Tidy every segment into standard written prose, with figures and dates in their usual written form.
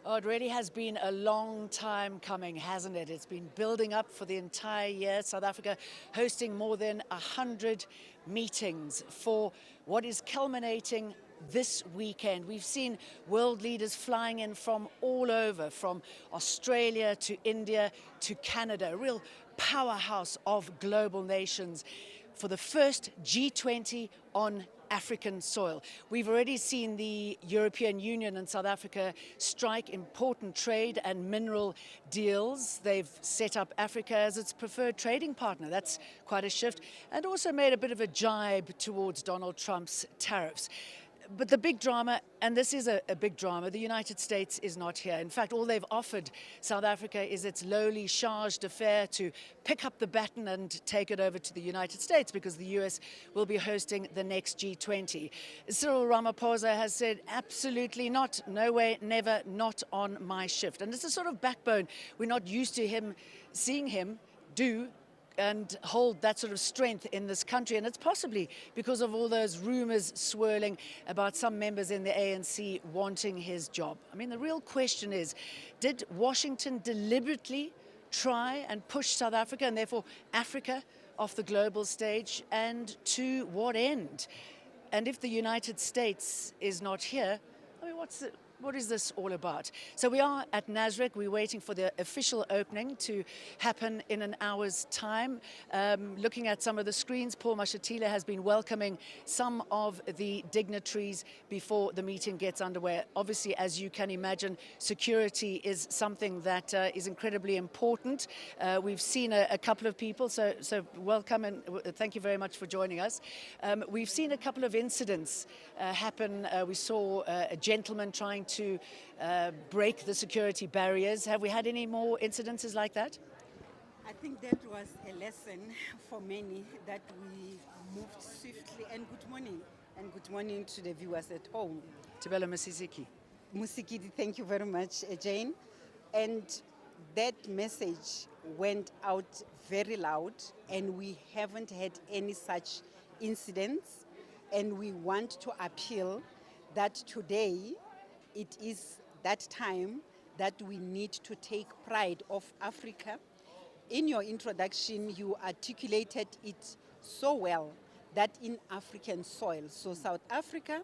Oh, it really has been a long time coming, hasn't it? It's been building up for the entire year. South Africa hosting more than 100 meetings for what is culminating this weekend. We've seen world leaders flying in from all over, from Australia to India to Canada, a real powerhouse of global nations for the first G20 on African soil. We've already seen the European Union and South Africa strike important trade and mineral deals. They've set up Africa as its preferred trading partner. That's quite a shift, and also made a bit of a jibe towards Donald Trump's tariffs. But the big drama, and this is a big drama, the United States is not here. In fact, all they've offered South Africa is its lowly charge d'affaires to pick up the baton and take it over to the United States, because the US will be hosting the next G20. Cyril Ramaphosa has said, absolutely not, no way, never, not on my shift. And it's a sort of backbone we're not used to seeing him do and hold that sort of strength in this country. And it's possibly because of all those rumors swirling about some members in the ANC wanting his job. I mean, the real question is, did Washington deliberately try and push South Africa and therefore Africa off the global stage, and to what end? And if the United States is not here, I mean, what is this all about? So we are at Nasrec. We're waiting for the official opening to happen in an hour's time. Looking at some of the screens, Paul Mashatile has been welcoming some of the dignitaries before the meeting gets underway. Obviously, as you can imagine, security is something that is incredibly important. We've seen a couple of people, so welcome and thank you very much for joining us. We've seen a couple of incidents happen. We saw a gentleman trying to break the security barriers. Have we had any more incidences like that? I think that was a lesson for many, that we moved swiftly. And good morning to the viewers at home. Tabela Musiki. Musikidi, thank you very much, Jane. And that message went out very loud, and we haven't had any such incidents. And we want to appeal that today it is that time that we need to take pride of Africa. In your introduction, you articulated it so well, that in African soil. So South Africa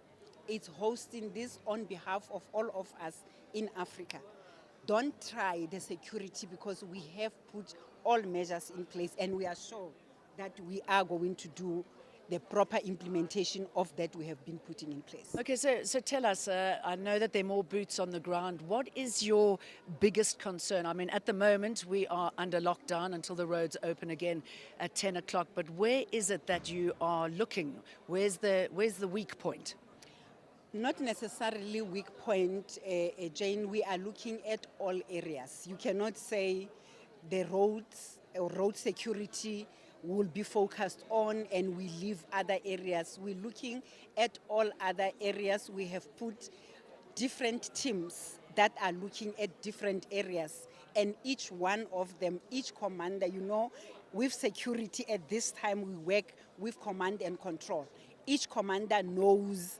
is hosting this on behalf of all of us in Africa. Don't try the security, because we have put all measures in place, and we are sure that we are going to do the proper implementation of that we have been putting in place. Okay, so tell us, I know that there are more boots on the ground. What is your biggest concern? I mean, at the moment, we are under lockdown until the roads open again at 10 o'clock. But where is it that you are looking? Where's the weak point? Not necessarily weak point, Jane. We are looking at all areas. You cannot say the roads or road security will be focused on and we leave other areas. We're looking at all other areas. We have put different teams that are looking at different areas, and each one of them, each commander, with security at this time we work with command and control. Each commander knows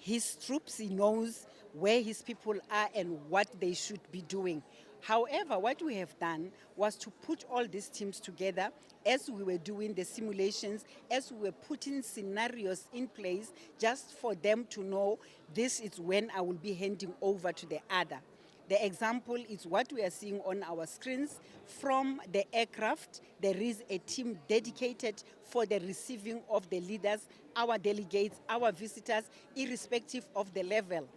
his troops, he knows where his people are and what they should be doing. However, what we have done was to put all these teams together as we were doing the simulations, as we were putting scenarios in place, just for them to know this is when I will be handing over to the other. The example is what we are seeing on our screens. From the aircraft, there is a team dedicated for the receiving of the leaders, our delegates, our visitors, irrespective of the level.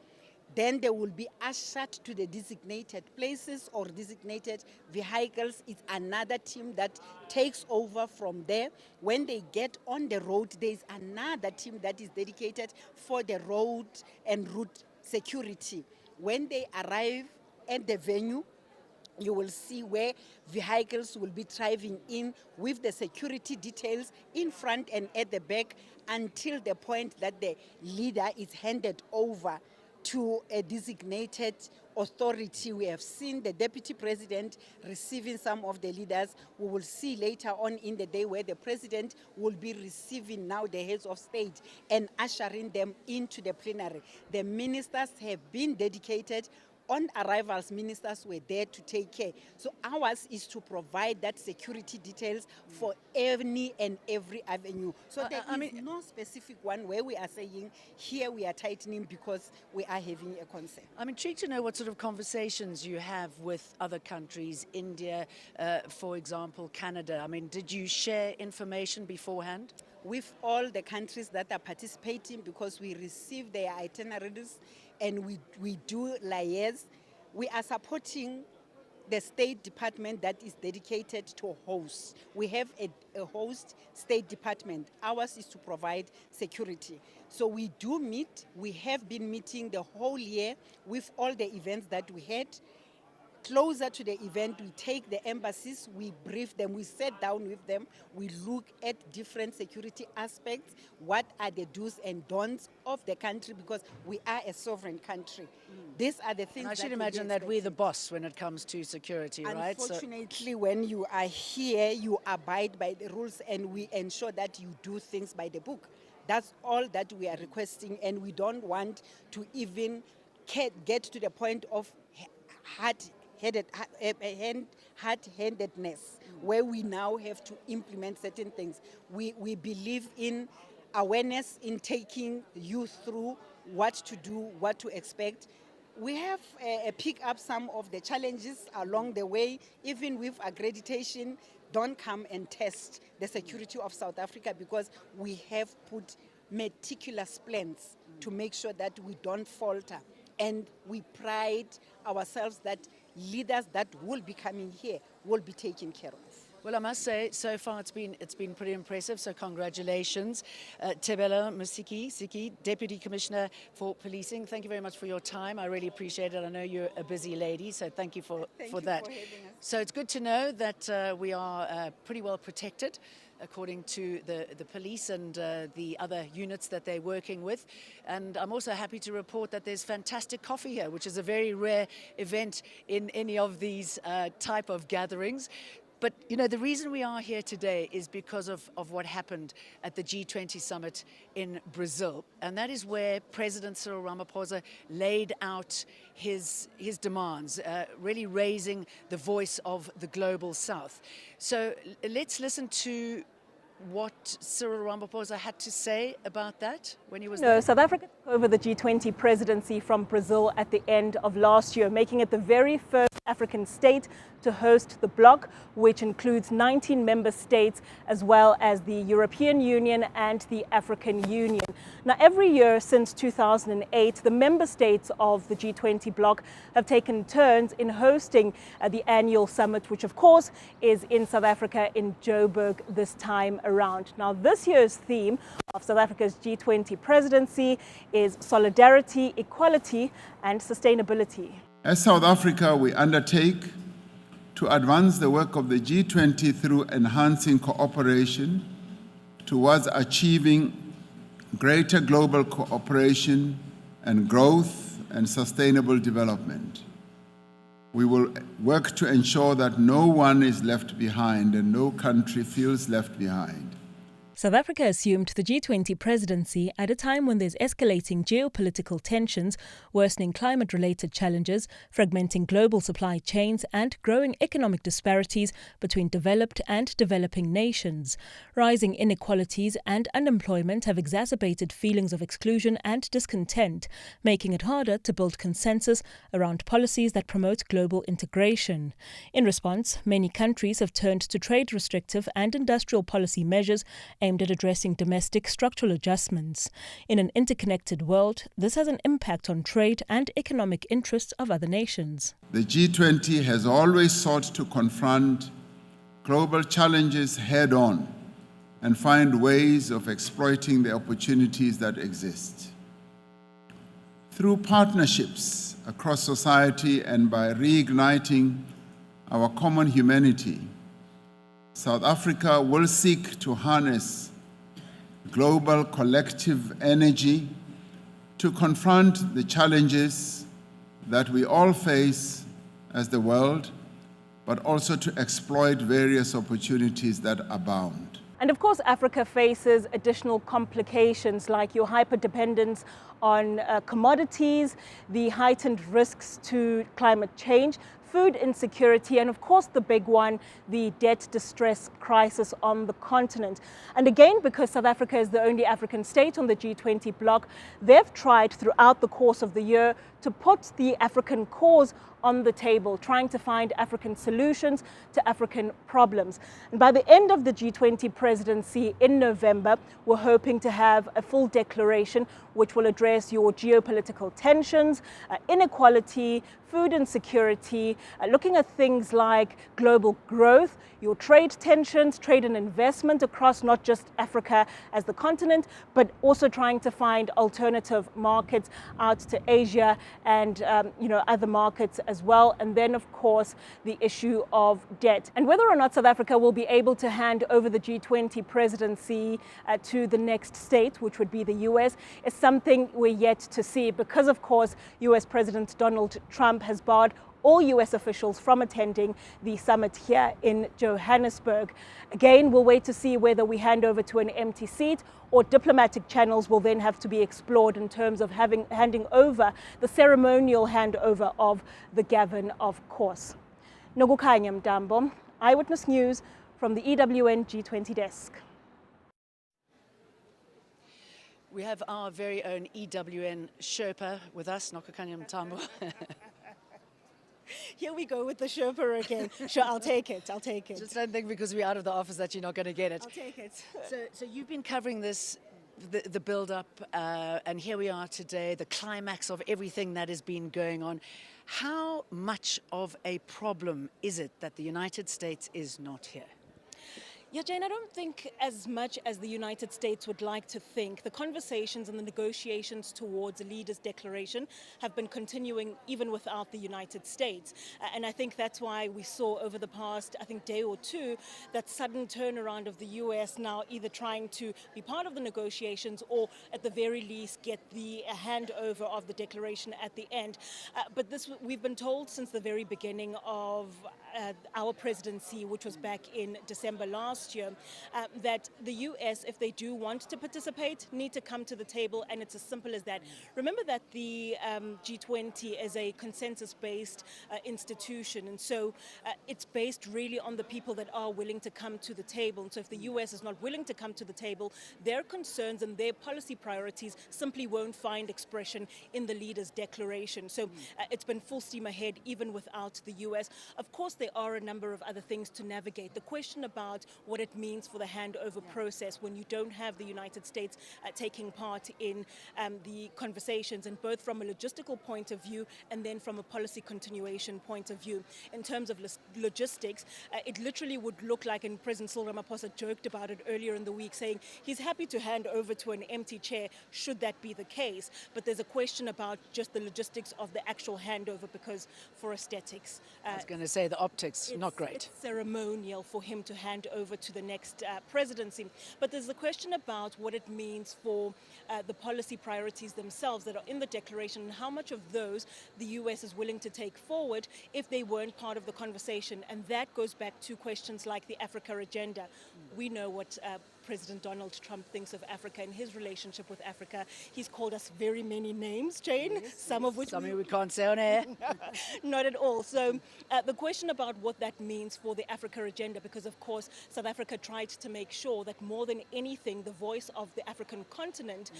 Then they will be ushered to the designated places or designated vehicles. It's another team that takes over from there. When they get on the road, there's another team that is dedicated for the road and route security. When they arrive at the venue, you will see where vehicles will be driving in with the security details in front and at the back, until the point that the leader is handed over to a designated authority. We have seen the deputy president receiving some of the leaders. We will see later on in the day where the president will be receiving now the heads of state and ushering them into the plenary. The ministers have been dedicated On arrivals, ministers were there to take care. So ours is to provide that security details for any and every avenue. So there is no specific one where we are saying, here we are tightening because we are having a concern. I'm intrigued to know what sort of conversations you have with other countries, India, for example, Canada. I mean, did you share information beforehand? With all the countries that are participating, because we receive their itineraries and we do liaise. We are supporting the State Department that is dedicated to hosts. We have a host State Department. Ours is to provide security. So we do meet. We have been meeting the whole year with all the events that we had. Closer to the event, we take the embassies, we brief them, we sit down with them, we look at different security aspects, what are the do's and don'ts of the country, because we are a sovereign country. These are the things and I should imagine that we're the boss when it comes to security, right? Unfortunately, when you are here, you abide by the rules and we ensure that you do things by the book. That's all that we are requesting, and we don't want to even get to the point of hard-handedness, where we now have to implement certain things. We believe in awareness, in taking youth through what to do, what to expect. We have picked up some of the challenges along the way, even with accreditation. Don't come and test the security of South Africa, because we have put meticulous plans to make sure that we don't falter. And we pride ourselves that leaders that will be coming here will be taken care of. Well, I must say, so far it's been pretty impressive, so congratulations. Tebela Musiki, Deputy Commissioner for Policing, thank you very much for your time. I really appreciate it. I know you're a busy lady, so thank you for that. For having us. So it's good to know that we are pretty well protected, according to the police and the other units that they're working with. And I'm also happy to report that there's fantastic coffee here, which is a very rare event in any of these type of gatherings. But, you know, the reason we are here today is because of what happened at the G20 Summit in Brazil. And that is where President Cyril Ramaphosa laid out his demands, really raising the voice of the global South. So let's listen to what Cyril Ramaphosa had to say about that when he was there. South Africa took over the G20 presidency from Brazil at the end of last year, making it the very first African state to host the bloc, which includes 19 member states, as well as the European Union and the African Union. Now, every year since 2008, the member states of the G20 bloc have taken turns in hosting the annual summit, which of course is in South Africa in Joburg this time around. Now, this year's theme of South Africa's G20 presidency is solidarity, equality, and sustainability. As South Africa, we undertake to advance the work of the G20 through enhancing cooperation towards achieving greater global cooperation and growth and sustainable development. We will work to ensure that no one is left behind and no country feels left behind. South Africa assumed the G20 presidency at a time when there's escalating geopolitical tensions, worsening climate-related challenges, fragmenting global supply chains, and growing economic disparities between developed and developing nations. Rising inequalities and unemployment have exacerbated feelings of exclusion and discontent, making it harder to build consensus around policies that promote global integration. In response, many countries have turned to trade-restrictive and industrial policy measures aimed at addressing domestic structural adjustments. In an interconnected world, this has an impact on trade and economic interests of other nations. The G20 has always sought to confront global challenges head-on and find ways of exploiting the opportunities that exist. Through partnerships across society and by reigniting our common humanity, South Africa will seek to harness global collective energy to confront the challenges that we all face as the world, but also to exploit various opportunities that abound. And of course, Africa faces additional complications like your hyperdependence on commodities, the heightened risks to climate change, food insecurity, and of course the big one, the debt distress crisis on the continent. And again, because South Africa is the only African state on the G20 bloc, they've tried throughout the course of the year to put the African cause on the table, trying to find African solutions to African problems. And by the end of the G20 presidency in November, we're hoping to have a full declaration which will address your geopolitical tensions, inequality, food insecurity, looking at things like global growth, your trade tensions, trade and investment across not just Africa as the continent, but also trying to find alternative markets out to Asia and other markets as well. And then, of course, the issue of debt. And whether or not South Africa will be able to hand over the G20 presidency to the next state, which would be the US, is something we're yet to see because, of course, US President Donald Trump has barred all US officials from attending the summit here in Johannesburg. Again, we'll wait to see whether we hand over to an empty seat or diplomatic channels will then have to be explored in terms of handing over the ceremonial handover of the Gavin, of course. Nogukhanya Mtambo, Eyewitness News from the EWN G20 desk. We have our very own EWN Sherpa with us, Nogukhanya Mtambo. Here we go with the Sherpa again. Sure, I'll take it. Just don't think because we're out of the office that you're not going to get it. I'll take it. So you've been covering this, the build-up, and here we are today, the climax of everything that has been going on. How much of a problem is it that the United States is not here? Yeah, Jane, I don't think as much as the United States would like to think. The conversations and the negotiations towards a leaders' declaration have been continuing even without the United States. And I think that's why we saw over the past, day or two, that sudden turnaround of the US now either trying to be part of the negotiations or at the very least get the handover of the declaration at the end. But this, we've been told since the very beginning of our presidency, which was back in December last year, that the US, if they do want to participate, need to come to the table, and it's as simple as that. Remember that the G20 is a consensus-based institution, and so it's based really on the people that are willing to come to the table. And so if the US is not willing to come to the table, their concerns and their policy priorities simply won't find expression in the leaders' declaration. So it's been full steam ahead even without the US. Of course, there are a number of other things to navigate. The question about what it means for the handover process when you don't have the United States taking part in the conversations, and both from a logistical point of view and then from a policy continuation point of view. In terms of logistics, it literally would look like, and President Cyril Ramaphosa joked about it earlier in the week, saying he's happy to hand over to an empty chair should that be the case. But there's a question about just the logistics of the actual handover, because for aesthetics, I was going to say the optics, not great. It's ceremonial for him to hand over to the next presidency. But there's the question about what it means for the policy priorities themselves that are in the declaration, and how much of those the US is willing to take forward if they weren't part of the conversation. And that goes back to questions like the Africa agenda. We know what President Donald Trump thinks of Africa and his relationship with Africa. He's called us very many names, Jane, some of which we can't say on air. Not at all. So the question about what that means for the Africa agenda, because of course South Africa tried to make sure that more than anything the voice of the African continent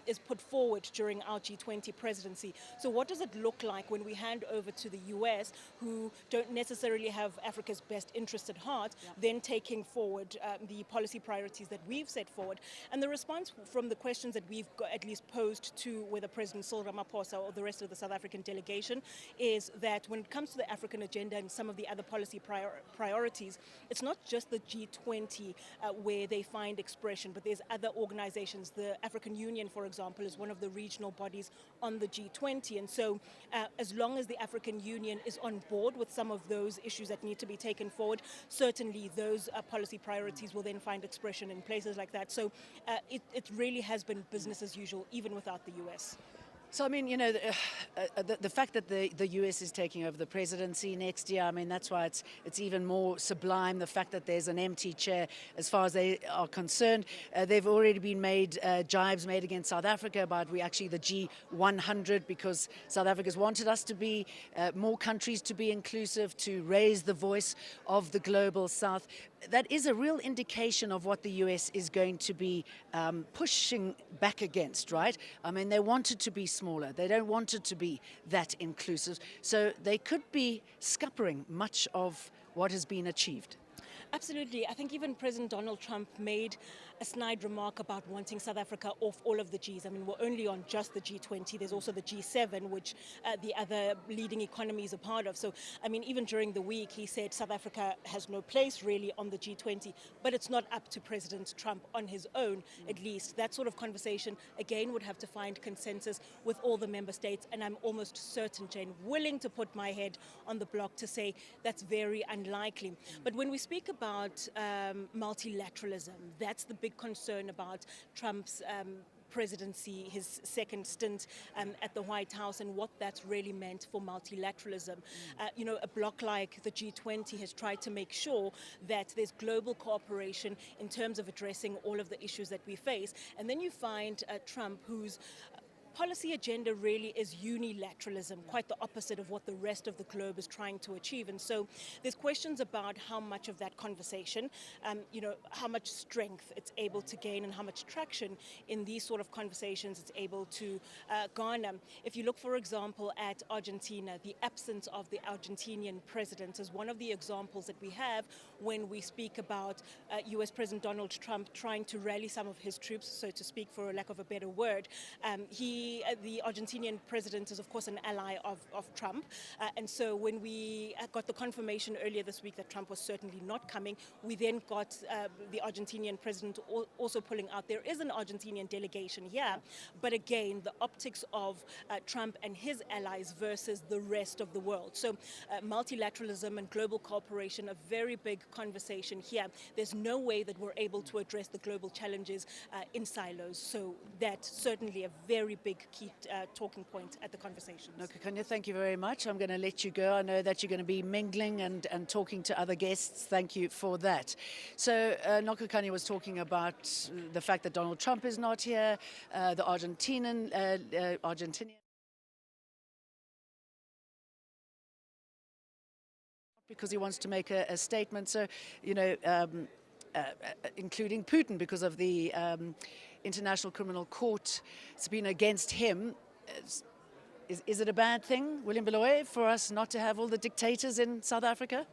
is put forward during our G20 presidency. So what does it look like when we hand over to the US, who don't necessarily have Africa's best interest at heart, then taking forward the policy priorities that we've set forward? And the response from the questions that we've got at least posed to whether President Cyril Ramaphosa or the rest of the South African delegation is that when it comes to the African agenda and some of the other policy priorities, it's not just the G20 where they find expression, but there's other organizations. The African Union, for example, is one of the regional bodies on the G20. And so as long as the African Union is on board with some of those issues that need to be taken forward, certainly those policy priorities will then find expression in places like that. So it really has been business as usual, even without the US. So, I mean, the fact that the US is taking over the presidency next year, I mean, that's why it's even more sublime, the fact that there's an empty chair as far as they are concerned. They've already been made, jibes made against South Africa about we actually the G100 because South Africa's wanted us to be, more countries to be inclusive, to raise the voice of the global South. That is a real indication of what the US is going to be pushing back against, right? I mean, they want it to be smaller. They don't want it to be that inclusive. So they could be scuppering much of what has been achieved. Absolutely. I think even President Donald Trump made a snide remark about wanting South Africa off all of the Gs. I mean, we're only on just the G20. There's also the G7, which the other leading economies are part of. So, I mean, even during the week, he said South Africa has no place really on the G20, but it's not up to President Trump on his own, at least. That sort of conversation, again, would have to find consensus with all the member states. And I'm almost certain, Jane, willing to put my head on the block to say that's very unlikely. But when we speak about multilateralism, that's the big concern about Trump's presidency, his second stint at the White House, and what that's really meant for multilateralism. A bloc like the G20 has tried to make sure that there's global cooperation in terms of addressing all of the issues that we face. And then you find Trump, whose policy agenda really is unilateralism, quite the opposite of what the rest of the globe is trying to achieve. And so there's questions about how much of that conversation, how much strength it's able to gain and how much traction in these sort of conversations it's able to garner. If you look, for example, at Argentina, the absence of the Argentinian president is one of the examples that we have when we speak about US President Donald Trump trying to rally some of his troops, so to speak, for lack of a better word. The Argentinian president is, of course, an ally of Trump. And so when we got the confirmation earlier this week that Trump was certainly not coming, we then got the Argentinian president also pulling out. There is an Argentinian delegation here, but again, the optics of Trump and his allies versus the rest of the world. So multilateralism and global cooperation, a very big conversation here. There's no way that we're able to address the global challenges in silos. So that's certainly a very big key talking point at the conversation. Nokukanya, thank you very much. I'm going to let you go. I know that you're going to be mingling and talking to other guests. Thank you for that. So Nokukanya was talking about the fact that Donald Trump is not here, the Argentinian because he wants to make a statement. So, including Putin because of the International Criminal Court has been against him. Is it a bad thing, William Beloy, for us not to have all the dictators in South Africa?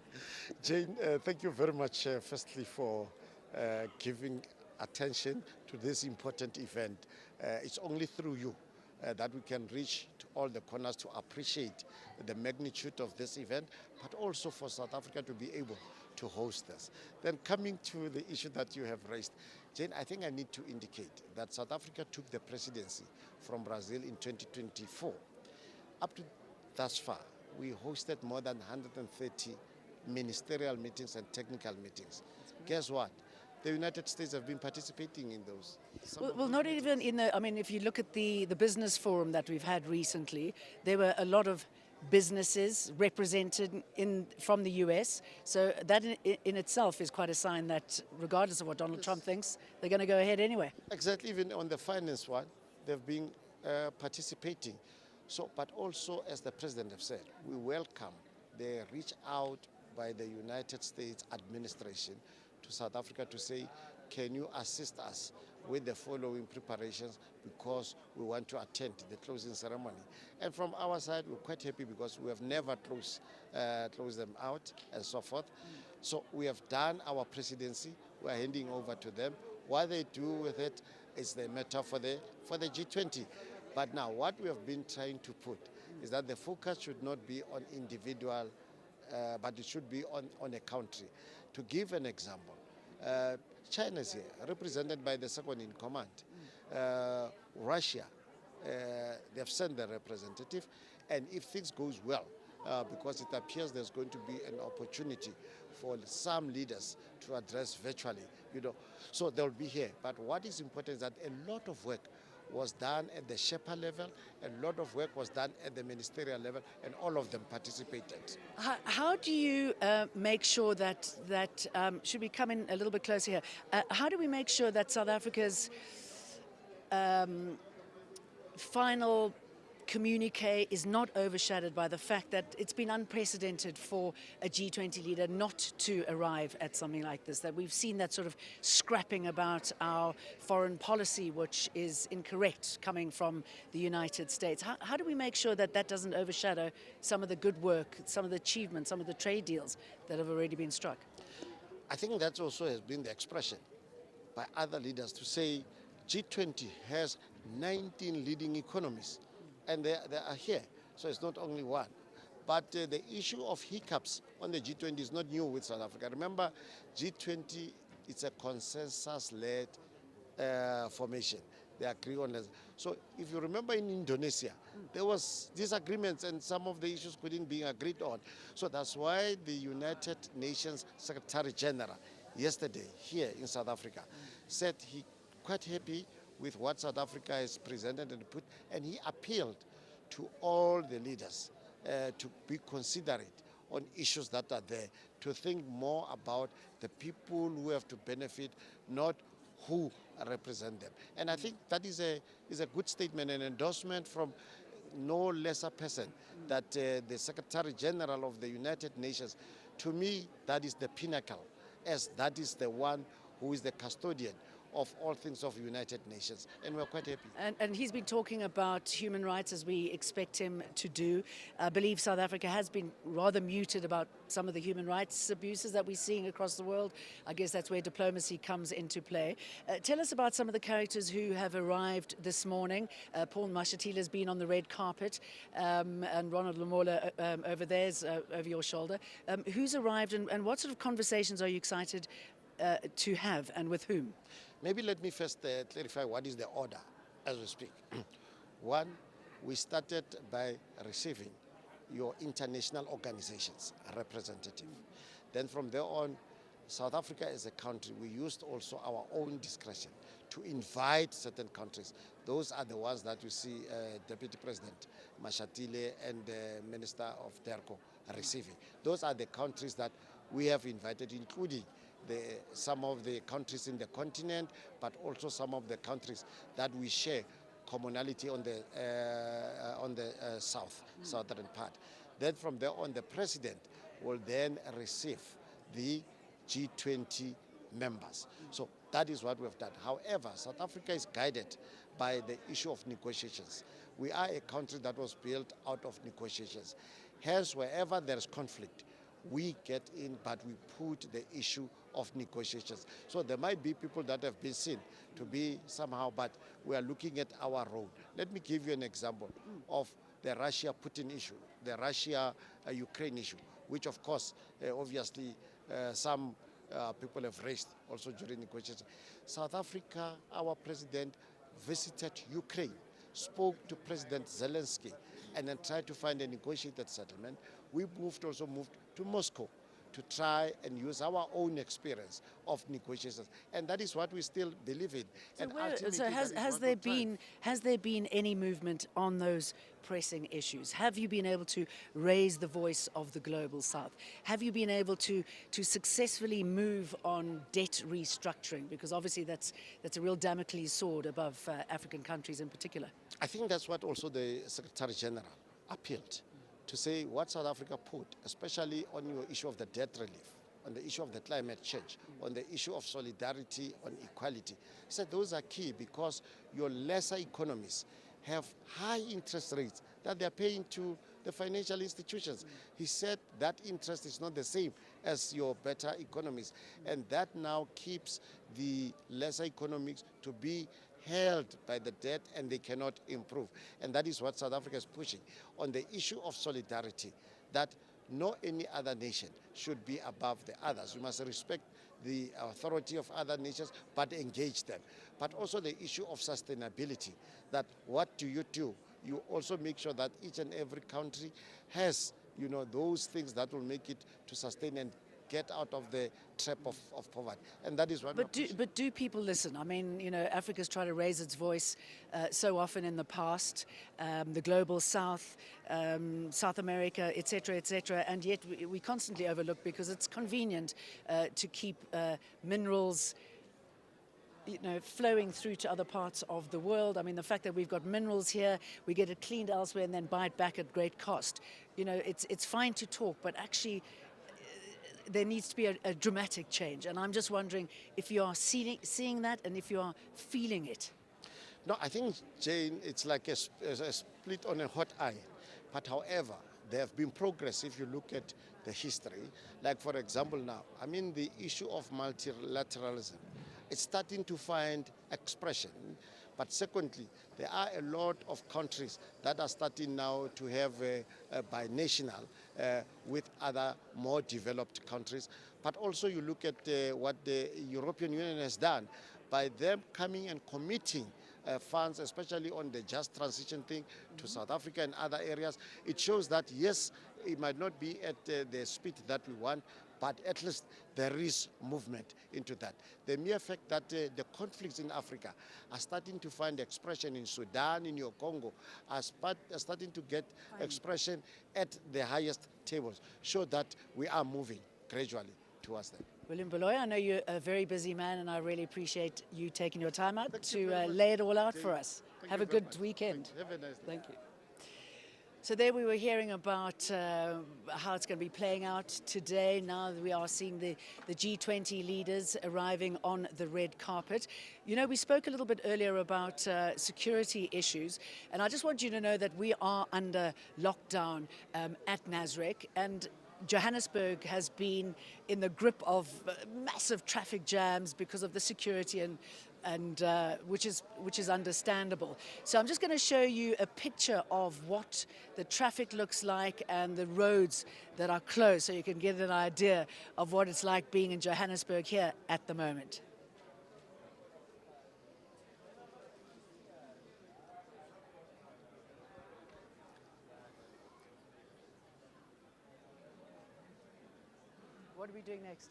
Jane, thank you very much, firstly, for giving attention to this important event. It's only through you that we can reach to all the corners to appreciate the magnitude of this event, but also for South Africa to be able to host this. Then coming to the issue that you have raised, Jane, I think I need to indicate that South Africa took the presidency from Brazil in 2024. Up to thus far, we hosted more than 130 ministerial meetings and technical meetings. Guess what? The United States have been participating in those. Well, not even in the, I mean, if you look at the business forum that we've had recently, there were a lot of businesses represented from the US. So that in itself is quite a sign that regardless of what Donald Trump thinks, they're going to go ahead anyway. Exactly, even on the finance one, they've been participating. So, but also, as the president have said, we welcome the reach out by the United States administration to South Africa to say, can you assist us with the following preparations because we want to attend the closing ceremony. And from our side, we're quite happy because we have never closed them out and so forth. So we have done our presidency. We're handing over to them. What they do with it is the matter for the G20. But now what we have been trying to put is that the focus should not be on individual, but it should be on a country. To give an example, China is here, represented by the second in command. Russia, they have sent their representative, and if things goes well, because it appears there's going to be an opportunity for some leaders to address virtually, so they'll be here. But what is important is that a lot of work was done at the Sherpa level, a lot of work was done at the ministerial level, and all of them participated. How do you make sure that should we come in a little bit closer here? How do we make sure that South Africa's final communique is not overshadowed by the fact that it's been unprecedented for a G20 leader not to arrive at something like this, that we've seen that sort of scrapping about our foreign policy, which is incorrect coming from the United States. How do we make sure that that doesn't overshadow some of the good work, some of the achievements, some of the trade deals that have already been struck? I think that also has been the expression by other leaders to say G20 has 19 leading economies, and they are here. So it's not only one. But the issue of hiccups on the G20 is not new with South Africa. Remember, G20, it's a consensus-led formation. They agree on this. So if you remember in Indonesia, there was disagreements and some of the issues couldn't be agreed on. So that's why the United Nations Secretary General yesterday here in South Africa said he quite happy with what South Africa has presented and put, and he appealed to all the leaders to be considerate on issues that are there, to think more about the people who have to benefit, not who represent them. And I think that is a good statement, an endorsement from no lesser person, that the Secretary General of the United Nations, to me, that is the pinnacle, as that is the one who is the custodian of all things of United Nations, and we're quite happy. And he's been talking about human rights as we expect him to do. I believe South Africa has been rather muted about some of the human rights abuses that we're seeing across the world. I guess that's where diplomacy comes into play. Tell us about some of the characters who have arrived this morning. Paul Mashatile has been on the red carpet, and Ronald Lamola over there's over your shoulder. Who's arrived, and what sort of conversations are you excited to have, and with whom? Maybe let me first clarify what is the order as we speak. One, we started by receiving your international organizations representative. Then from there on, South Africa as a country, we used also our own discretion to invite certain countries. Those are the ones that you see Deputy President Mashatile and Minister of DERCO receiving. Those are the countries that we have invited, including some of the countries in the continent, but also some of the countries that we share commonality on the southern part. Then from there on, the president will then receive the G20 members. So that is what we have done. However, South Africa is guided by the issue of negotiations. We are a country that was built out of negotiations. Hence, wherever there is conflict, we get in, but we put the issue of negotiations. So there might be people that have been seen to be somehow, but we are looking at our role. Let me give you an example of the Russia-Putin issue, the Russia-Ukraine issue, which of course, obviously, some people have raised also during negotiations. South Africa, our president visited Ukraine, spoke to President Zelensky, and then tried to find a negotiated settlement. We also moved to Moscow to try and use our own experience of negotiations, and that is what we still believe in. So has there been any movement on those pressing issues? Have you been able to raise the voice of the global South? Have you been able to successfully move on debt restructuring? Because obviously that's a real Damocles sword above African countries in particular. I think that's what also the Secretary General appealed to say what South Africa put, especially on your issue of the debt relief, on the issue of the climate change, on the issue of solidarity, on equality. He said those are key because your lesser economies have high interest rates that they're paying to the financial institutions. He said that interest is not the same as your better economies, and that now keeps the lesser economies to be held by the debt, and they cannot improve. And that is what South Africa is pushing on the issue of solidarity, that no any other nation should be above the others. We must respect the authority of other nations, but engage them. But also the issue of sustainability, that what do? You also make sure that each and every country has, those things that will make it to sustain and get out of the trap of poverty. And that is what But do people listen? I mean, you know, Africa's tried to raise its voice so often in the past, the global south, South America, etc., and yet we constantly overlook because it's convenient to keep minerals, you know, flowing through to other parts of the world. I mean, the fact that we've got minerals here, we get it cleaned elsewhere and then buy it back at great cost. You know, it's fine to talk, but actually there needs to be a dramatic change. And I'm just wondering if you are seeing that and if you are feeling it. No, I think, Jane, it's like a split on a hot iron. But however, there have been progress if you look at the history. Like, for example, now, I mean, the issue of multilateralism, it's starting to find expression. But secondly, there are a lot of countries that are starting now to have a binational with other more developed countries. But also you look at what the European Union has done by them coming and committing funds, especially on the just transition thing to South Africa and other areas. It shows that, yes, it might not be at the speed that we want, but at least there is movement into that. The mere fact that the conflicts in Africa are starting to find expression in Sudan, in your Congo, are starting to get expression at the highest tables, show that we are moving gradually towards them. William Baloyi, I know you're a very busy man, and I really appreciate you taking your time out to lay it all out for us. Have a good weekend. Have a nice day. Thank you. So there we were hearing about how it's going to be playing out today. Now that we are seeing the G20 leaders arriving on the red carpet. You know, we spoke a little bit earlier about security issues, and I just want you to know that we are under lockdown at Nasrec, and Johannesburg has been in the grip of massive traffic jams because of the security and which is understandable. So I'm just going to show you a picture of what the traffic looks like and the roads that are closed, so you can get an idea of what it's like being in Johannesburg here at the moment. What are we doing next?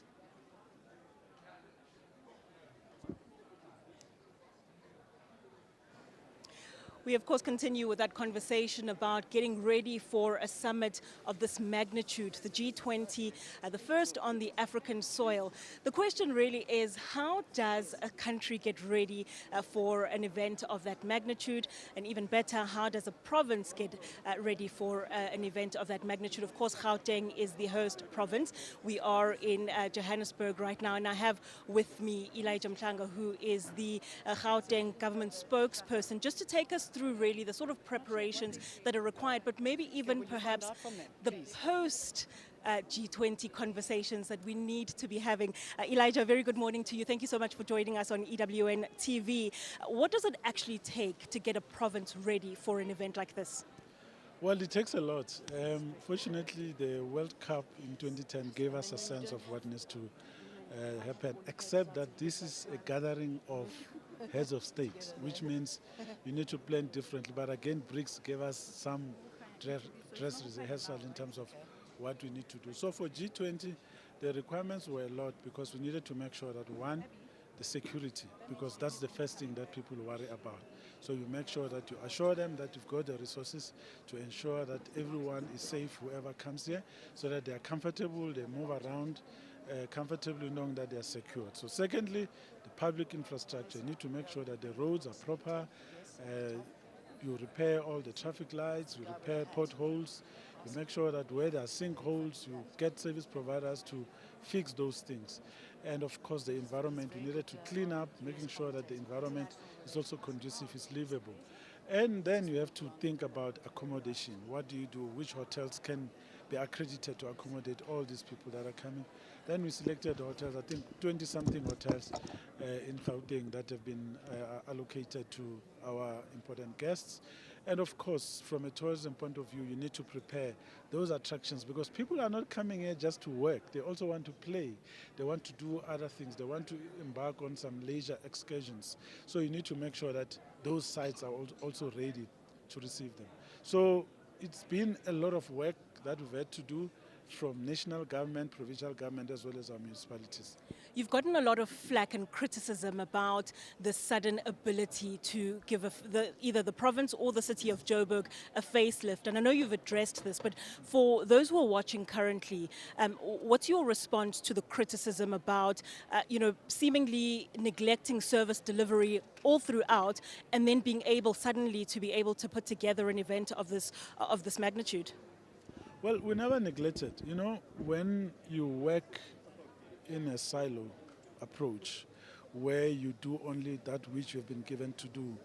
We, of course, continue with that conversation about getting ready for a summit of this magnitude, the G20, the first on the African soil. The question really is, how does a country get ready for an event of that magnitude? And even better, how does a province get ready for an event of that magnitude? Of course, Gauteng is the host province. We are in Johannesburg right now, and I have with me Elijah Mhlanga, who is the Gauteng government spokesperson, just to take us through really the sort of preparations that are required, but maybe even perhaps the post G20 conversations that we need to be having. Elijah, very good morning to you. Thank you so much for joining us on EWN TV. What does it actually take to get a province ready for an event like this? Well, it takes a lot. Fortunately, the World Cup in 2010 gave us a sense of what needs to happen, except that this is a gathering of heads of state, which means you need to plan differently. But again, BRICS gave us some dress rehearsal in terms of what we need to do. So for G20, the requirements were a lot because we needed to make sure that, one, the security, because that's the first thing that people worry about. So you make sure that you assure them that you've got the resources to ensure that everyone is safe, whoever comes here, so that they are comfortable, they move around comfortably knowing that they are secured. So secondly, the public infrastructure. You need to make sure that the roads are proper, you repair all the traffic lights, you repair potholes, you make sure that where there are sinkholes, you get service providers to fix those things. And of course the environment, we needed to clean up, making sure that the environment is also conducive, is livable. And then you have to think about accommodation. What do you do? Which hotels can be accredited to accommodate all these people that are coming? Then we selected hotels, I think 20-something hotels in Gauteng that have been allocated to our important guests. And of course, from a tourism point of view, you need to prepare those attractions because people are not coming here just to work. They also want to play. They want to do other things. They want to embark on some leisure excursions. So you need to make sure that those sites are also ready to receive them. So it's been a lot of work that we've had to do from national government, provincial government, as well as our municipalities. You've gotten a lot of flack and criticism about the sudden ability to give either the province or the city of Joburg a facelift. And I know you've addressed this, but for those who are watching currently, what's your response to the criticism about, seemingly neglecting service delivery all throughout, and then being able suddenly to be able to put together an event of this magnitude? Well, we never neglected. When you work in a silo approach where you do only that which you've been given to do,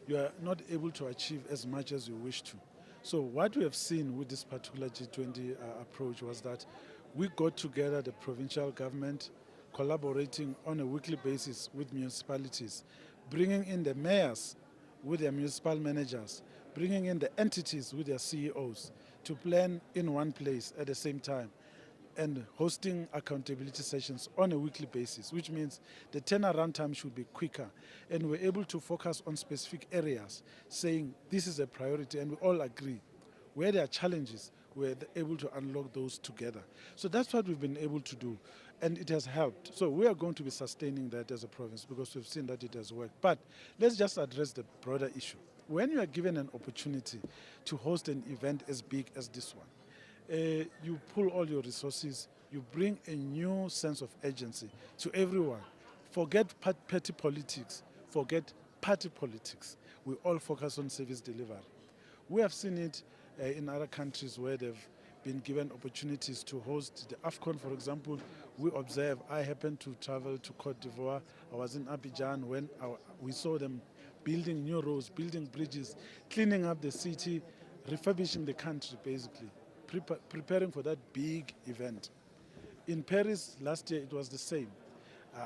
you are not able to achieve as much as you wish to. So what we have seen with this particular G20 approach was that we got together the provincial government, collaborating on a weekly basis with municipalities, bringing in the mayors with their municipal managers, bringing in the entities with their CEOs to plan in one place at the same time, and hosting accountability sessions on a weekly basis, which means the turnaround time should be quicker. And we're able to focus on specific areas, saying this is a priority, and we all agree. Where there are challenges, we're able to unlock those together. So that's what we've been able to do, and it has helped. So we are going to be sustaining that as a province because we've seen that it has worked. But let's just address the broader issue. When you are given an opportunity to host an event as big as this one, you pull all your resources, you bring a new sense of agency to everyone. Forget petty politics, forget party politics. We all focus on service delivery. We have seen it in other countries where they've been given opportunities to host the AFCON, for example. We observe, I happened to travel to Cote d'Ivoire. I was in Abidjan when we saw them building new roads, building bridges, cleaning up the city, refurbishing the country basically, preparing for that big event. In Paris last year, it was the same.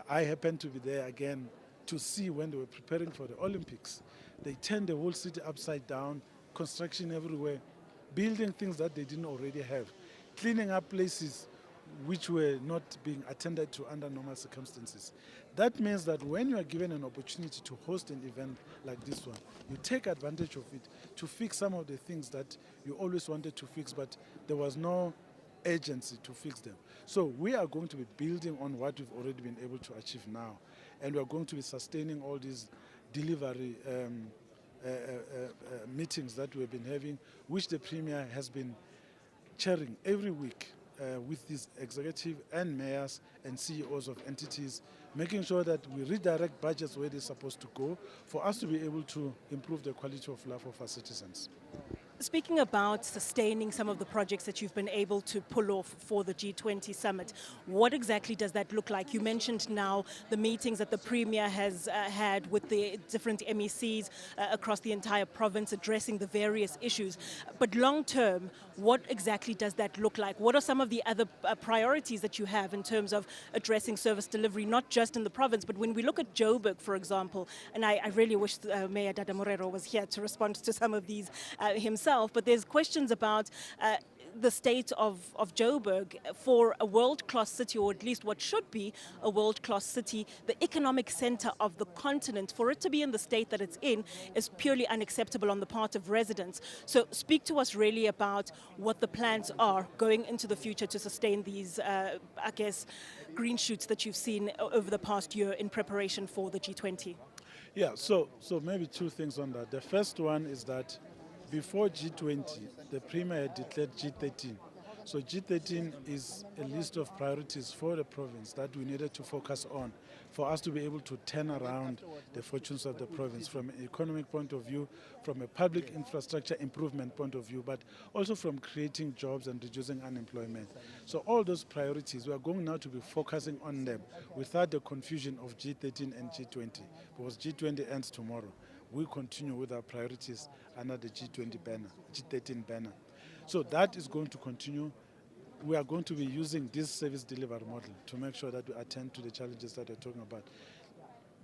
I happened to be there again to see when they were preparing for the Olympics. They turned the whole city upside down, construction everywhere, building things that they didn't already have, cleaning up places which were not being attended to under normal circumstances. That means that when you are given an opportunity to host an event like this one, you take advantage of it to fix some of the things that you always wanted to fix, but there was no agency to fix them. So we are going to be building on what we've already been able to achieve now, and we are going to be sustaining all these delivery meetings that we've been having, which the Premier has been chairing every week with these executive and mayors and CEOs of entities, making sure that we redirect budgets where they're supposed to go for us to be able to improve the quality of life of our citizens. Speaking about sustaining some of the projects that you've been able to pull off for the G20 Summit, what exactly does that look like? You mentioned now the meetings that the Premier has had with the different MECs across the entire province addressing the various issues. But long term, what exactly does that look like? What are some of the other priorities that you have in terms of addressing service delivery, not just in the province, but when we look at Joburg, for example, and I really wish Mayor Dada Morero was here to respond to some of these himself, but there's questions about the state of Joburg for a world-class city, or at least what should be a world-class city, the economic center of the continent. For it to be in the state that it's in is purely unacceptable on the part of residents. So speak to us really about what the plans are going into the future to sustain these, green shoots that you've seen over the past year in preparation for the G20. Yeah, so maybe two things on that. The first one is that before G20, the Premier had declared G13. So G13 is a list of priorities for the province that we needed to focus on for us to be able to turn around the fortunes of the province from an economic point of view, from a public infrastructure improvement point of view, but also from creating jobs and reducing unemployment. So all those priorities, we are going now to be focusing on them without the confusion of G13 and G20, because G20 ends tomorrow. We continue with our priorities under the G20 banner, G13 banner. So that is going to continue. We are going to be using this service delivery model to make sure that we attend to the challenges that we're talking about.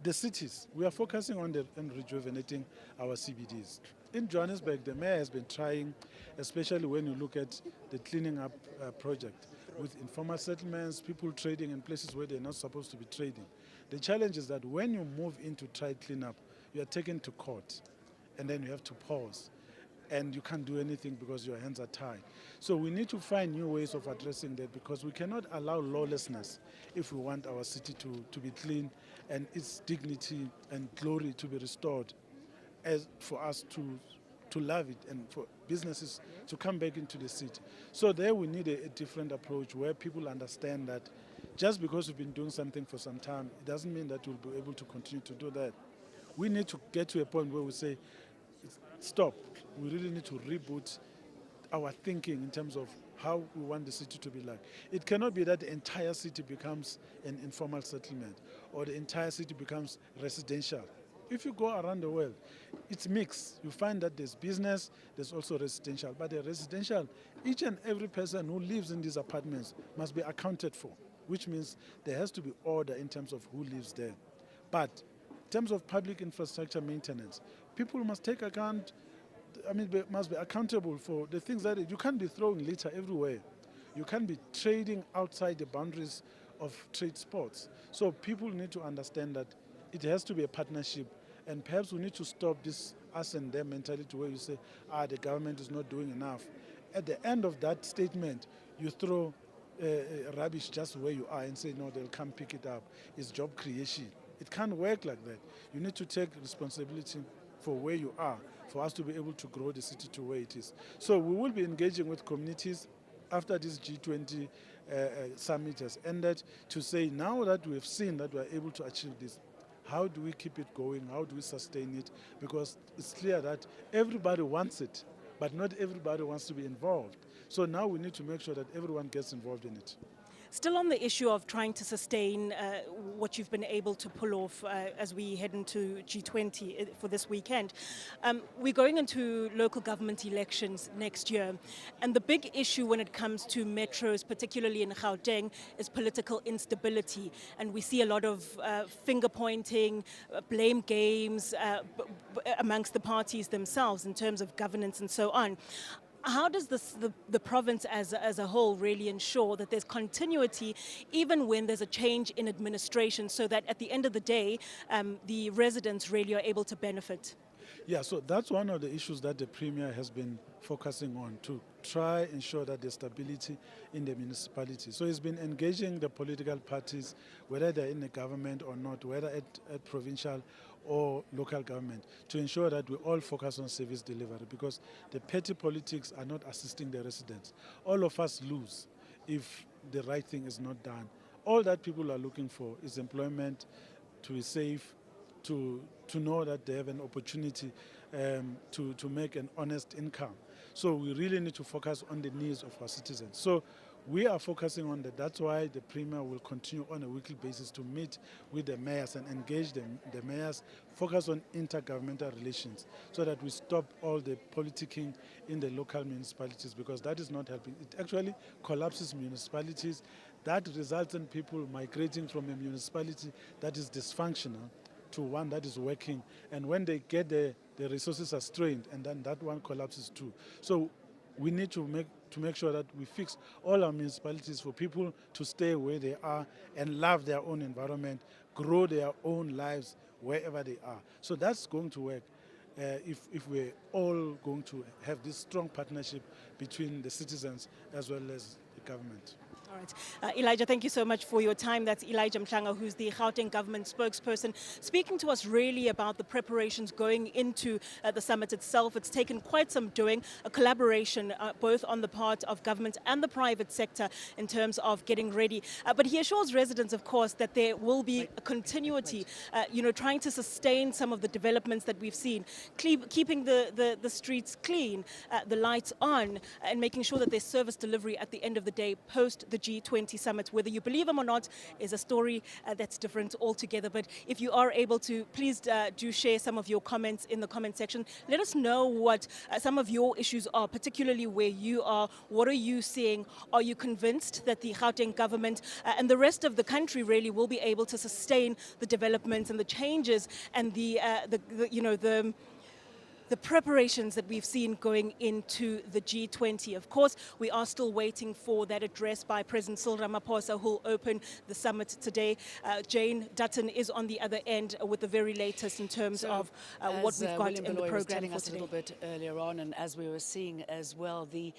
The cities, we are focusing on rejuvenating our CBDs. In Johannesburg, the mayor has been trying, especially when you look at the cleaning up project, with informal settlements, people trading in places where they're not supposed to be trading. The challenge is that when you move into try cleanup, you are taken to court, and then you have to pause. and you can't do anything because your hands are tied. So we need to find new ways of addressing that, because we cannot allow lawlessness if we want our city to be clean and its dignity and glory to be restored, as for us to love it and for businesses to come back into the city. So there we need a different approach where people understand that just because we've been doing something for some time, it doesn't mean that we'll be able to continue to do that. We need to get to a point where we say, stop. We really need to reboot our thinking in terms of how we want the city to be like. It cannot be that the entire city becomes an informal settlement or the entire city becomes residential. If you go around the world, it's mixed. You find that there's business, there's also residential. But the residential, each and every person who lives in these apartments must be accounted for, which means there has to be order in terms of who lives there. But in terms of public infrastructure maintenance, people must take account, must be accountable for the things that you can't be throwing litter everywhere. You can't be trading outside the boundaries of trade sports. So people need to understand that it has to be a partnership, and perhaps we need to stop this us and them mentality where you say, the government is not doing enough. At the end of that statement, you throw rubbish just where you are and say, no, they'll come pick it up. It's job creation. It can't work like that. You need to take responsibility for where you are for us to be able to grow the city to where it is. So we will be engaging with communities after this G20 summit has ended to say, now that we've seen that we're able to achieve this, how do we keep it going? How do we sustain it? Because it's clear that everybody wants it, but not everybody wants to be involved. So now we need to make sure that everyone gets involved in it. Still on the issue of trying to sustain what you've been able to pull off as we head into G20 for this weekend. We're going into local government elections next year, and the big issue when it comes to metros, particularly in Gauteng, is political instability. And we see a lot of finger pointing, blame games amongst the parties themselves in terms of governance and so on. How does the province as a whole really ensure that there's continuity even when there's a change in administration, so that at the end of the day, the residents really are able to benefit? Yeah, so that's one of the issues that the Premier has been focusing on, to try and ensure that there's stability in the municipality. So he's been engaging the political parties, whether they're in the government or not, whether at provincial or local government, to ensure that we all focus on service delivery, because the petty politics are not assisting the residents. All of us lose if the right thing is not done. All that people are looking for is employment, to be safe, to know that they have an opportunity to make an honest income. So we really need to focus on the needs of our citizens. So we are focusing on that. That's why the Premier will continue on a weekly basis to meet with the mayors and engage the mayors, focus on intergovernmental relations, so that we stop all the politicking in the local municipalities, because that is not helping. It actually collapses municipalities. That results in people migrating from a municipality that is dysfunctional to one that is working. And when they get the resources are strained, and then that one collapses too. So we need to make sure that we fix all our municipalities for people to stay where they are and love their own environment, grow their own lives wherever they are. So that's going to work if we're all going to have this strong partnership between the citizens as well as the government. All right. Elijah, thank you so much for your time. That's Elijah Mhlanga, who's the Gauteng government spokesperson, speaking to us really about the preparations going into the summit itself. It's taken quite some doing, a collaboration both on the part of government and the private sector in terms of getting ready. But he assures residents, of course, that there will be a continuity, trying to sustain some of the developments that we've seen, keeping the streets clean, the lights on, and making sure that there's service delivery at the end of the day post the G20 summit. Whether you believe him or not is a story that's different altogether. But if you are able to, please do share some of your comments in the comment section. Let us know what some of your issues are, particularly where you are. What are you seeing? Are you convinced that the Gauteng government and the rest of the country really will be able to sustain the developments and the changes and the the preparations that we've seen going into the G20. Of course, we are still waiting for that address by President Cyril Ramaphosa, who will open the summit today. Jane Dutton is on the other end with the very latest in terms of what we've got William in the Beloy was program telling for us today. a little bit earlier on, and as we were seeing as well, the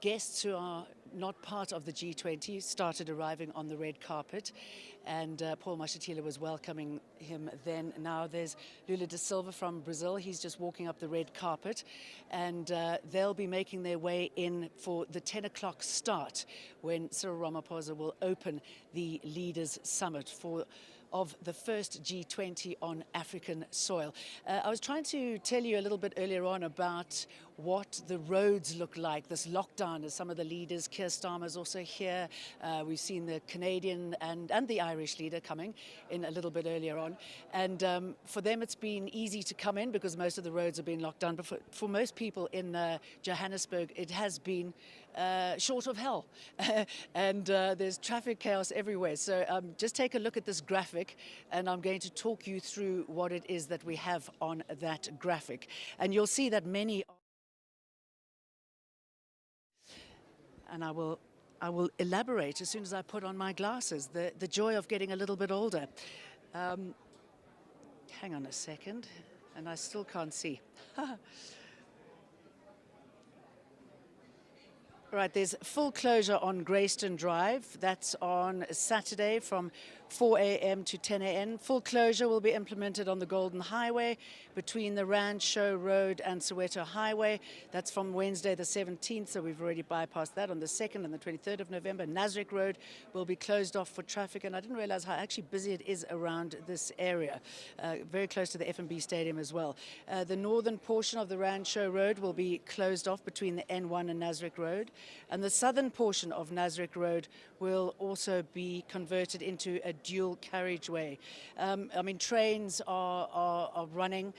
guests who are not part of the G20 started arriving on the red carpet, and Paul Mashatile was welcoming him then. Now there's Lula da Silva from Brazil. He's just walking up the red carpet, and they'll be making their way in for the 10 o'clock start when Cyril Ramaphosa will open the Leaders Summit of the first G20 on African soil. I was trying to tell you a little bit earlier on about what the roads look like, this lockdown, as some of the leaders, Keir Starmer's also here. We've seen the Canadian and the Irish leader coming in a little bit earlier on. And for them, it's been easy to come in because most of the roads have been locked down. But for most people in Johannesburg, it has been short of hell. And there's traffic chaos everywhere. So just take a look at this graphic, and I'm going to talk you through what it is that we have on that graphic. And you'll see that many... And I will elaborate as soon as I put on my glasses, the joy of getting a little bit older. Hang on a second, and I still can't see. Right, there's full closure on Greyston Drive. That's on Saturday from 4 a.m. to 10 a.m. Full closure will be implemented on the Golden Highway between the Rand Show Road and Soweto Highway. That's from Wednesday the 17th, so we've already bypassed that. On the 2nd and the 23rd of November, Nasrec Road will be closed off for traffic, and I didn't realize how actually busy it is around this area, very close to the F&B Stadium as well. The northern portion of the Rand Show Road will be closed off between the N1 and Nasrec Road. And the southern portion of Nasrec Road will also be converted into a dual carriageway. I mean, trains are running.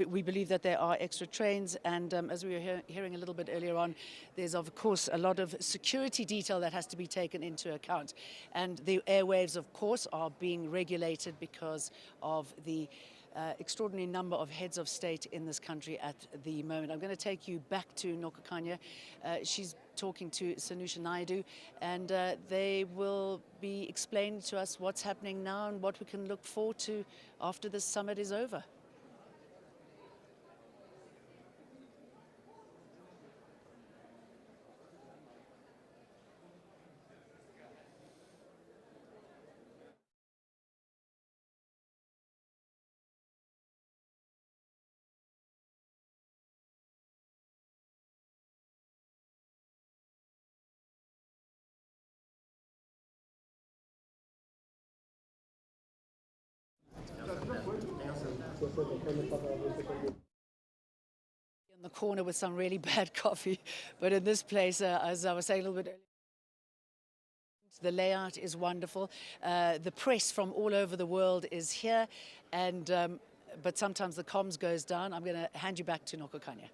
We believe that there are extra trains. And as we were hearing a little bit earlier on, there's, of course, a lot of security detail that has to be taken into account. And the airwaves, of course, are being regulated because of the extraordinary number of heads of state in this country at the moment. I'm going to take you back to Nokokanya. She's talking to Sanusha Naidu, and they will be explaining to us what's happening now and what we can look forward to after this summit is over. In the corner with some really bad coffee, but in this place, as I was saying a little bit earlier, the layout is wonderful. The press from all over the world is here, and but sometimes the comms goes down. I'm going to hand you back to Nokokanya.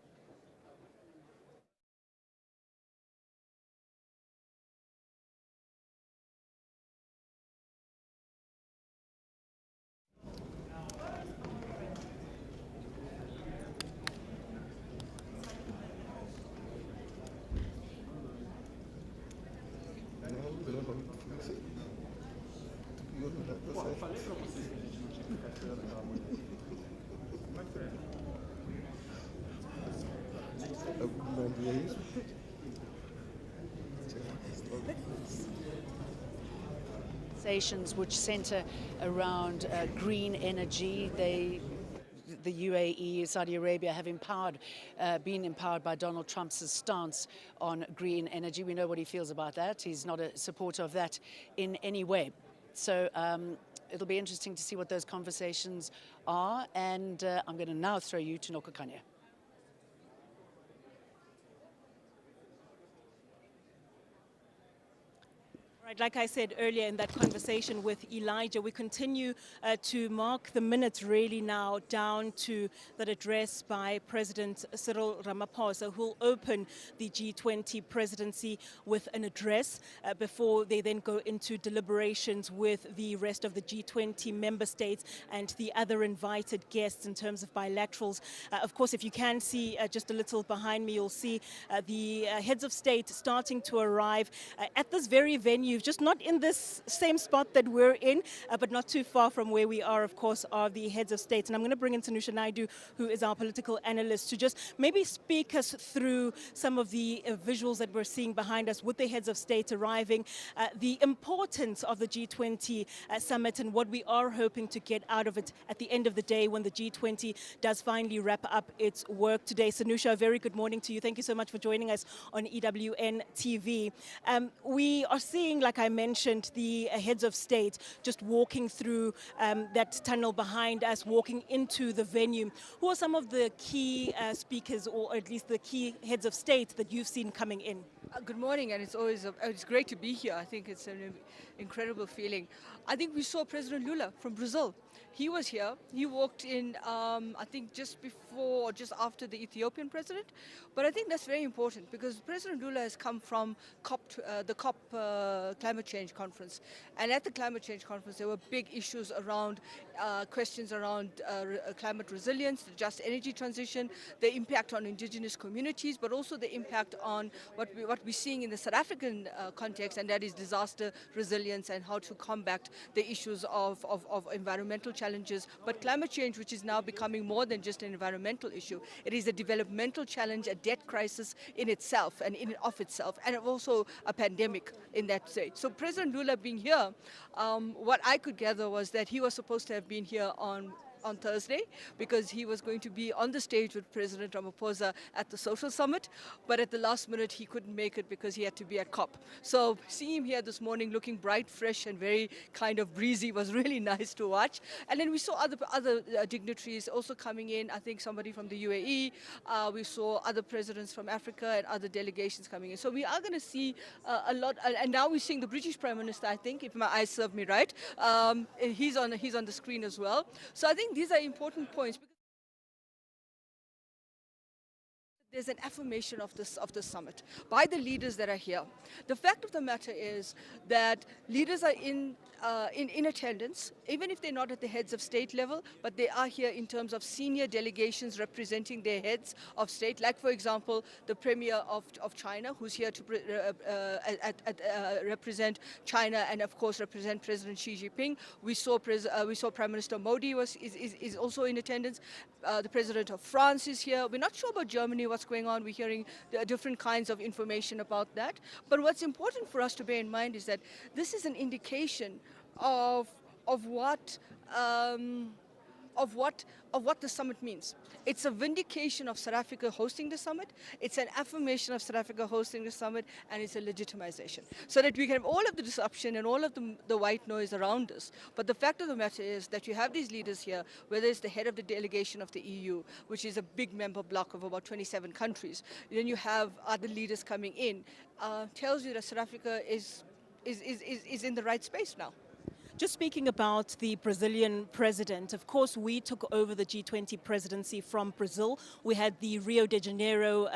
Which center around green energy. The UAE, Saudi Arabia have been empowered by Donald Trump's stance on green energy. We know what he feels about that. He's not a supporter of that in any way. So it'll be interesting to see what those conversations are. And I'm going to now throw you to Nokokanya. Right. Right, like I said earlier in that conversation with Elijah, we continue to mark the minutes really now down to that address by President Cyril Ramaphosa, who will open the G20 presidency with an address before they then go into deliberations with the rest of the G20 member states and the other invited guests in terms of bilaterals. Of course, if you can see just a little behind me, you'll see the heads of state starting to arrive at this very venue, just not in this same spot that we're in, but not too far from where we are, of course, are the heads of state. And I'm going to bring in Tanusha Naidu, who is our political analyst, to just maybe speak us through some of the visuals that we're seeing behind us with the heads of state arriving, the importance of the G20 summit and what we are hoping to get out of it at the end of the day when the G20 does finally wrap up its work today. Tanusha, a very good morning to you. Thank you so much for joining us on EWN TV. We are seeing, like I mentioned, the heads of state just walking through that tunnel behind us, walking into the venue. Who are some of the key speakers, or at least the key heads of state that you've seen coming in? Good morning, and it's great to be here. I think it's an incredible feeling. I think we saw President Lula from Brazil. He was here. He walked in, I think, just before or just after the Ethiopian president. But I think that's very important because President Lula has come from the COP climate change conference. And at the climate change conference, there were big issues around questions around climate resilience, the just energy transition, the impact on indigenous communities, but also the impact on what we're seeing in the South African context, and that is disaster resilience and how to combat the issues of environmental challenges. But climate change, which is now becoming more than just an environmental issue, it is a developmental challenge, a debt crisis in itself and in and of itself, and also a pandemic in that state. So President Lula being here, what I could gather was that he was supposed to have been here on Thursday because he was going to be on the stage with President Ramaphosa at the social summit, but at the last minute he couldn't make it because he had to be at COP. So seeing him here this morning looking bright, fresh and very kind of breezy was really nice to watch. And then we saw other dignitaries also coming in. I think somebody from the UAE, we saw other presidents from Africa and other delegations coming in. So we are going to see a lot, and now we're seeing the British Prime Minister, I think, if my eyes serve me right. He's on the screen as well. So I think these are important points. There's an affirmation of the summit by the leaders that are here. The fact of the matter is that leaders are in attendance, even if they're not at the heads of state level, but they are here in terms of senior delegations representing their heads of state. Like, for example, the Premier of China, who's here to represent China and, of course, represent President Xi Jinping. We saw Prime Minister Modi is also in attendance. The President of France is here. We're not sure about Germany, what's going on. We're hearing different kinds of information about that. But what's important for us to bear in mind is that this is an indication of what the summit means. It's a vindication of South Africa hosting the summit, it's an affirmation of South Africa hosting the summit, and it's a legitimization. So that we can have all of the disruption and all of the white noise around us. But the fact of the matter is that you have these leaders here, whether it's the head of the delegation of the EU, which is a big member bloc of about 27 countries, then you have other leaders coming in, tells you that South Africa is in the right space now. Just speaking about the Brazilian president, of course, we took over the G20 presidency from Brazil. We had the Rio de Janeiro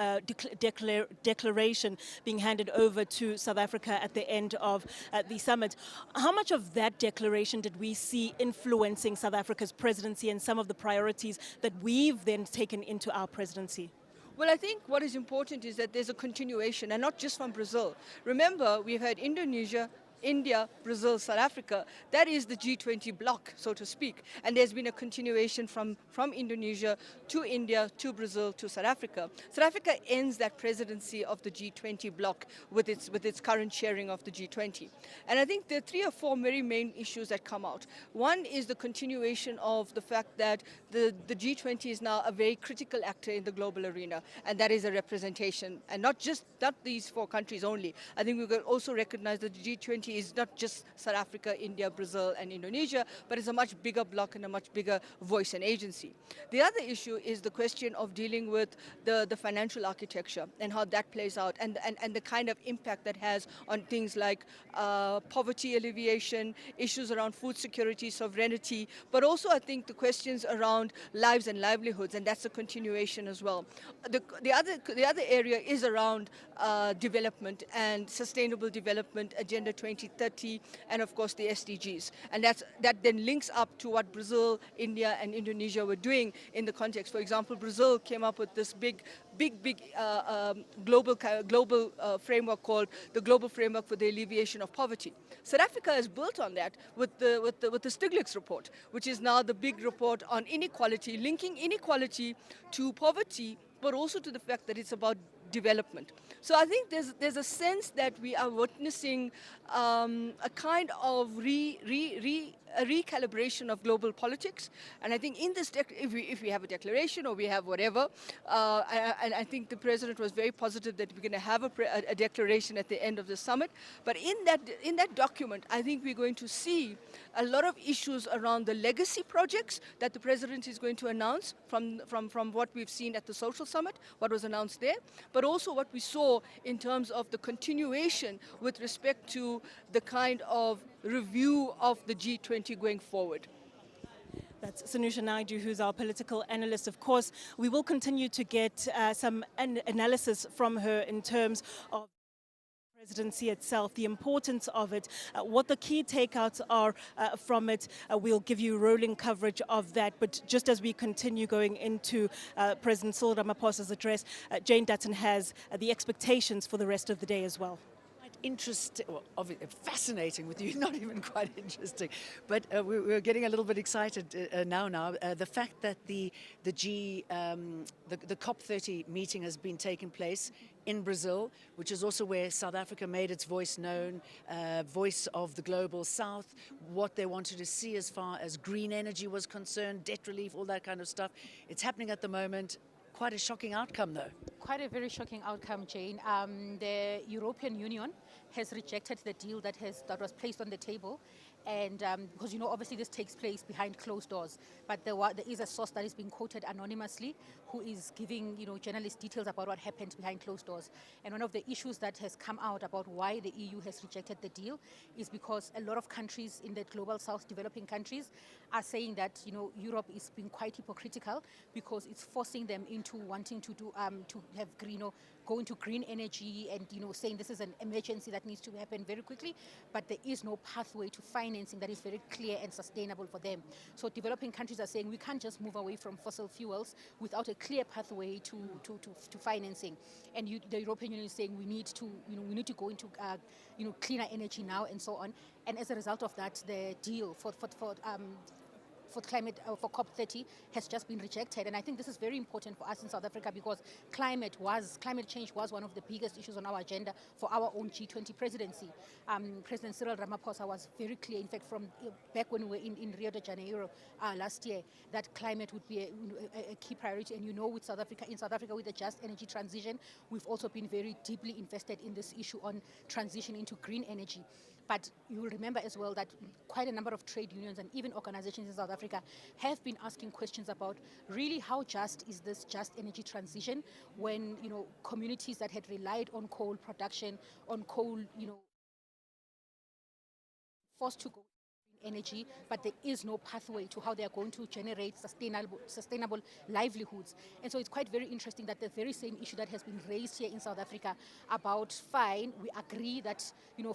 declaration being handed over to South Africa at the end of the summit. How much of that declaration did we see influencing South Africa's presidency and some of the priorities that we've then taken into our presidency? Well, I think what is important is that there's a continuation, and not just from Brazil. Remember, we've had Indonesia, India, Brazil, South Africa. That is the G20 bloc, so to speak. And there's been a continuation from Indonesia to India to Brazil to South Africa. South Africa ends that presidency of the G20 bloc with its current chairing of the G20. And I think there are 3 or 4 very main issues that come out. One is the continuation of the fact that the G20 is now a very critical actor in the global arena, and that is a representation. And not these 4 countries only. I think we could also recognize that the G20 G20 is not just South Africa, India, Brazil, and Indonesia, but it's a much bigger bloc and a much bigger voice and agency. The other issue is the question of dealing with the financial architecture and how that plays out, and the kind of impact that has on things like poverty alleviation, issues around food security, sovereignty, but also I think the questions around lives and livelihoods, and that's a continuation as well. The other area is around development and sustainable development, Agenda 2030, and of course the SDGs. And that then links up to what Brazil, India, and Indonesia were doing in the context. For example, Brazil came up with this big global framework called the Global Framework for the Alleviation of Poverty. South Africa has built on that with the Stiglitz report, which is now the big report on inequality, linking inequality to poverty, but also to the fact that it's about development. So I think there's a sense that we are witnessing a kind of a recalibration of global politics. And I think in this, if we have a declaration or we have whatever, and I think the president was very positive that we're going to have a declaration at the end of the summit. But in that document, I think we're going to see a lot of issues around the legacy projects that the president is going to announce from what we've seen at the social summit, what was announced there, but also what we saw in terms of the continuation with respect to the kind of review of the G20 going forward. That's Sanusha Naidu, who's our political analyst. Of course, we will continue to get some analysis from her in terms of presidency itself, the importance of it, what the key takeouts are from it. We'll give you rolling coverage of that. But just as we continue going into President Cyril Ramaphosa's address, Jane Dutton has the expectations for the rest of the day as well. Interesting, well, fascinating with you, not even quite interesting, but we're getting a little bit excited now. The fact that the COP30 meeting has been taking place in Brazil, which is also where South Africa made its voice known, voice of the global South, what they wanted to see as far as green energy was concerned, debt relief, all that kind of stuff. It's happening at the moment. Quite a shocking outcome, though. Quite a very shocking outcome, Jane. The European Union has rejected the deal that was placed on the table. And because, obviously this takes place behind closed doors. But there is a source that is being quoted anonymously who is giving, journalists details about what happened behind closed doors. And one of the issues that has come out about why the EU has rejected the deal is because a lot of countries in the global south, developing countries, are saying that, Europe is being quite hypocritical because it's forcing them into wanting to do, to have green, go into green energy and, saying this is an emergency that needs to happen very quickly, but there is no pathway to financing that is very clear and sustainable for them. So developing countries are saying we can't just move away from fossil fuels without a clear pathway to financing. And the European Union is saying we need to go into, cleaner energy now and so on. And as a result of that, the deal for climate for COP30 has just been rejected, and I think this is very important for us in South Africa because climate change was one of the biggest issues on our agenda for our own G20 presidency. President Cyril Ramaphosa was very clear, in fact, from back when we were in Rio de Janeiro last year, that climate would be a key priority. And with South Africa with the just energy transition, we've also been very deeply invested in this issue on transition into green energy. But you will remember as well that quite a number of trade unions and even organizations in South Africa have been asking questions about really how just is this just energy transition when, communities that had relied on coal production, on coal, forced to go energy, but there is no pathway to how they are going to generate sustainable livelihoods. And so it's quite very interesting that the very same issue that has been raised here in South Africa about fine, we agree that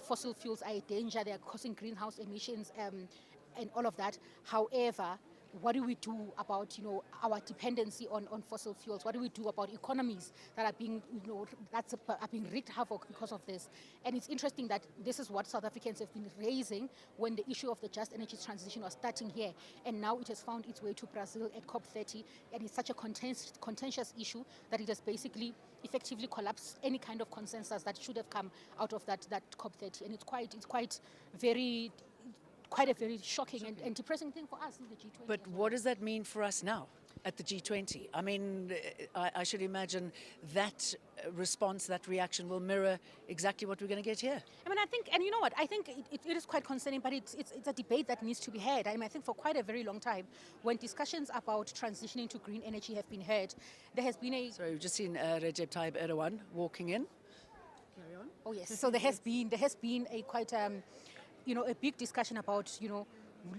fossil fuels are a danger, they are causing greenhouse emissions and all of that. However, what do we do about our dependency on fossil fuels? What do we do about economies that are being are being wreaked havoc because of this? And it's interesting that this is what South Africans have been raising when the issue of the just energy transition was starting here, and now it has found its way to Brazil at COP30, and it's such a contentious issue that it has basically effectively collapsed any kind of consensus that should have come out of that COP30, and it's quite a very shocking and depressing thing for us in the G20. But what does that mean for us now? at the G20. I mean, I should imagine that response, that reaction will mirror exactly what we're going to get here. I mean, I think, and you know what, I think it is quite concerning, but it's a debate that needs to be had. I mean, I think for quite a very long time, when discussions about transitioning to green energy have been had, there has been a... Sorry, we've just seen Recep Tayyip Erdogan walking in. Carry on. Oh yes, so there has been a quite, a big discussion about,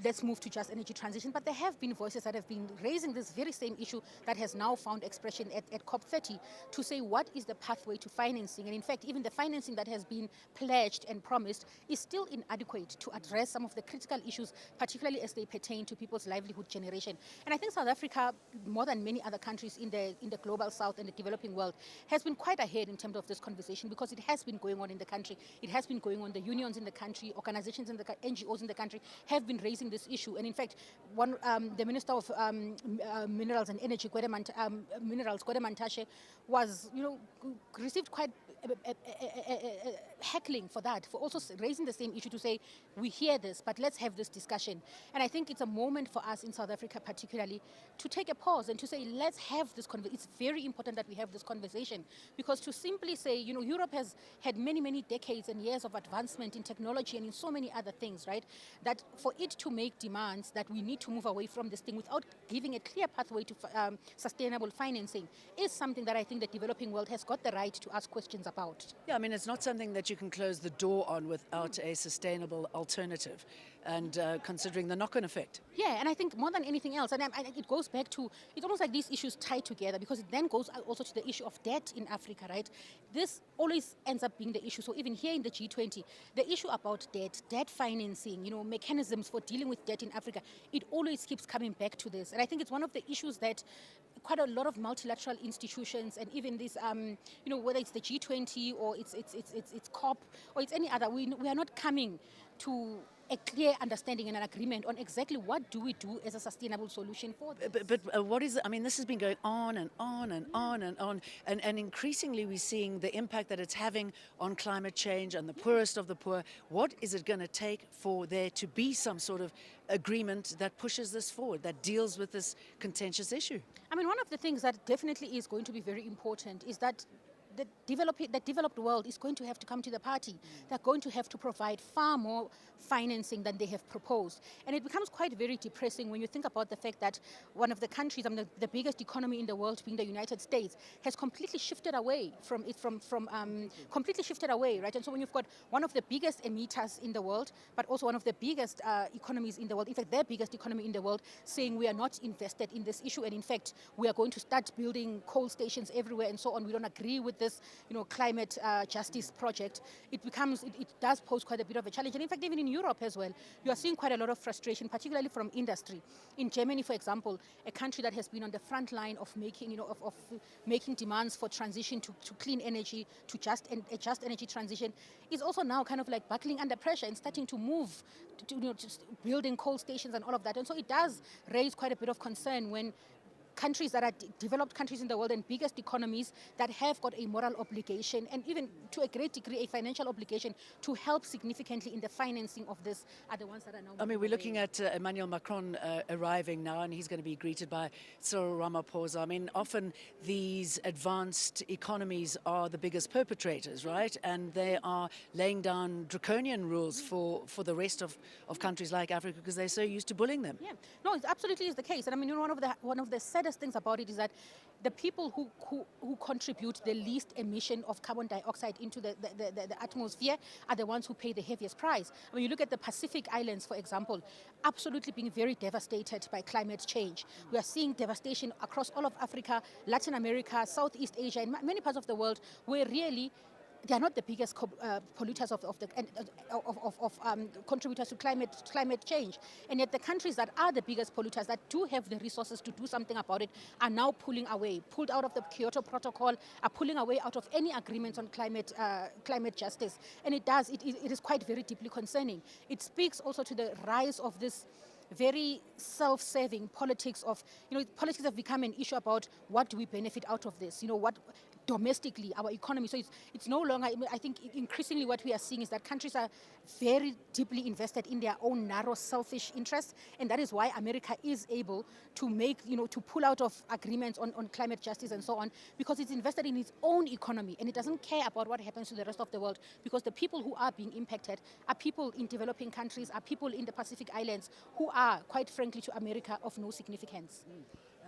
let's move to just energy transition. But there have been voices that have been raising this very same issue that has now found expression at COP30 to say what is the pathway to financing. And in fact, even the financing that has been pledged and promised is still inadequate to address some of the critical issues, particularly as they pertain to people's livelihood generation. And I think South Africa, more than many other countries in the global south and the developing world, has been quite ahead in terms of this conversation because it has been going on in the country. It has been going on. The unions in the country, organizations in the NGOs in the country have been raising this issue. And in fact, the Minister of Minerals and Energy, Gwede Mantashe, was, received quite heckling for that, for also raising the same issue to say, we hear this, but let's have this discussion. And I think it's a moment for us in South Africa particularly to take a pause and to say, let's have this conversation. It's very important that we have this conversation because to simply say, Europe has had many, many decades and years of advancement in technology and in so many other things, right? That for it to make demands that we need to move away from this thing without giving a clear pathway to sustainable financing is something that I think the developing world has got the right to ask questions about. Yeah, I mean, it's not something that you can close the door on without a sustainable alternative and considering the knock-on effect. Yeah, and I think more than anything else, and it goes back to, it's almost like these issues tie together because it then goes also to the issue of debt in Africa, right? This always ends up being the issue. So even here in the G20, the issue about debt financing, mechanisms for dealing with debt in Africa, it always keeps coming back to this. And I think it's one of the issues that quite a lot of multilateral institutions and even this, whether it's the G20 or it's COP or it's any other, we are not coming to a clear understanding and an agreement on exactly what do we do as a sustainable solution for this. But what is it? I mean, this has been going on and on and on and on, and increasingly we're seeing the impact that it's having on climate change and the poorest of the poor. What is it going to take for there to be some sort of agreement that pushes this forward, that deals with this contentious issue? I mean, one of the things that definitely is going to be very important is that the developed world is going to have to come to the party. They're going to have to provide far more financing than they have proposed. And it becomes quite very depressing when you think about the fact that one of the countries, the biggest economy in the world being the United States, has completely shifted away completely shifted away, right? And so when you've got one of the biggest emitters in the world, but also one of the biggest economies in the world, in fact, their biggest economy in the world, saying we are not invested in this issue, and in fact, we are going to start building coal stations everywhere and so on. We don't agree with this, climate justice project. It does pose quite a bit of a challenge. And in fact, even in Europe as well, you are seeing quite a lot of frustration, particularly from industry. In Germany, for example, a country that has been on the front line of making, of making demands for transition to clean energy, to just energy transition, is also now kind of like buckling under pressure and starting to move to just building coal stations and all of that. And so it does raise quite a bit of concern when countries that are developed countries in the world and biggest economies that have got a moral obligation and even to a great degree a financial obligation to help significantly in the financing of this are the ones that are now... I mean, we're looking at Emmanuel Macron arriving now, and he's going to be greeted by Cyril Ramaphosa. I mean, often these advanced economies are the biggest perpetrators, right? And they are laying down draconian rules for the rest of countries like Africa because they're so used to bullying them. Yeah, no, it absolutely is the case. And I mean, one of the saddest things about it is that the people who contribute the least emission of carbon dioxide into the atmosphere are the ones who pay the heaviest price. I mean, you look at the Pacific Islands, for example, absolutely being very devastated by climate change. We are seeing devastation across all of Africa, Latin America, Southeast Asia, and many parts of the world where really they are not the biggest polluters contributors to climate change, and yet the countries that are the biggest polluters that do have the resources to do something about it are now pulled out of the Kyoto Protocol, are pulling away out of any agreements on climate justice, and it is quite very deeply concerning. It speaks also to the rise of this very self-serving politics of, politics have become an issue about what do we benefit out of this, what domestically, our economy. So it's no longer, I think increasingly what we are seeing is that countries are very deeply invested in their own narrow, selfish interests. And that is why America is able to make, to pull out of agreements on climate justice and so on, because it's invested in its own economy and it doesn't care about what happens to the rest of the world, because the people who are being impacted are people in developing countries, are people in the Pacific Islands who are, quite frankly, to America of no significance.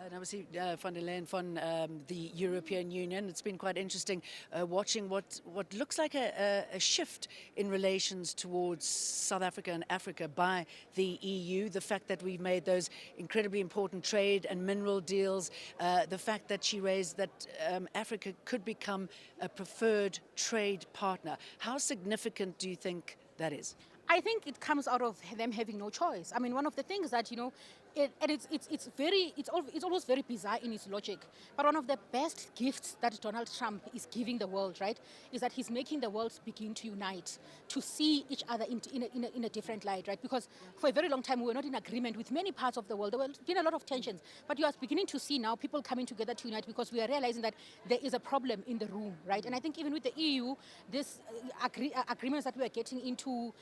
And obviously, von der Leyen from the European Union, it's been quite interesting watching what looks like a shift in relations towards South Africa and Africa by the EU. The fact that we've made those incredibly important trade and mineral deals, the fact that she raised that Africa could become a preferred trade partner. How significant do you think that is? I think it comes out of them having no choice. I mean, one of the things that, it's almost very bizarre in its logic. But one of the best gifts that Donald Trump is giving the world, right, is that he's making the world begin to unite, to see each other in a different light, right? Because for a very long time we were not in agreement with many parts of the world. There were been a lot of tensions, but you are beginning to see now people coming together to unite because we are realizing that there is a problem in the room, right? And I think even with the EU, this agreements that we are getting into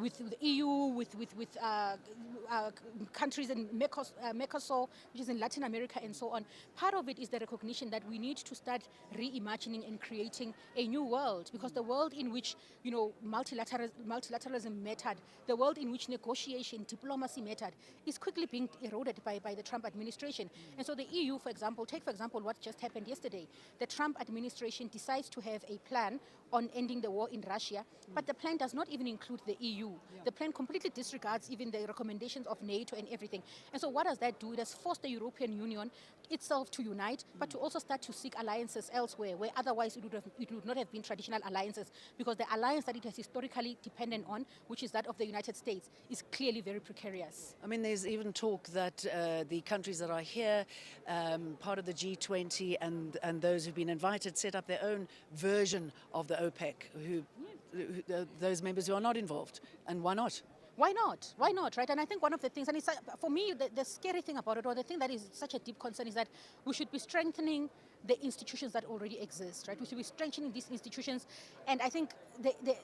with the EU, with countries in Mercosur, which is in Latin America and so on. Part of it is the recognition that we need to start reimagining and creating a new world, because the world in which multilateralism mattered, the world in which negotiation, diplomacy mattered, is quickly being eroded by the Trump administration. And so the EU, for example, take for example what just happened yesterday. The Trump administration decides to have a plan on ending the war in Russia, but the plan does not even include the EU. The plan completely disregards even the recommendations of NATO and everything. And so what does that do? It has forced the European Union itself to unite, but to also start to seek alliances elsewhere, where otherwise it would not have been traditional alliances, because the alliance that it has historically depended on, which is that of the United States, is clearly very precarious. I mean, there's even talk that the countries that are here, part of the G20 and those who've been invited, set up their own version of the OPEC, those members who are not involved. And why not? Why not? Why not, right? And I think one of the things, and it's, for me, the scary thing about it, or the thing that is such a deep concern, is that we should be strengthening the institutions that already exist, right? We should be strengthening these institutions, and I think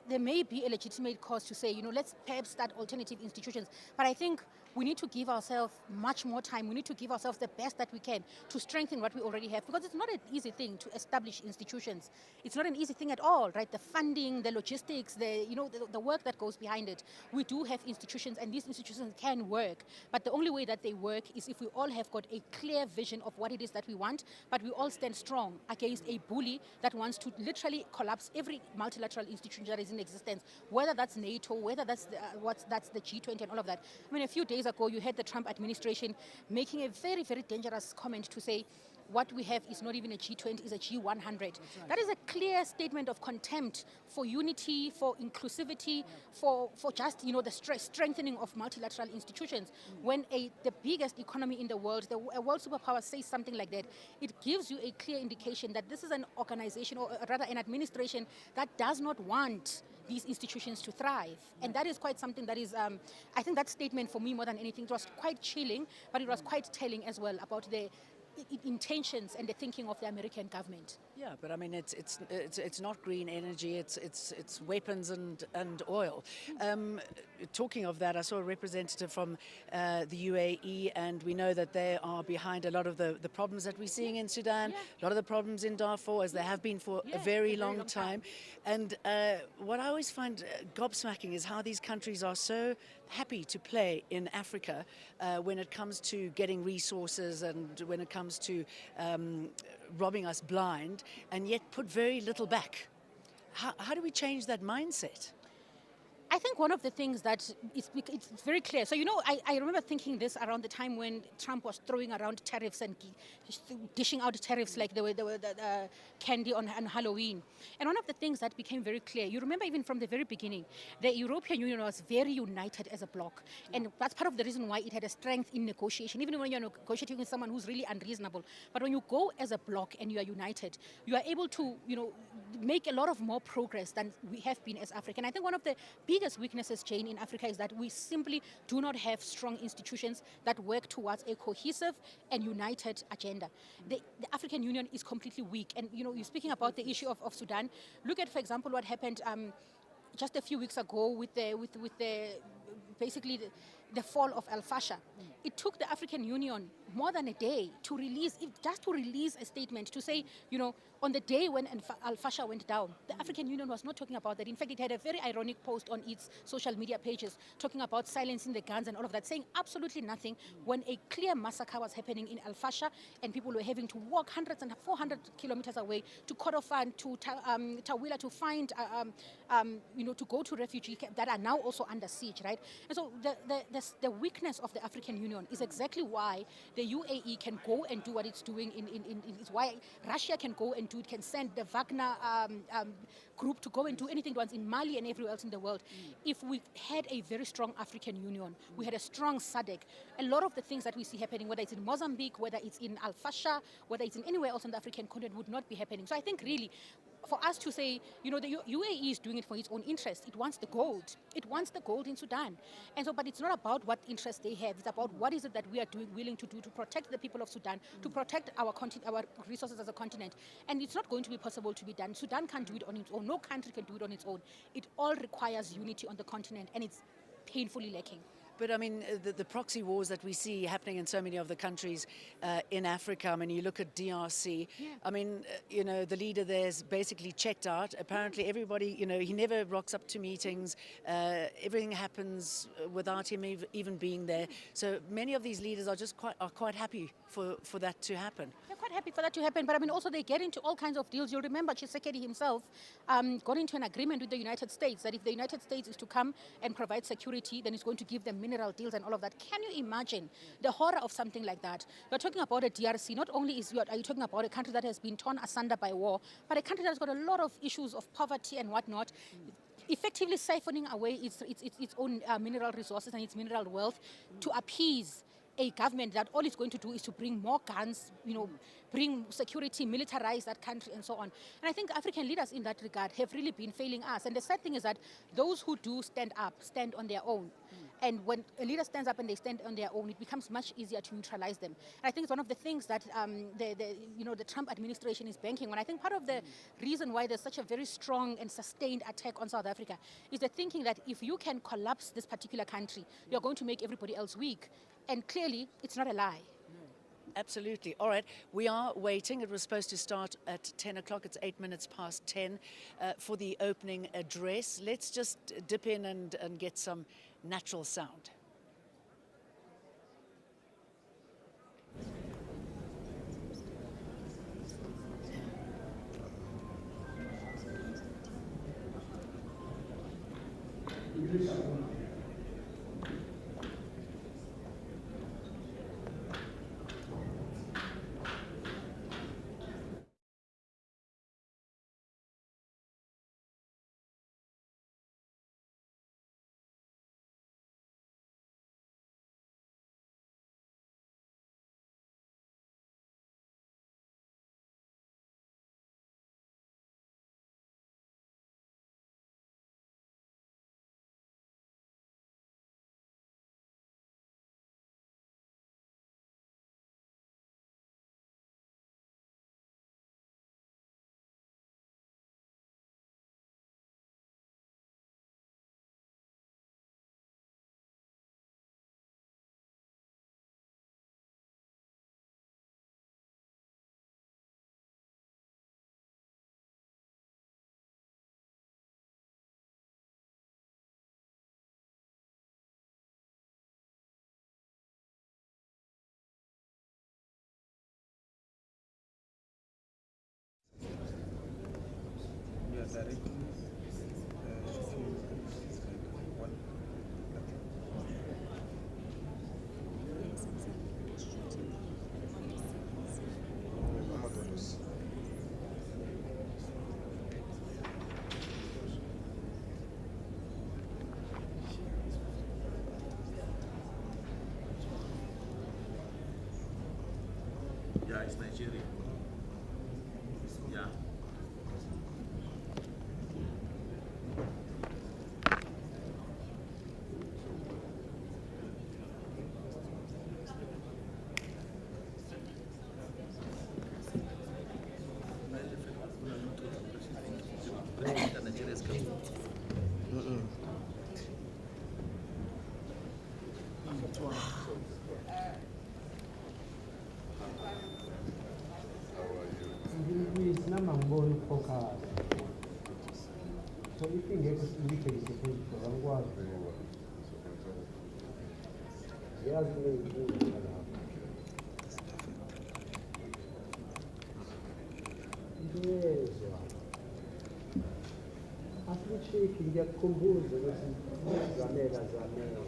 there may be a legitimate cause to say, let's perhaps start alternative institutions, but I think we need to give ourselves much more time. We need to give ourselves the best that we can to strengthen what we already have, because it's not an easy thing to establish institutions. It's not an easy thing at all, right? The funding, the logistics, the work that goes behind it. We do have institutions, and these institutions can work, but the only way that they work is if we all have got a clear vision of what it is that we want, but we all stand strong against a bully that wants to literally collapse every multilateral institution that is in existence, whether that's NATO, whether that's the G20 and all of that. I mean, a few days ago, you had the Trump administration making a very, very dangerous comment to say, what we have is not even a G20, it's a G100. Right. That is a clear statement of contempt for unity, for inclusivity, for just the strengthening of multilateral institutions. When the biggest economy in the world, a world superpower, says something like that, it gives you a clear indication that this is an organization, or rather an administration, that does not want these institutions to thrive. And that is quite something that is, I think that statement for me, more than anything, it was quite chilling, but it was quite telling as well about the intentions and the thinking of the American government. Yeah, but I mean, it's not green energy. It's weapons and oil. Talking of that, I saw a representative from the UAE, and we know that they are behind a lot of the problems that we're seeing in Sudan, a lot of the problems in Darfur, as they have been for a very long time. And what I always find gobsmacking is how these countries are so happy to play in Africa when it comes to getting resources and when it comes to robbing us blind, and yet put very little back. How do we change that mindset? I think one of the things that it's very clear. So, I remember thinking this around the time when Trump was throwing around tariffs and dishing out tariffs like they were the candy on Halloween. And one of the things that became very clear, you remember even from the very beginning, the European Union was very united as a bloc. And that's part of the reason why it had a strength in negotiation, even when you're negotiating with someone who's really unreasonable. But when you go as a bloc and you are united, you are able to, make a lot of more progress than we have been as Africa. And I think one of the big biggest weaknesses, Jane, in Africa is that we simply do not have strong institutions that work towards a cohesive and united agenda. The African Union is completely weak. And, you know, you're speaking about the issue of Sudan. Look at, for example, what happened just a few weeks ago with the basically the fall of Al-Fasher. It took the African Union more than a day to release a statement to say, you know, on the day when Al-Fasher went down, the African Union was not talking about that. In fact, it had a very ironic post on its social media pages talking about silencing the guns and all of that, saying absolutely nothing when a clear massacre was happening in Al-Fasher and people were having to walk 400 kilometers away to Kordofan, to Tawila to find, you know, to go to refugee camps that are now also under siege, right? And so the weakness of the African Union is exactly why the UAE can go and do what it's doing. It's why Russia can go and do it, can send the Wagner group to go and do anything it wants in Mali and everywhere else in the world. If we had a very strong African Union, we had a strong SADC, a lot of the things that we see happening, whether it's in Mozambique, whether it's in Al-Fasher, whether it's in anywhere else on the African continent, would not be happening. So I think really, for us to say, you know, the UAE is doing it for its own interest. It wants the gold. It wants the gold in Sudan. And so, but it's not about what interest they have. It's about what is it that we are willing to do to protect the people of Sudan, to protect our resources as a continent. And it's not going to be possible to be done. Sudan can't do it on its own. No country can do it on its own. It all requires unity on the continent, and it's painfully lacking. But I mean, the proxy wars that we see happening in so many of the countries in Africa, I mean, you look at DRC, I mean, you know, the leader there's basically checked out. Apparently everybody, you know, he never rocks up to meetings. Everything happens without him even being there. So many of these leaders are just quite happy for that to happen. They're quite happy for that to happen, but I mean, also they get into all kinds of deals. You'll remember Tshisekedi himself got into an agreement with the United States that if the United States is to come and provide security, then it's going to give them mineral deals and all of that. Can you imagine the horror of something like that? You're talking about a DRC. Not only are you talking about a country that has been torn asunder by war, but a country that has got a lot of issues of poverty and whatnot, effectively siphoning away its own mineral resources and its mineral wealth to appease a government that all it's going to do is to bring more guns, you know, bring security, militarize that country and so on. And I think African leaders in that regard have really been failing us. And the sad thing is that those who do stand up, stand on their own. And when a leader stands up and they stand on their own, it becomes much easier to neutralize them. And I think it's one of the things that the Trump administration is banking on. I think part of the reason why there's such a very strong and sustained attack on South Africa is the thinking that if you can collapse this particular country, you're going to make everybody else weak. And clearly, it's not a lie. Absolutely. All right. We are waiting. It was supposed to start at 10 o'clock. It's 8 minutes past 10 for the opening address. Let's just dip in and get some natural sound. Yeah, it's Nigeria. Yeah. focus. So if we get to indicate the program, asicheki ngiyakukhumbuza ukuthi zamela zamela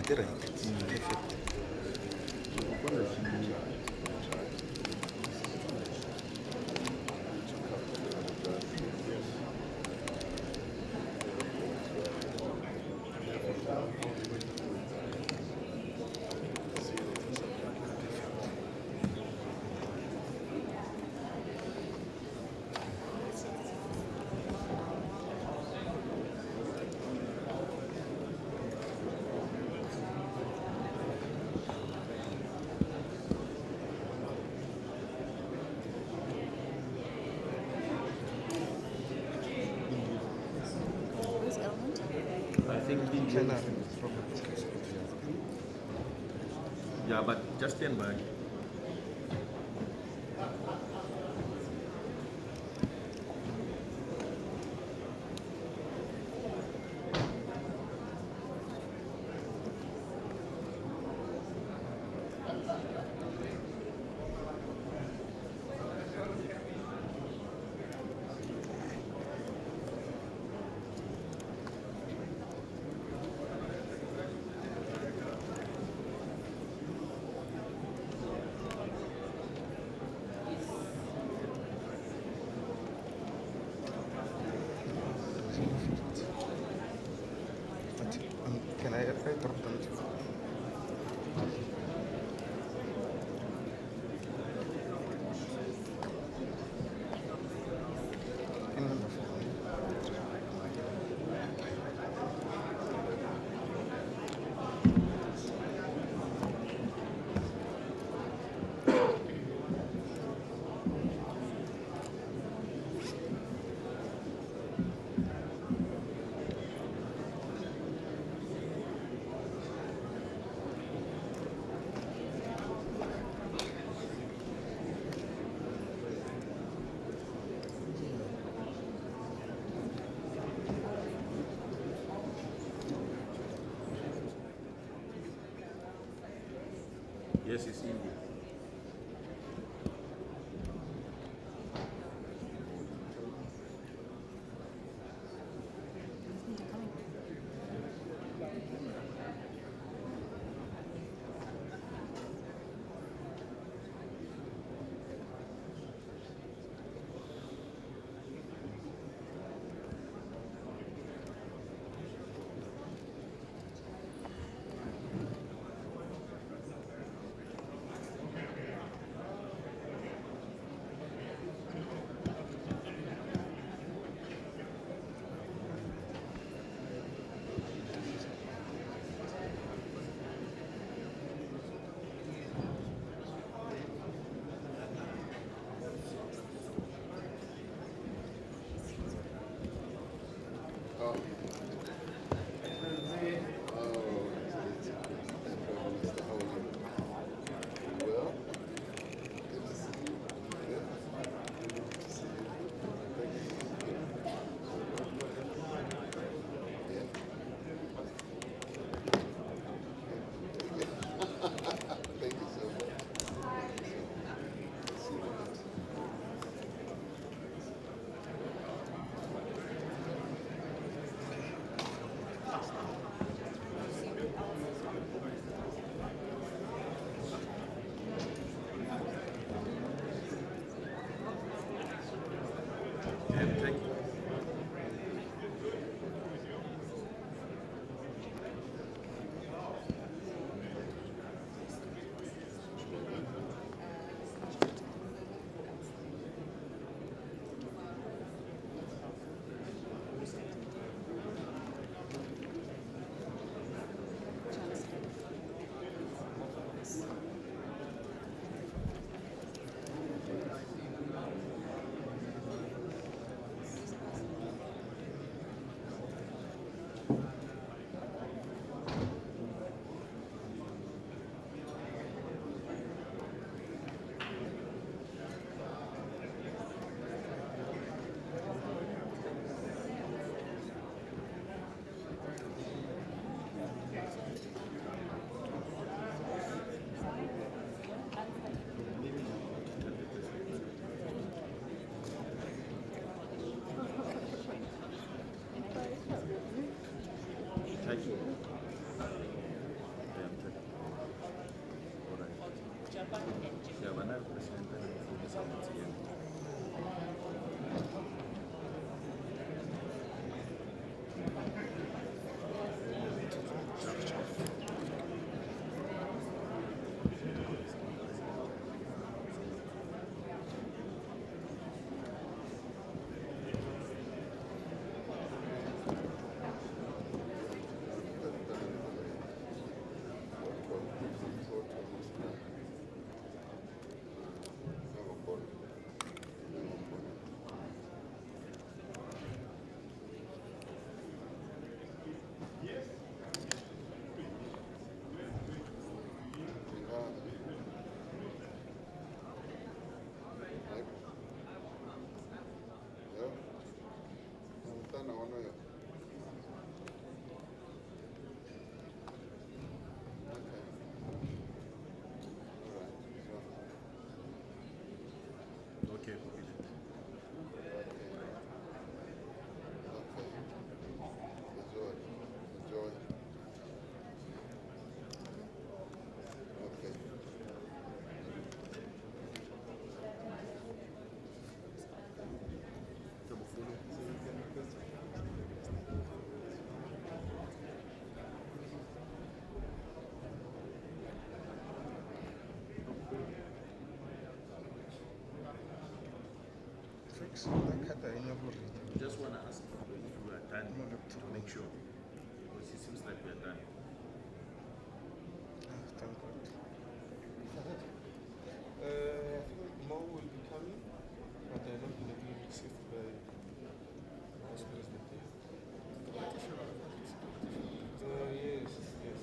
I think yeah, but just stand by. Can I interrupt them? Yes, it's India. Ya van al presidente de la Provincial siguiente. Okay, just want to ask if we are done to make sure, because it seems like we are done. Thank God. I think more will be coming, but I don't believe we will receive by Vice President. Yes, yes.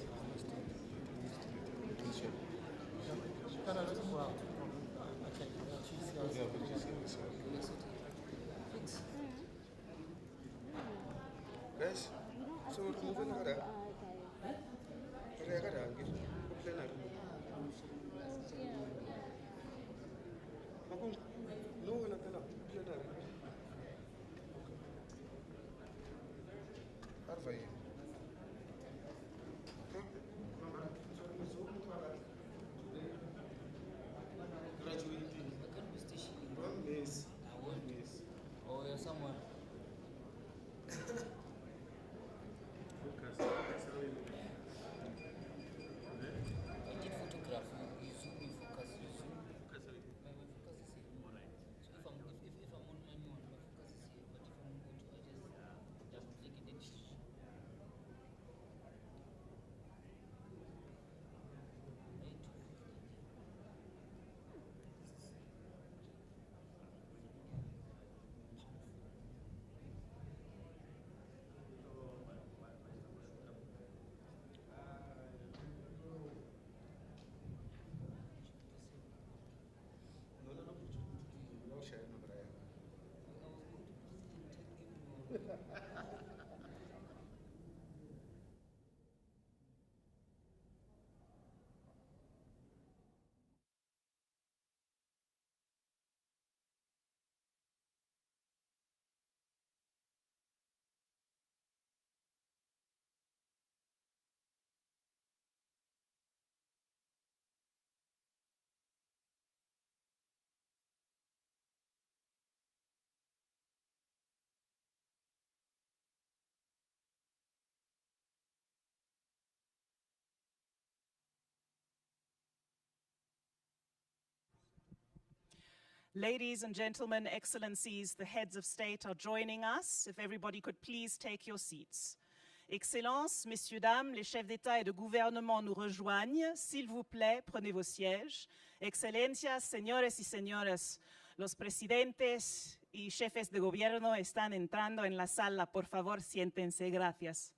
Guys, so we're moving around. No, we're not gonna plenary. Arvai. Graduating. One miss. One miss. Oh, you're someone. Focus. I did photograph. You zoom, you focus, you zoom. Focus. My focus is here. All right. So if I'm on my new one, my focus is here. But if I'm going to, I just click it and No share, no Brian. Ladies and gentlemen, excellencies, the heads of state are joining us. If everybody could please take your seats. Excellences, messieurs, dames, les chefs d'État et de gouvernement nous rejoignent. S'il vous plaît, prenez vos sièges. Excelencias, señores y señoras, los presidentes y jefes de gobierno están entrando en la sala. Por favor, siéntense. Gracias.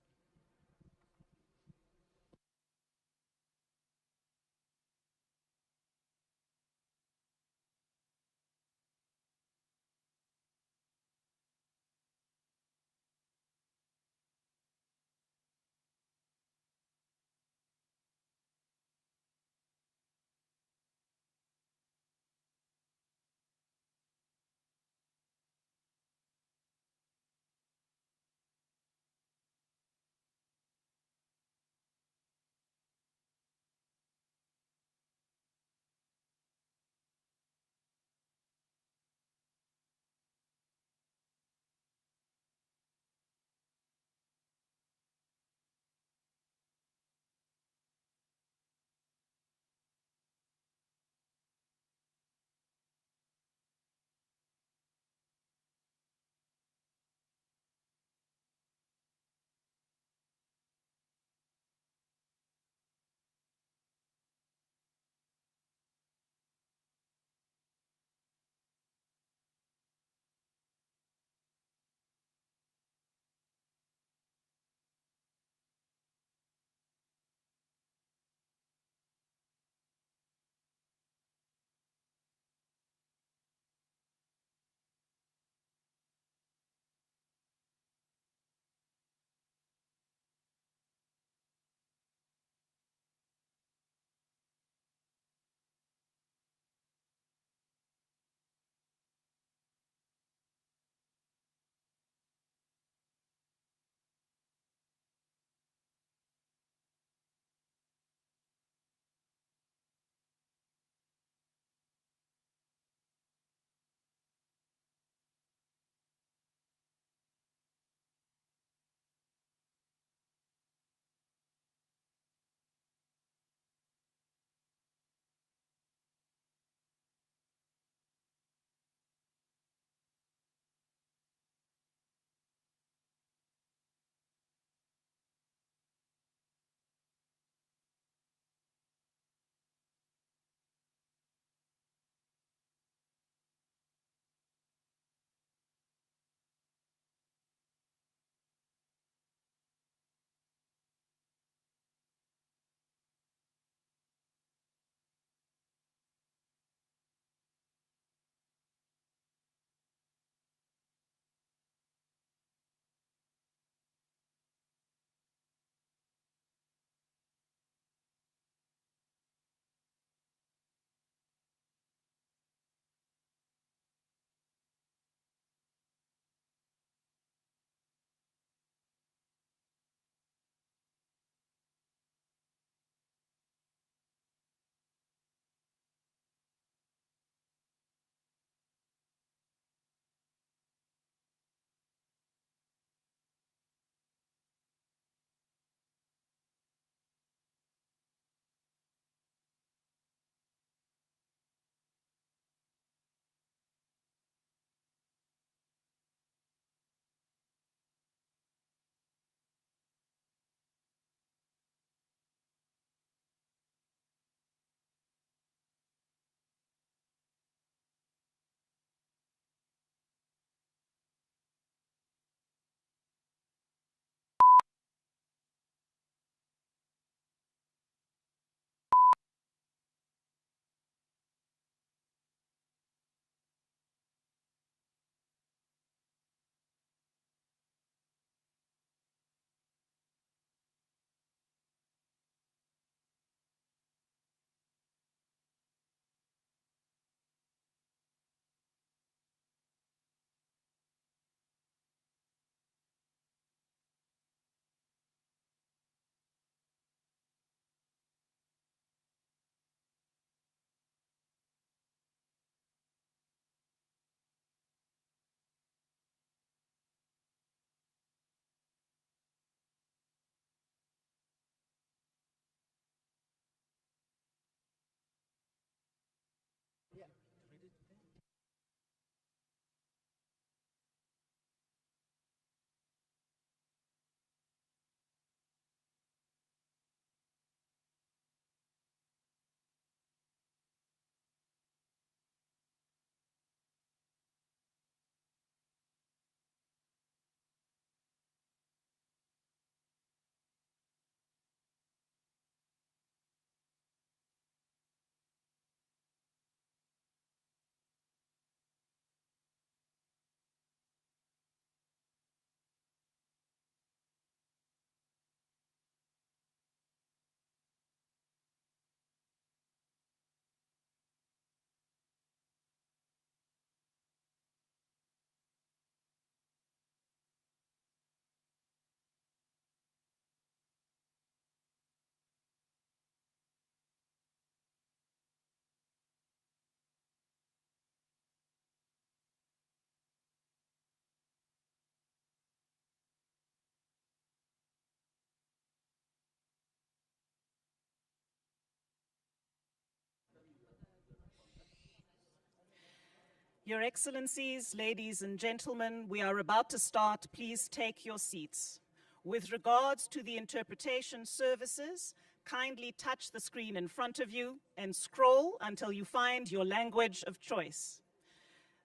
Your Excellencies, ladies and gentlemen, we are about to start. Please take your seats. With regards to the interpretation services, kindly touch the screen in front of you and scroll until you find your language of choice.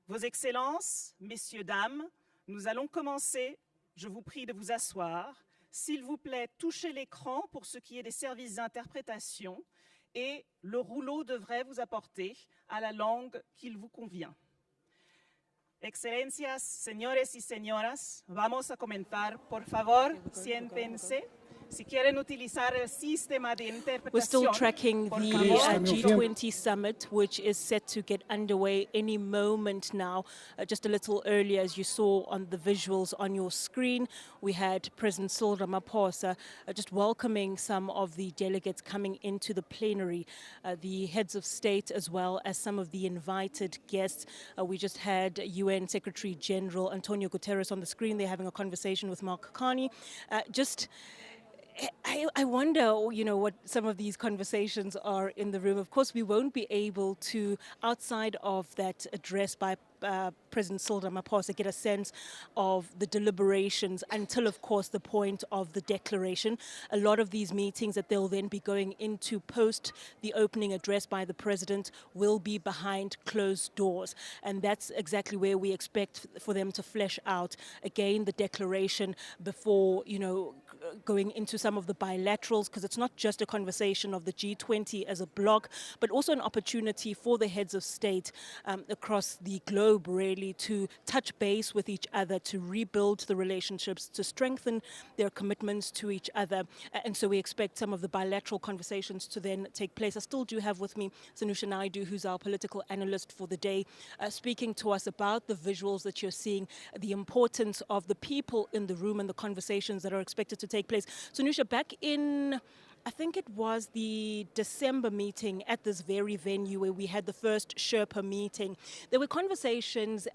Vos Excellences, Messieurs, Dames, nous allons commencer. Je vous prie de vous asseoir. S'il vous plaît, touchez l'écran pour ce qui est des services d'interprétation et le rouleau devrait vous apporter à la langue qu'il vous convient. Excelencias, señores y señoras, vamos a comenzar. Por favor, siéntense. Si quieren utilizar el sistema de interpretación, We're still tracking por the favor, G20 Summit, which is set to get underway any moment now. Just a little earlier, as you saw on the visuals on your screen, we had President Cyril Ramaphosa just welcoming some of the delegates coming into the plenary, the heads of state as well as some of the invited guests. We just had UN Secretary General Antonio Guterres on the screen. They're having a conversation with Mark Carney. I wonder, you know, what some of these conversations are in the room. Of course, we won't be able to, outside of that address by President Cyril Ramaphosa, get a sense of the deliberations until, of course, the point of the declaration. A lot of these meetings that they'll then be going into post the opening address by the president will be behind closed doors. And that's exactly where we expect for them to flesh out, again, the declaration before, you know, going into some of the bilaterals, because it's not just a conversation of the G20 as a bloc, but also an opportunity for the heads of state across the globe really to touch base with each other, to rebuild the relationships, to strengthen their commitments to each other. And so we expect some of the bilateral conversations to then take place. I still do have with me Sanusha Naidu, who's our political analyst for the day, speaking to us about the visuals that you're seeing, the importance of the people in the room and the conversations that are expected to take place. Sanusha, back in, I think it was the December meeting at this very venue where we had the first Sherpa meeting, there were conversations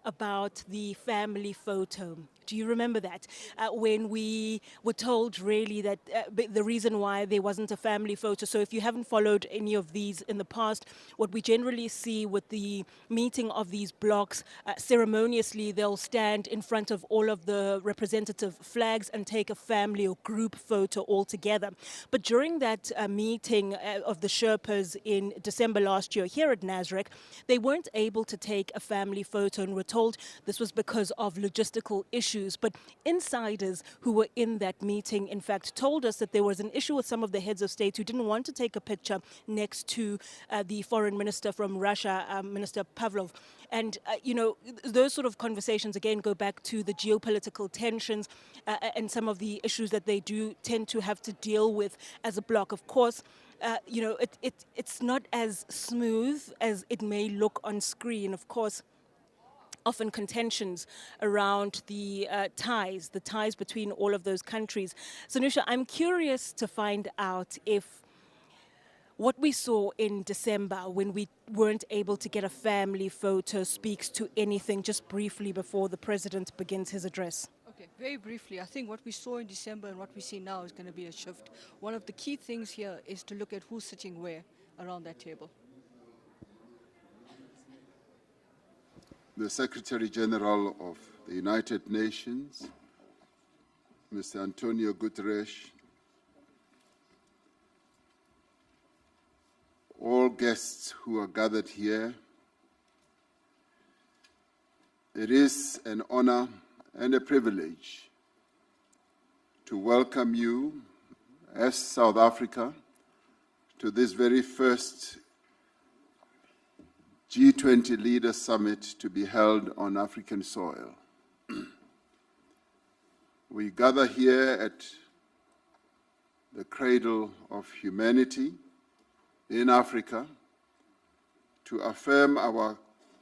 about the family photo. Do you remember that? When we were told really that the reason why there wasn't a family photo. So if you haven't followed any of these in the past, what we generally see with the meeting of these blocks, ceremoniously they'll stand in front of all of the representative flags and take a family or group photo all together. But during that meeting of the Sherpas in December last year here at Nasrec, they weren't able to take a family photo and were told this was because of logistical issues. But insiders who were in that meeting, in fact, told us that there was an issue with some of the heads of state who didn't want to take a picture next to the foreign minister from Russia, Minister Pavlov. And, you know, those sort of conversations, again, go back to the geopolitical tensions and some of the issues that they do tend to have to deal with as a bloc. Of course, you know, it's not as smooth as it may look on screen. Of course, often contentions around the ties between all of those countries. Sanusha, I'm curious to find out if what we saw in December when we weren't able to get a family photo speaks to anything, just briefly before the president begins his address. Okay, very briefly, I think what we saw in December and what we see now is going to be a shift. One of the key things here is to look at who's sitting where around that table. The Secretary General of the United Nations, Mr. Antonio Guterres, all guests who are gathered here, it is an honor and a privilege to welcome you as South Africa to this very first G20 Leaders Summit to be held on African soil. We gather here at the cradle of humanity in Africa to affirm our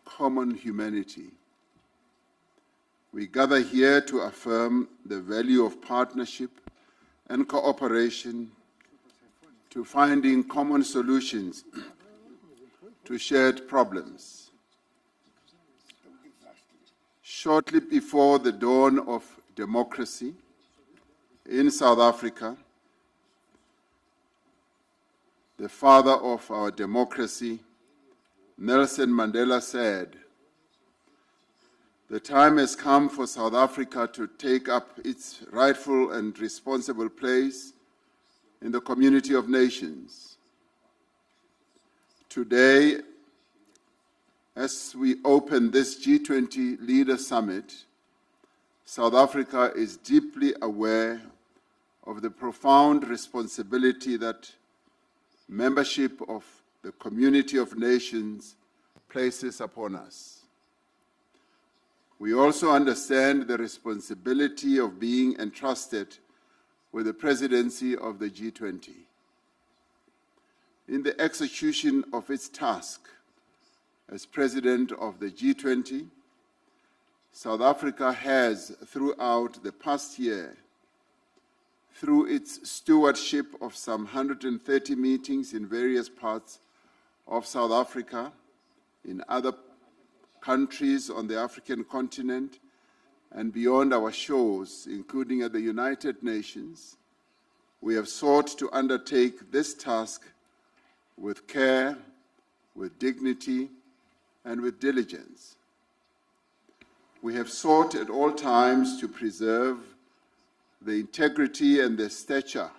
common humanity. We gather here to affirm the value of partnership and cooperation, to finding common solutions to shared problems. Shortly before the dawn of democracy in South Africa, the father of our democracy, Nelson Mandela, said, The time has come for South Africa to take up its rightful and responsible place in the community of nations. Today, as we open this G20 Leaders Summit, South Africa is deeply aware of the profound responsibility that membership of the community of nations places upon us. We also understand the responsibility of being entrusted with the presidency of the G20. In the execution of its task as president of the G20, South Africa has, throughout the past year, through its stewardship of some 130 meetings in various parts of South Africa, in other countries on the African continent, and beyond our shores, including at the United Nations, we have sought to undertake this task with care, with dignity, and with diligence. We have sought at all times to preserve the integrity and the stature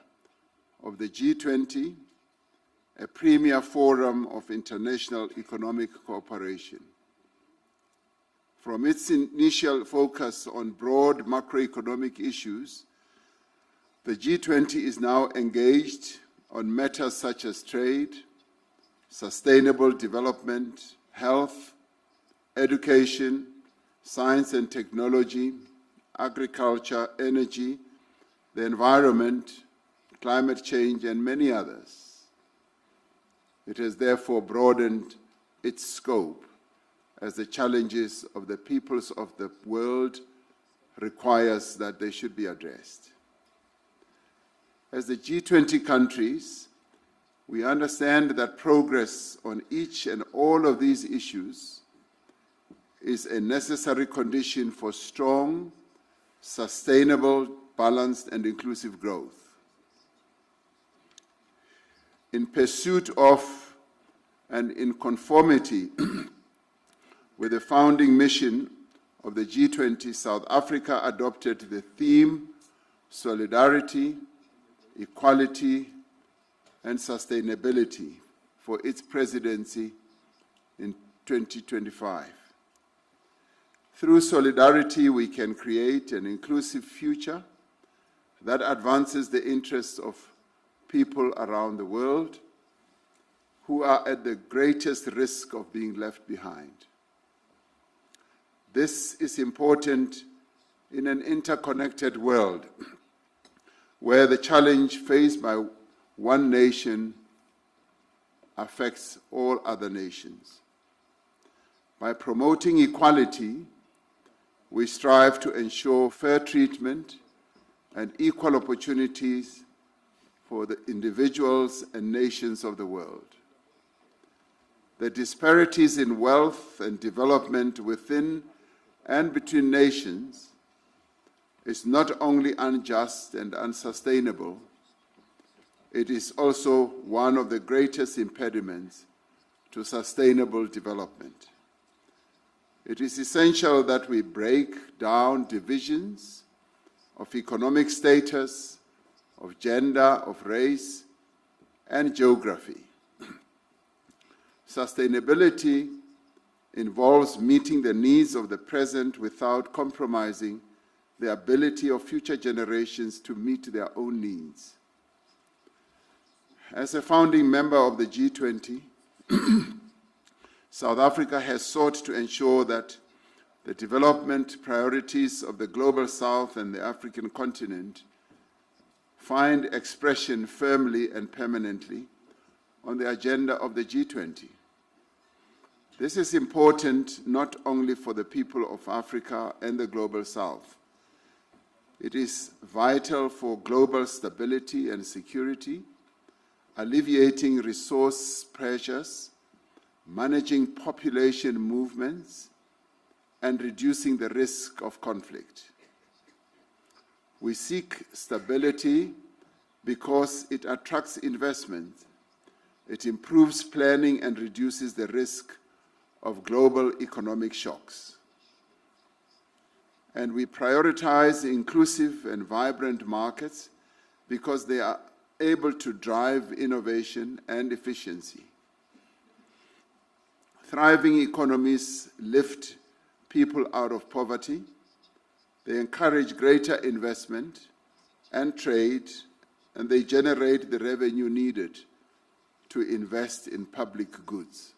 of the G20, a premier forum of international economic cooperation. From its initial focus on broad macroeconomic issues, the G20 is now engaged on matters such as trade, sustainable development, health, education, science and technology, agriculture, energy, the environment, climate change, and many others. It has therefore broadened its scope as the challenges of the peoples of the world requires that they should be addressed. As the G20 countries, we understand that progress on each and all of these issues is a necessary condition for strong, sustainable, balanced, and inclusive growth. In pursuit of and in conformity with the founding mission of the G20, South Africa adopted the theme Solidarity, Equality, and Sustainability for its presidency in 2025. Through solidarity, we can create an inclusive future that advances the interests of people around the world who are at the greatest risk of being left behind. This is important in an interconnected world where the challenge faced by one nation affects all other nations. By promoting equality, we strive to ensure fair treatment and equal opportunities for the individuals and nations of the world. The disparities in wealth and development within and between nations is not only unjust and unsustainable, it is also one of the greatest impediments to sustainable development. It is essential that we break down divisions of economic status, of gender, of race, and geography. Sustainability involves meeting the needs of the present without compromising the ability of future generations to meet their own needs. As a founding member of the G20, South Africa has sought to ensure that the development priorities of the Global South and the African continent find expression firmly and permanently on the agenda of the G20. This is important not only for the people of Africa and the Global South. It is vital for global stability and security, alleviating resource pressures, managing population movements, and reducing the risk of conflict. We seek stability because it attracts investment, it improves planning and reduces the risk of global economic shocks. And we prioritize inclusive and vibrant markets because they are able to drive innovation and efficiency. Thriving economies lift people out of poverty. They encourage greater investment and trade, and they generate the revenue needed to invest in public goods.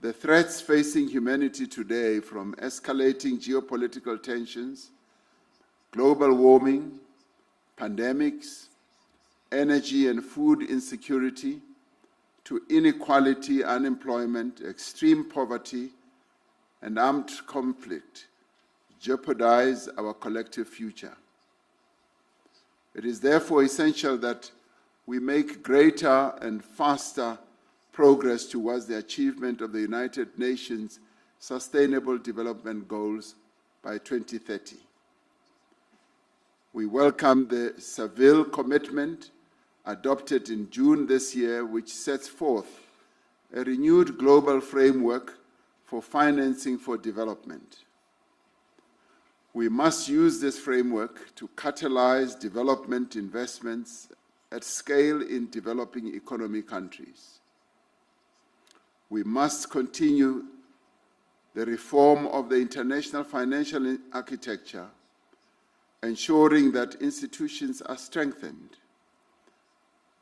The threats facing humanity today, from escalating geopolitical tensions, global warming, pandemics, energy and food insecurity, to inequality, unemployment, extreme poverty, and armed conflict, jeopardize our collective future. It is therefore essential that we make greater and faster progress towards the achievement of the United Nations Sustainable Development Goals by 2030. We welcome the Seville Commitment adopted in June this year, which sets forth a renewed global framework for financing for development. We must use this framework to catalyze development investments at scale in developing economy countries. We must continue the reform of the international financial architecture, ensuring that institutions are strengthened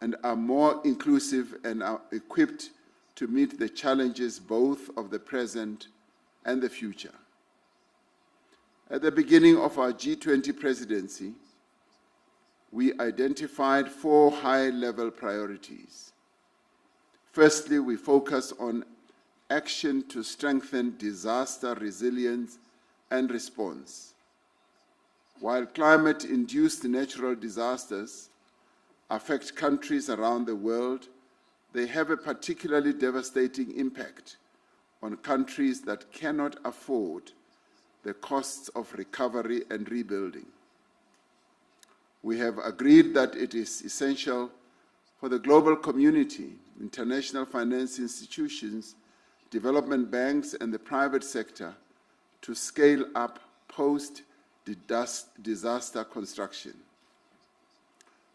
and are more inclusive and are equipped to meet the challenges both of the present and the future. At the beginning of our G20 presidency, we identified 4 high-level priorities. Firstly, we focus on action to strengthen disaster resilience and response. While climate-induced natural disasters affect countries around the world, they have a particularly devastating impact on countries that cannot afford the costs of recovery and rebuilding. We have agreed that it is essential for the global community, international finance institutions, development banks, and the private sector to scale up post-disaster construction.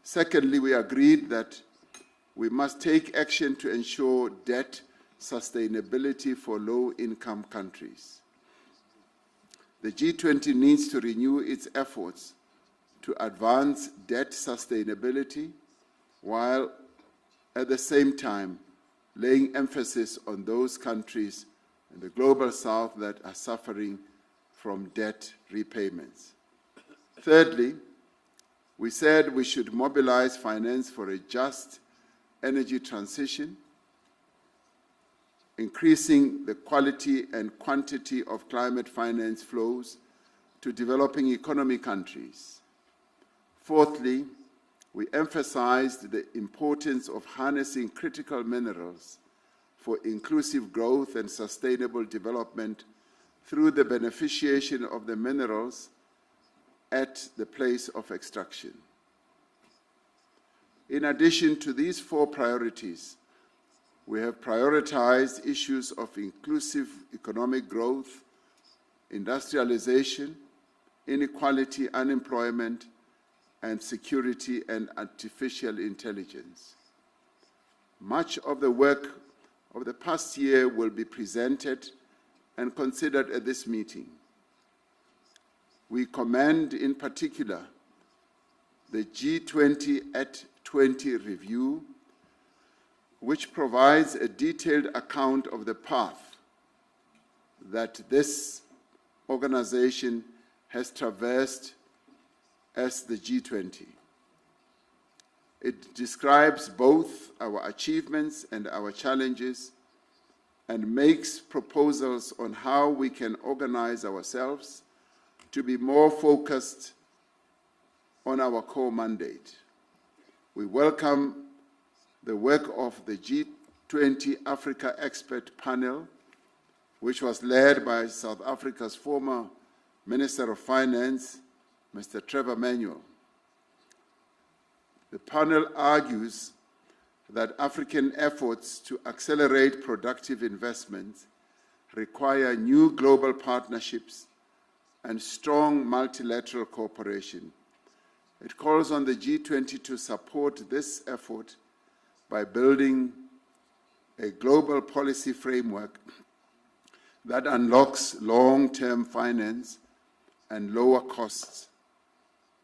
Secondly, we agreed that we must take action to ensure debt sustainability for low-income countries. The G20 needs to renew its efforts to advance debt sustainability while at the same time laying emphasis on those countries in the global south that are suffering from debt repayments. Thirdly, we said we should mobilize finance for a just energy transition, increasing the quality and quantity of climate finance flows to developing economy countries. Fourthly, we emphasized the importance of harnessing critical minerals for inclusive growth and sustainable development through the beneficiation of the minerals at the place of extraction. In addition to these 4 priorities, we have prioritized issues of inclusive economic growth, industrialization, inequality, unemployment, and security and artificial intelligence. Much of the work of the past year will be presented and considered at this meeting. We commend in particular the G20 at 20 review, which provides a detailed account of the path that this organization has traversed as the G20. It describes both our achievements and our challenges and makes proposals on how we can organize ourselves to be more focused on our core mandate. We welcome the work of the G20 Africa Expert Panel, which was led by South Africa's former Minister of Finance, Mr. Trevor Manuel. The panel argues that African efforts to accelerate productive investments require new global partnerships and strong multilateral cooperation. It calls on the G20 to support this effort by building a global policy framework that unlocks long-term finance and lower costs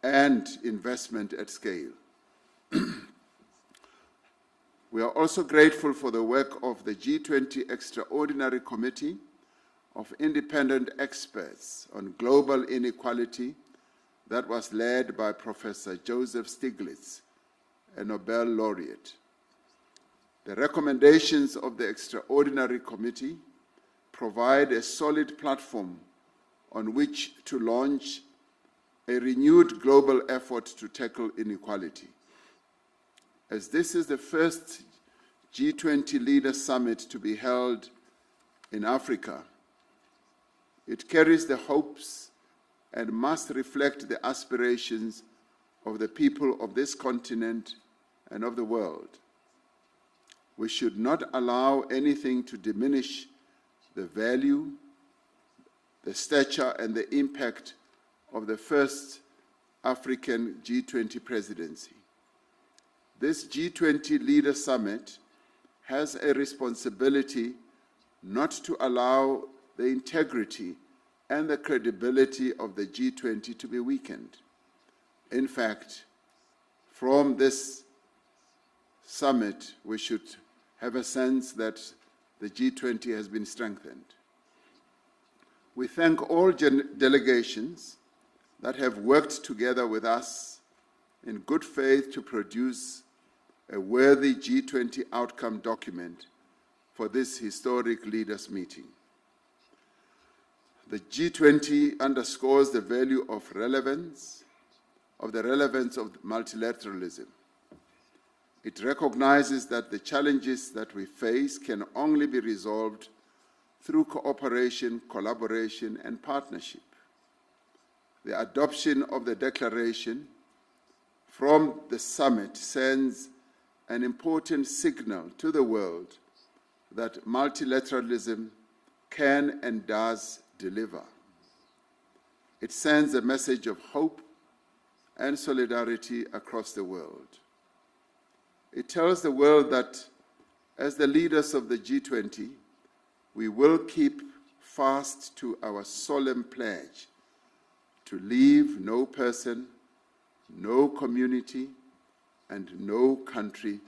and investment at scale. We are also grateful for the work of the G20 Extraordinary Committee of Independent Experts on Global Inequality that was led by Professor Joseph Stiglitz, a Nobel laureate. The recommendations of the Extraordinary Committee provide a solid platform on which to launch a renewed global effort to tackle inequality. As this is the first G20 Leaders Summit to be held in Africa, it carries the hopes and must reflect the aspirations of the people of this continent and of the world. We should not allow anything to diminish the value, the stature, and the impact of the first African G20 presidency. This G20 Leaders Summit has a responsibility not to allow the integrity and the credibility of the G20 to be weakened. In fact, from this summit, we should have a sense that the G20 has been strengthened. We thank all delegations that have worked together with us in good faith to produce a worthy G20 outcome document for this historic leaders meeting. The G20 underscores the value of the relevance of multilateralism. It recognizes that the challenges that we face can only be resolved through cooperation, collaboration, and partnership. The adoption of the declaration from the summit sends an important signal to the world that multilateralism can and does deliver. It sends a message of hope and solidarity across the world. It tells the world that as the leaders of the G20, we will keep fast to our solemn pledge to leave no person, no community, and no country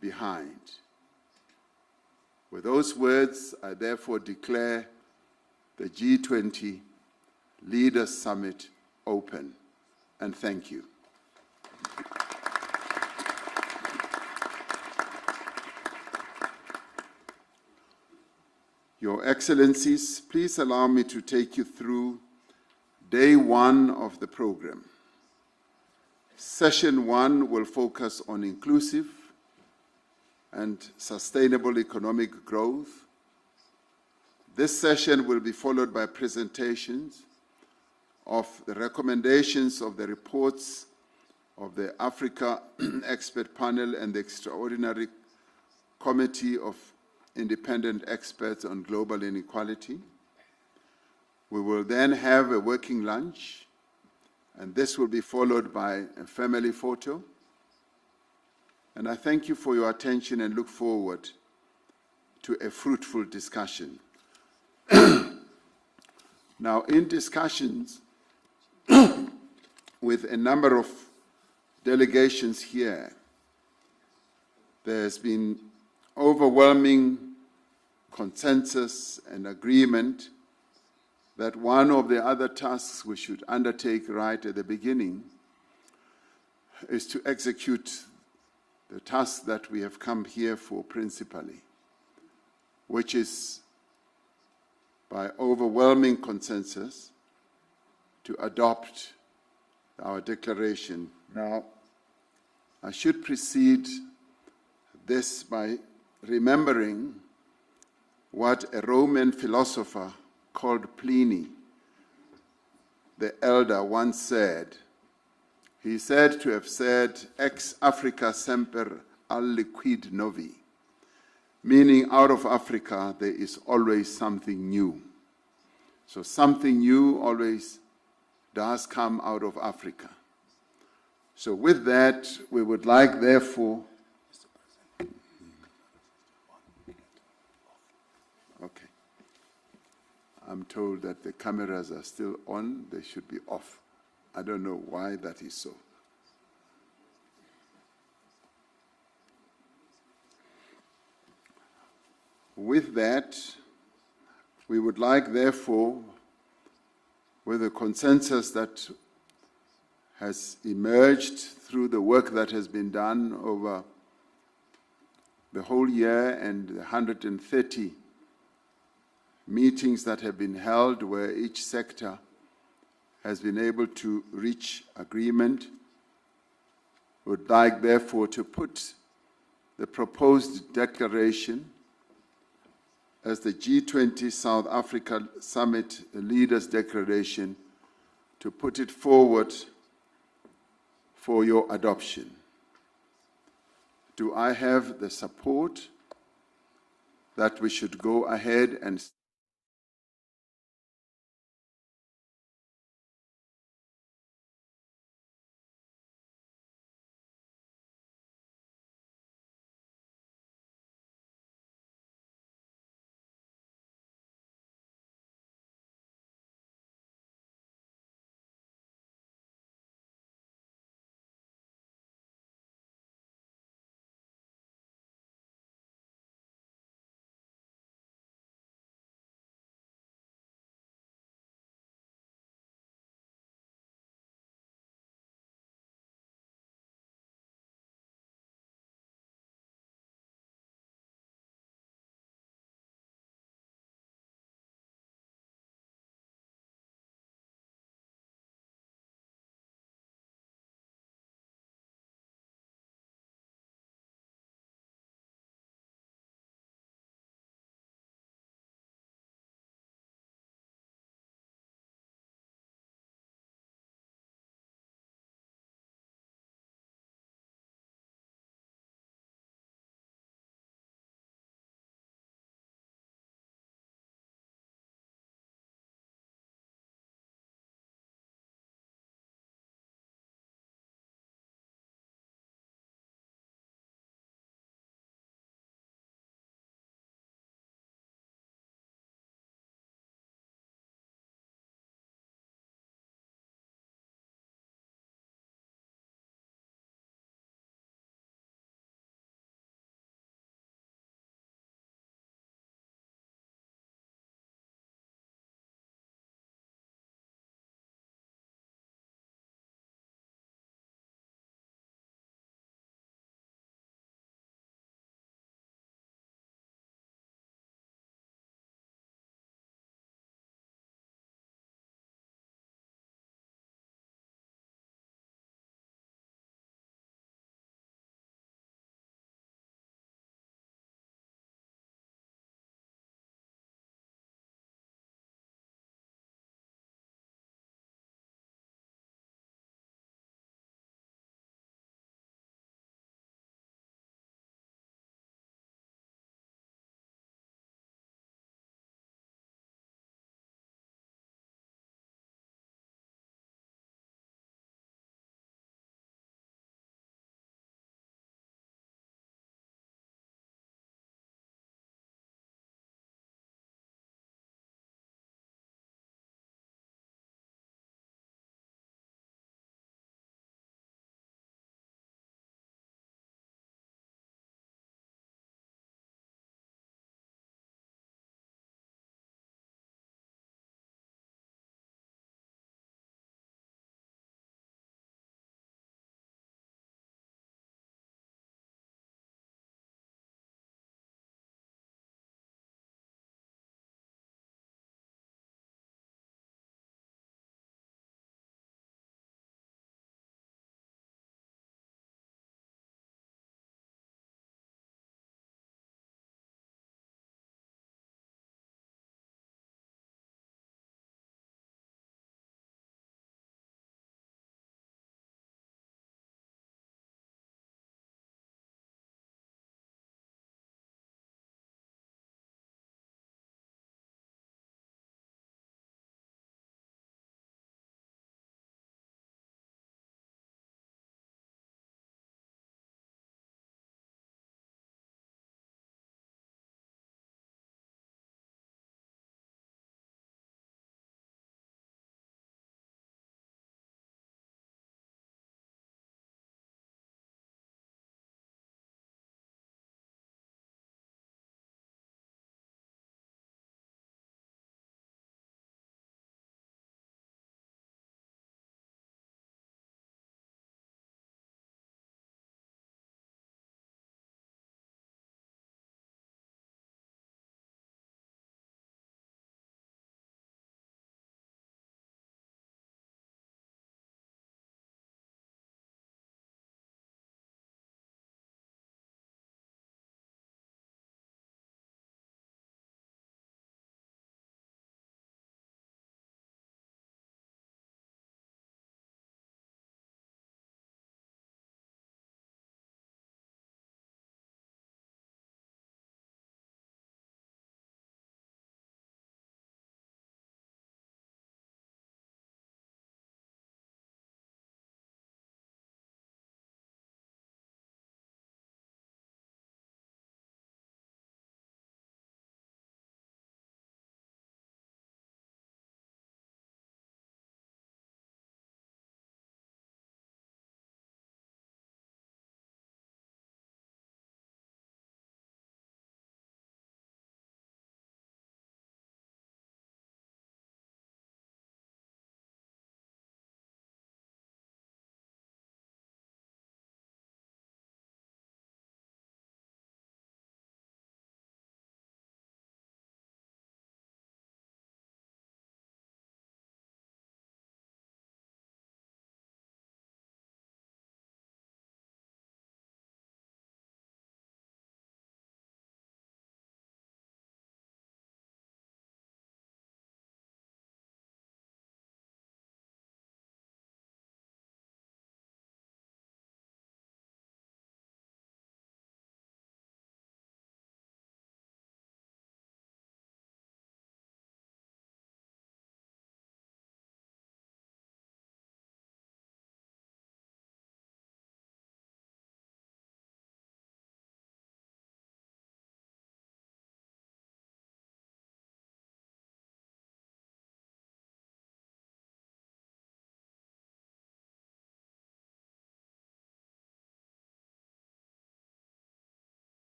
behind. With those words, I therefore declare the G20 Leaders Summit open, and thank you. Your Excellencies, please allow me to take you through day one of the program. Session one will focus on inclusive and sustainable economic growth. This session will be followed by presentations of the recommendations of the reports of the Africa Expert Panel and the Extraordinary Committee of Independent Experts on Global Inequality. We will then have a working lunch, and this will be followed by a family photo. And I thank you for your attention and look forward to a fruitful discussion. Now, in discussions with a number of delegations here, there has been overwhelming consensus and agreement that one of the other tasks we should undertake right at the beginning is to execute the task that we have come here for principally, which is by overwhelming consensus to adopt our declaration. Now, I should precede this by remembering what a Roman philosopher called Pliny, the elder, once said. He said to have said, ex Africa semper aliquid novi, meaning out of Africa there is always something new. So something new always does come out of Africa. So with that, we would like, therefore, okay. I'm told that the cameras are still on, they should be off. I don't know why that is so. With that, we would like, therefore, with a consensus that has emerged through the work that has been done over the whole year and the 130 meetings that have been held where each sector has been able to reach agreement, would like, therefore, to put the proposed declaration as the G20 South Africa Summit Leaders Declaration, to put it forward for your adoption. Do I have the support that we should go ahead and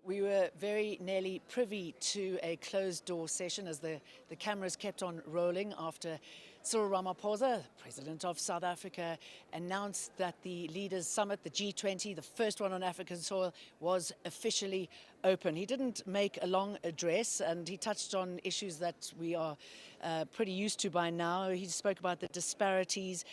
We were very nearly privy to a closed-door session as the cameras kept on rolling after Cyril Ramaphosa, President of South Africa, announced that the Leaders Summit, the G20, the first one on African soil, was officially open. He didn't make a long address, and he touched on issues that we are pretty used to by now. He spoke about the disparities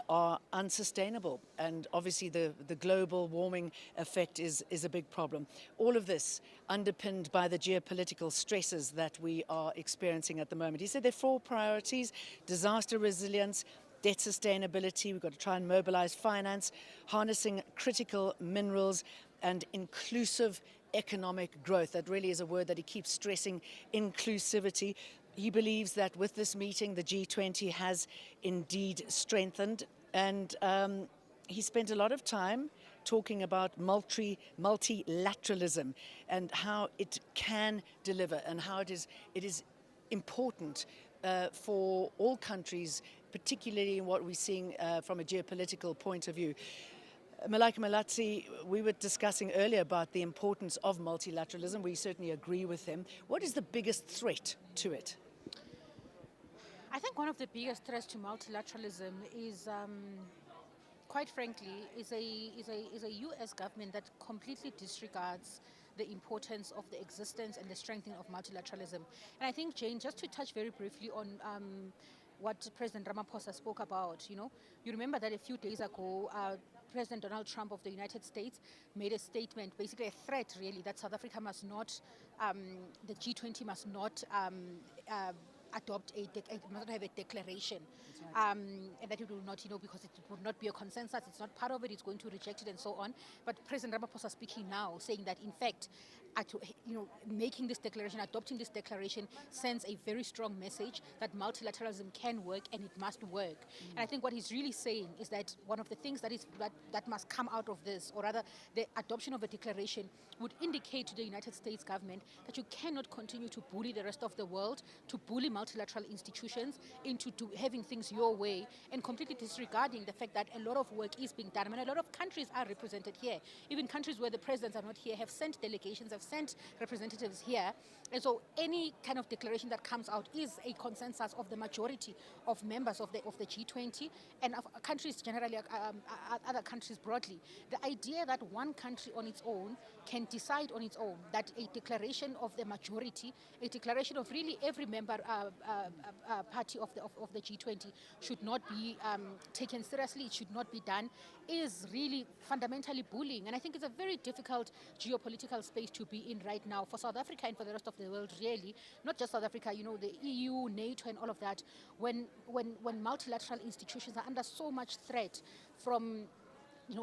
are unsustainable, and obviously the global warming effect is a big problem. All of this underpinned by the geopolitical stresses that we are experiencing at the moment. He said there are 4 priorities: disaster resilience, debt sustainability, we've got to try and mobilize finance, harnessing critical minerals, and inclusive economic growth. That really is a word that he keeps stressing, inclusivity. He believes that with this meeting, the G20 has indeed strengthened, and he spent a lot of time talking about multilateralism and how it can deliver, and how it is important for all countries, particularly in what we're seeing from a geopolitical point of view. Malaika Malatsi, we were discussing earlier about the importance of multilateralism. We certainly agree with him. What is the biggest threat to it? I think one of the biggest threats to multilateralism is, quite frankly, is a U.S. government that completely disregards the importance of the existence and the strengthening of multilateralism. And I think, Jane, just to touch very briefly on what President Ramaphosa spoke about, you remember that a few days ago, President Donald Trump of the United States made a statement, basically a threat really, that South Africa must not, the G20 must not adopt must not have a declaration, and that it will not, because it would not be a consensus, it's not part of it, it's going to reject it and so on. But President Ramaphosa speaking now, saying that in fact, making this declaration, adopting this declaration sends a very strong message that multilateralism can work and it must work. And I think what he's really saying is that one of the things that must come out of this, or rather the adoption of a declaration, would indicate to the United States government that you cannot continue to bully the rest of the world, to bully multilateral institutions into having things your way, and completely disregarding the fact that a lot of work is being done. I mean, a lot of countries are represented here. Even countries where the presidents are not here have sent delegations, have sent representatives here. And so any kind of declaration that comes out is a consensus of the majority of members of the G20 and of countries generally, other countries broadly. The idea that one country on its own can decide on its own, that a declaration of the majority, a declaration of really every member party of the G20 should not be taken seriously, it should not be done, is really fundamentally bullying. And I think it's a very difficult geopolitical space to be in right now for South Africa and for the rest of the world, really. Not just South Africa, the EU, NATO and all of that, when multilateral institutions are under so much threat from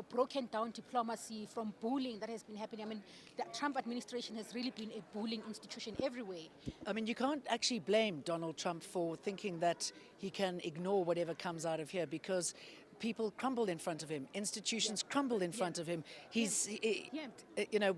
broken down diplomacy, from bullying that has been happening. I mean, the Trump administration has really been a bullying institution everywhere. I mean, you can't actually blame Donald Trump for thinking that he can ignore whatever comes out of here, because people crumble in front of him, institutions crumble in front of him.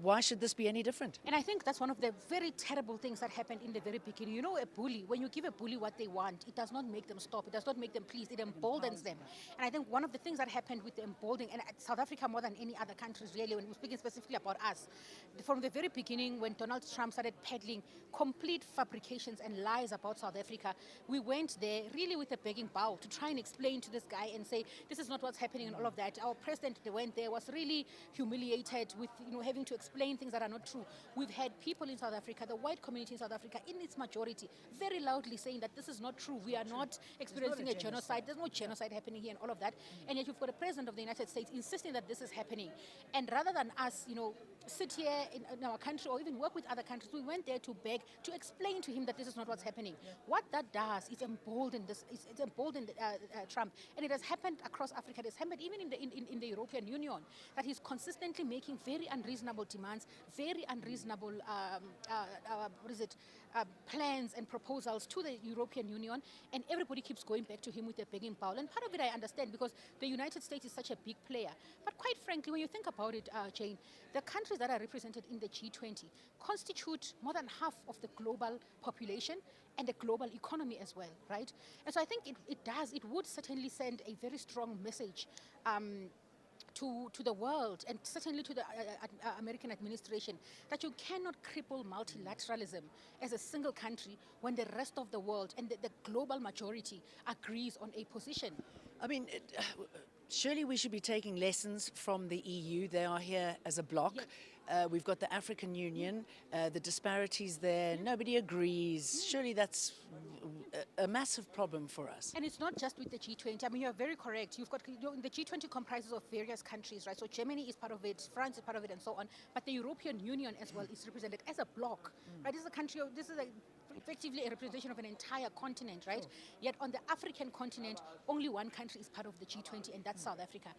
Why should this be any different? And I think that's one of the very terrible things that happened in the very beginning. A bully, when you give a bully what they want, it does not make them stop, it does not make them pleased, it emboldens them. And I think one of the things that happened with the emboldening, and South Africa more than any other countries really, when we're speaking specifically about us, from the very beginning when Donald Trump started peddling complete fabrications and lies about South Africa, we went there really with a begging bow to try and explain to this guy and say, this is not what's happening and all of that. Our president went there, was really humiliated with having to explain things that are not true. We've had people in South Africa, the white community in South Africa, in its majority, very loudly saying that this is not true. We are not experiencing a genocide. There's no genocide happening here and all of that. And yet you've got a president of the United States insisting that this is happening. And rather than us, sit here in our country or even work with other countries, we went there to beg, to explain to him that this is not what's happening. What that does is embolden Trump. And it has happened across Africa. It has happened even in the European Union, that he's consistently making very unreasonable demands, very unreasonable plans and proposals to the European Union, and everybody keeps going back to him with a begging bowl. And part of it I understand, because the United States is such a big player. But quite frankly, when you think about it, Jane, the countries that are represented in the G20 constitute more than half of the global population and the global economy as well, right? And so I think it would certainly send a very strong message to the world and certainly to the American administration that you cannot cripple multilateralism as a single country when the rest of the world and the global majority agrees on a position. I mean, surely we should be taking lessons from the EU. They are here as a bloc. We've got the African Union, the disparities there, nobody agrees. Surely that's a massive problem for us. And it's not just with the G20. I mean, you're very correct. You've got, the G20 comprises of various countries, right? So Germany is part of it, France is part of it, and so on. But the European Union as well is represented as a bloc, right? This is a country, this is effectively a representation of an entire continent, right? Yet on the African continent, only one country is part of the G20, and that's South Africa.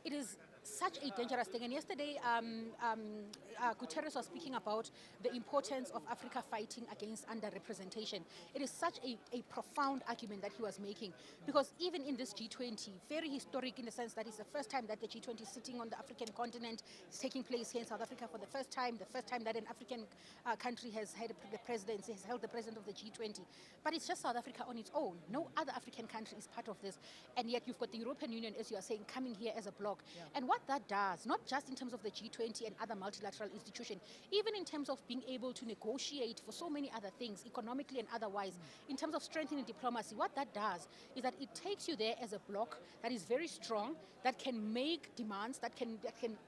It is such a dangerous thing. And yesterday, Guterres was speaking about the importance of Africa fighting against underrepresentation. It is such a profound argument that he was making, because even in this G20, very historic in the sense that it's the first time that the G20 is sitting on the African continent. It's taking place here in South Africa for the first time that an African country has had the presidency, has held the president of the G20. But it's just South Africa on its own. No other African country is part of this. And yet you've got the European Union, as you are saying, coming here as a bloc. And what that does, not just in terms of the G20 and other multilateral institutions, even in terms of being able to negotiate for so many other things, economically and otherwise, in terms of strengthening diplomacy, what that does is that it takes you there as a bloc that is very strong, that can make demands, that can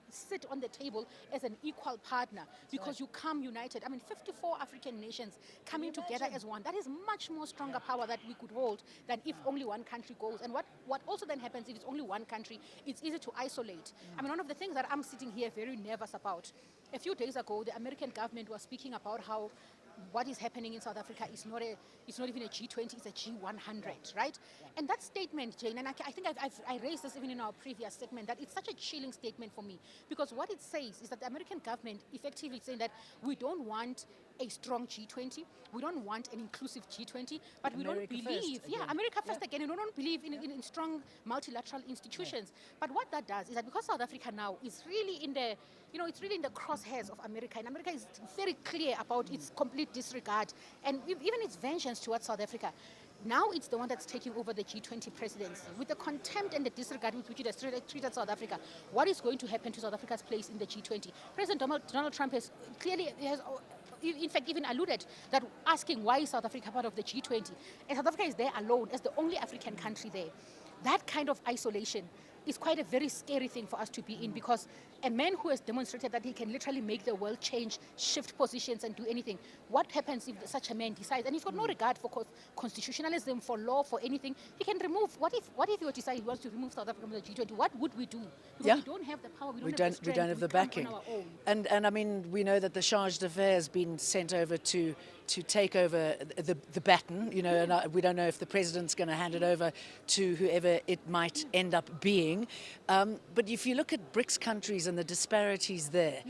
sit on the table as an equal partner, because you come united. I mean, 54 African nations coming together as one. That is much more stronger power that we could hold than if only one country goes. And what also then happens if it's only one country, it's easy to isolate. I mean, one of the things that I'm sitting here very nervous about, a few days ago, the American government was speaking about how what is happening in South Africa is not even a G20, it's a G100, right? And that statement, Jane, and I think I raised this even in our previous segment, that it's such a chilling statement for me, because what it says is that the American government effectively saying that we don't want a strong G20, we don't want an inclusive G20, but we don't believe, America first again, and we don't believe in strong multilateral institutions. But what that does is that because South Africa now is really in the, it's really in the crosshairs of America, and America is very clear about its complete disregard and even its vengeance towards South Africa. Now it's the one that's taking over the G20 presidency. With the contempt and the disregard with which it has treated South Africa, what is going to happen to South Africa's place in the G20? President Donald Trump has clearly, in fact, even alluded that asking why is South Africa part of the G20, and South Africa is there alone as the only African country there. That kind of isolation is quite a very scary thing for us to be in, because a man who has demonstrated that he can literally make the world change, shift positions and do anything, what happens if such a man decides, and he's got no regard for constitutionalism, for law, for anything, he can remove, what if he decides he wants to remove South Africa from the G20, what would we do? Because we don't have the power, we don't have the backing. And I mean, we know that the charge d'affaires has been sent over to take over the baton, and we don't know if the president's going to hand it over to whoever it might end up being. But if you look at BRICS countries and the disparities there,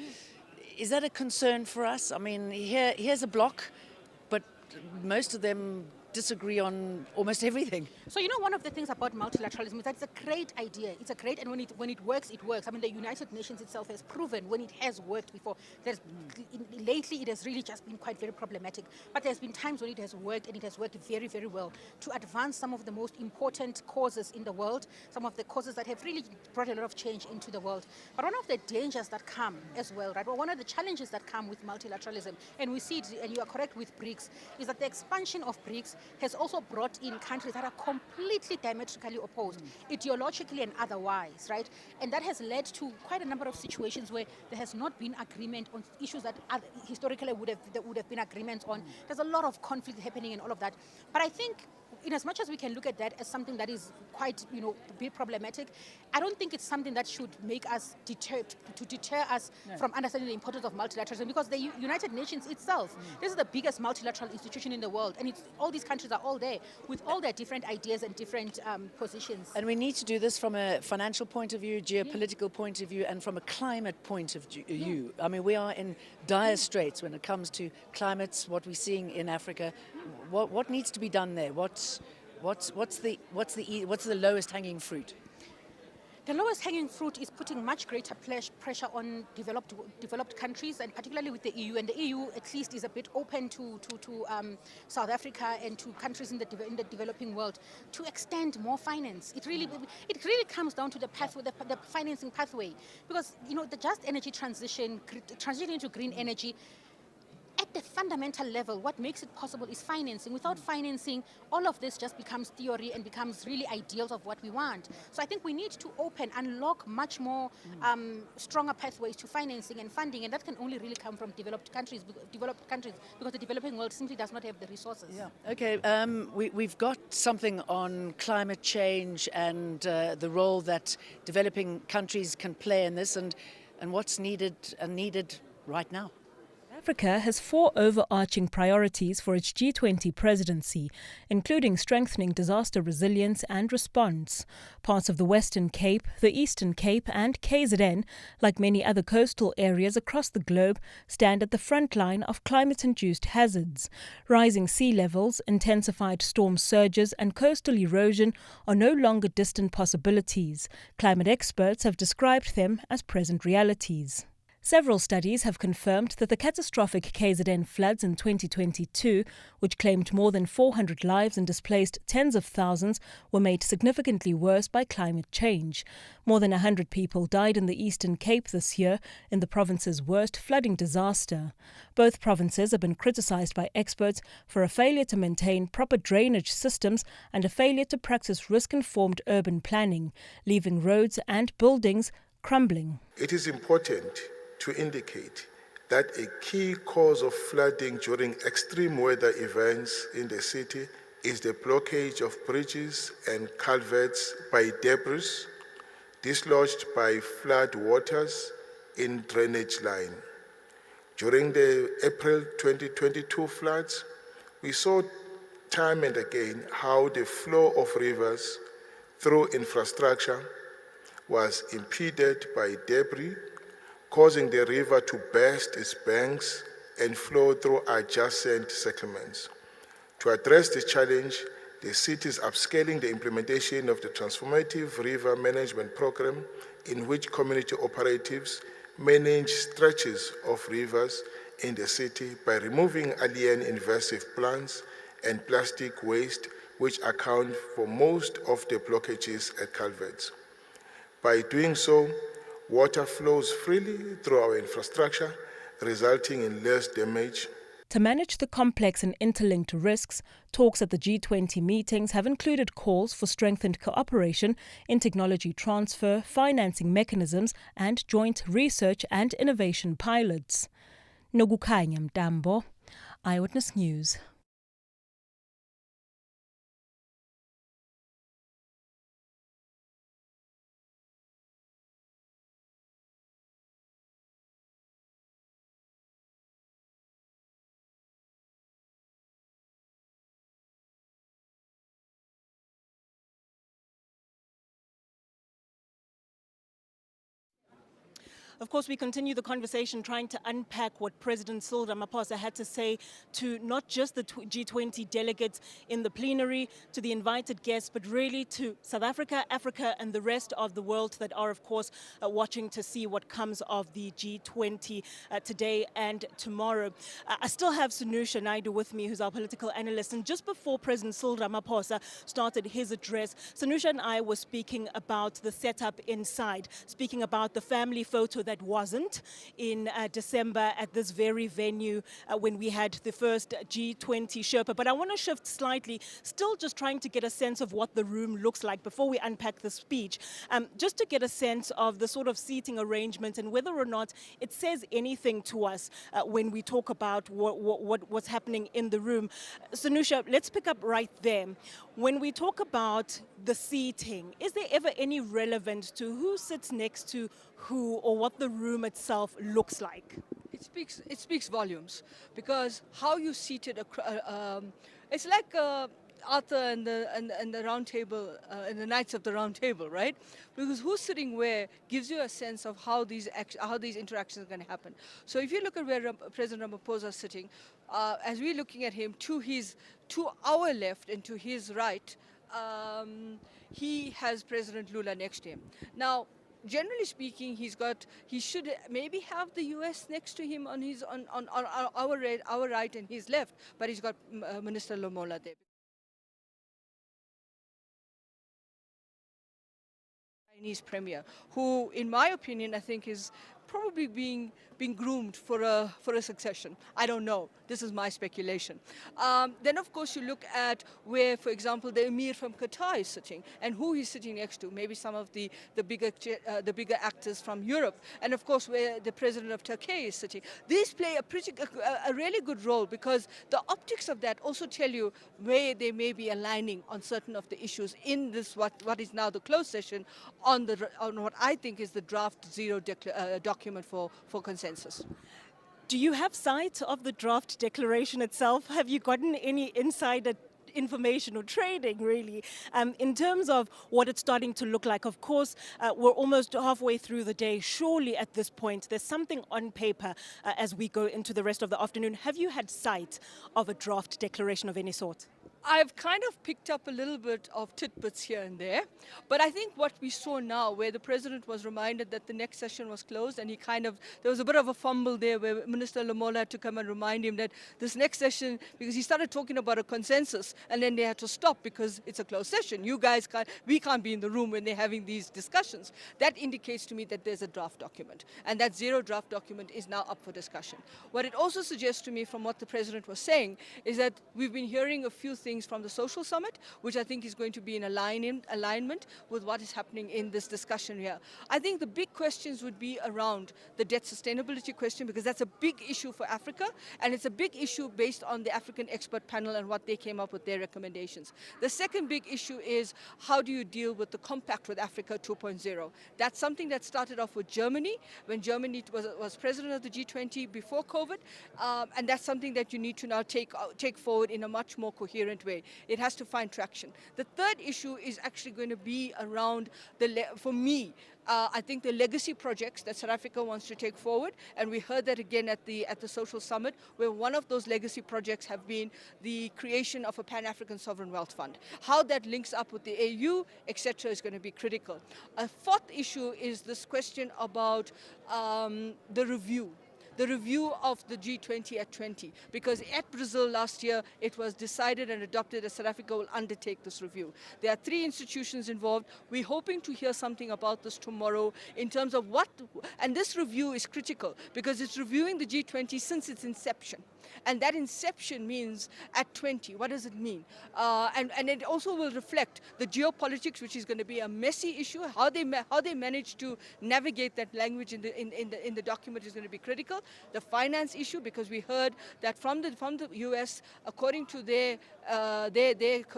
is that a concern for us? I mean, here's a bloc, but most of them disagree on almost everything. So one of the things about multilateralism is that it's a great idea. It's a great, and when it works, it works. I mean, the United Nations itself has proven when it has worked before. Lately, it has really just been quite very problematic. But there's been times when it has worked, and it has worked very, very well to advance some of the most important causes in the world, some of the causes that have really brought a lot of change into the world. But one of the dangers that come as well, right? Well, one of the challenges that come with multilateralism, and we see it, and you are correct with BRICS, is that the expansion of BRICS has also brought in countries that are completely diametrically opposed, ideologically and otherwise, right? And that has led to quite a number of situations where there has not been agreement on issues that historically would have been agreements on. There's a lot of conflict happening and all of that. But I think, in as much as we can look at that as something that is quite, a bit problematic, I don't think it's something that should make us deter us from understanding the importance of multilateralism, because the United Nations itself, this is the biggest multilateral institution in the world, and all these countries are all there with all their different ideas and different positions. And we need to do this from a financial point of view, geopolitical point of view, and from a climate point of view. I mean, we are in dire straits when it comes to climates, what we're seeing in Africa. What needs to be done there? What's the lowest hanging fruit? The lowest hanging fruit is putting much greater pressure on developed countries, and particularly with the EU. And the EU, at least, is a bit open to South Africa and to countries in the developing world to extend more finance. It really comes down to the pathway, the financing pathway, because the just energy transitioning to green energy. At the fundamental level, what makes it possible is financing. Without financing, all of this just becomes theory and becomes really ideals of what we want. So I think we need to unlock much more stronger pathways to financing and funding, and that can only really come from developed countries because the developing world simply does not have the resources. Yeah. Okay, we've got something on climate change and the role that developing countries can play in this, and what's needed right now. Africa has 4 overarching priorities for its G20 presidency, including strengthening disaster resilience and response. Parts of the Western Cape, the Eastern Cape and KZN, like many other coastal areas across the globe, stand at the front line of climate-induced hazards. Rising sea levels, intensified storm surges and coastal erosion are no longer distant possibilities. Climate experts have described them as present realities. Several studies have confirmed that the catastrophic KZN floods in 2022, which claimed more than 400 lives and displaced tens of thousands, were made significantly worse by climate change. More than 100 people died in the Eastern Cape this year in the province's worst flooding disaster. Both provinces have been criticized by experts for a failure to maintain proper drainage systems and a failure to practice risk-informed urban planning, leaving roads and buildings crumbling. It is important to indicate that a key cause of flooding during extreme weather events in the city is the blockage of bridges and culverts by debris dislodged by flood waters in drainage line. During the April 2022 floods, we saw time and again how the flow of rivers through infrastructure was impeded by debris, causing the river to burst its banks and flow through adjacent settlements. To address this challenge, the city is upscaling the implementation of the transformative river management program, in which community operatives manage stretches of rivers in the city by removing alien invasive plants and plastic waste, which account for most of the blockages at culverts. By doing so, water flows freely through our infrastructure, resulting in less damage. To manage the complex and interlinked risks, talks at the G20 meetings have included calls for strengthened cooperation in technology transfer, financing mechanisms, and joint research and innovation pilots. Nogukhanya Mtambo, Eyewitness News. Of course, we continue the conversation trying to unpack what President Cyril Ramaphosa had to say to not just the G20 delegates in the plenary, to the invited guests, but really to South Africa, Africa, and the rest of the world that are, of course, watching to see what comes of the G20 today and tomorrow. I still have Sanusha Naidu with me, who's our political analyst. And just before President Cyril Ramaphosa started his address, Sanusha and I were speaking about the setup inside, speaking about the family photo that wasn't in December at this very venue when we had the first G20 Sherpa. But I want to shift slightly, still just trying to get a sense of what the room looks like before we unpack the speech, just to get a sense of the sort of seating arrangement and whether or not it says anything to us when we talk about what's happening in the room. Sanusha, let's pick up right there. When we talk about the seating, is there ever any relevance to who sits next to who or what the room itself looks like? It speaks volumes, because how you seated it's like Arthur and the round table and the Knights of the Round Table, right? Because who's sitting where gives you a sense of how these interactions are going to happen. So if you look at where President Ramaphosa is sitting, as we're looking at him to our left and to his right, he has President Lula next to him. Now, generally speaking, he should maybe have the U.S. next to him on our right and his left, but he's got Minister Lomola there. Chinese premier, who, in my opinion, I think is probably being groomed for a succession. I don't know. This is my speculation. Then, of course, you look at where, for example, the emir from Qatar is sitting and who he's sitting next to. Maybe some of the bigger actors from Europe, and of course, where the president of Turkey is sitting. These play a really good role because the optics of that also tell you where they may be aligning on certain of the issues in this what is now the closed session on what I think is the draft zero document for consensus. Do you have sight of the draft declaration itself? Have you gotten any insider information or trading, really, in terms of what it's starting to look like? Of course, we're almost halfway through the day. Surely at this point, there's something on paper as we go into the rest of the afternoon. Have you had sight of a draft declaration of any sort? I've kind of picked up a little bit of tidbits here and there, but I think what we saw now, where the president was reminded that the next session was closed, and there was a bit of a fumble there where Minister Lomola had to come and remind him that this next session, because he started talking about a consensus, and then they had to stop because it's a closed session. We can't be in the room when they're having these discussions. That indicates to me that there's a draft document, and that zero draft document is now up for discussion. What it also suggests to me from what the president was saying is that we've been hearing a few things from the social summit, which I think is going to be in alignment with what is happening in this discussion here. I think the big questions would be around the debt sustainability question, because that's a big issue for Africa, and it's a big issue based on the African expert panel and what they came up with their recommendations. The second big issue is how do you deal with the Compact with Africa 2.0? That's something that started off with Germany, when Germany was president of the G20 before COVID, and that's something that you need to now take forward in a much more coherent way. It has to find traction. The third issue is actually going to be around for me, I think the legacy projects that South Africa wants to take forward, and we heard that again at the social summit, where one of those legacy projects have been the creation of a Pan-African Sovereign Wealth Fund. How that links up with the AU, etc., is going to be critical. A fourth issue is this question about the review of the G20 at 20, because at Brazil last year, it was decided and adopted that South Africa will undertake this review. There are 3 institutions involved. We're hoping to hear something about this tomorrow in terms of and this review is critical because it's reviewing the G20 since its inception. And that inception means at 20. What does it mean? And it also will reflect the geopolitics, which is going to be a messy issue. How they manage to navigate that language in the document is going to be critical. The finance issue, because we heard that from the U.S., according to their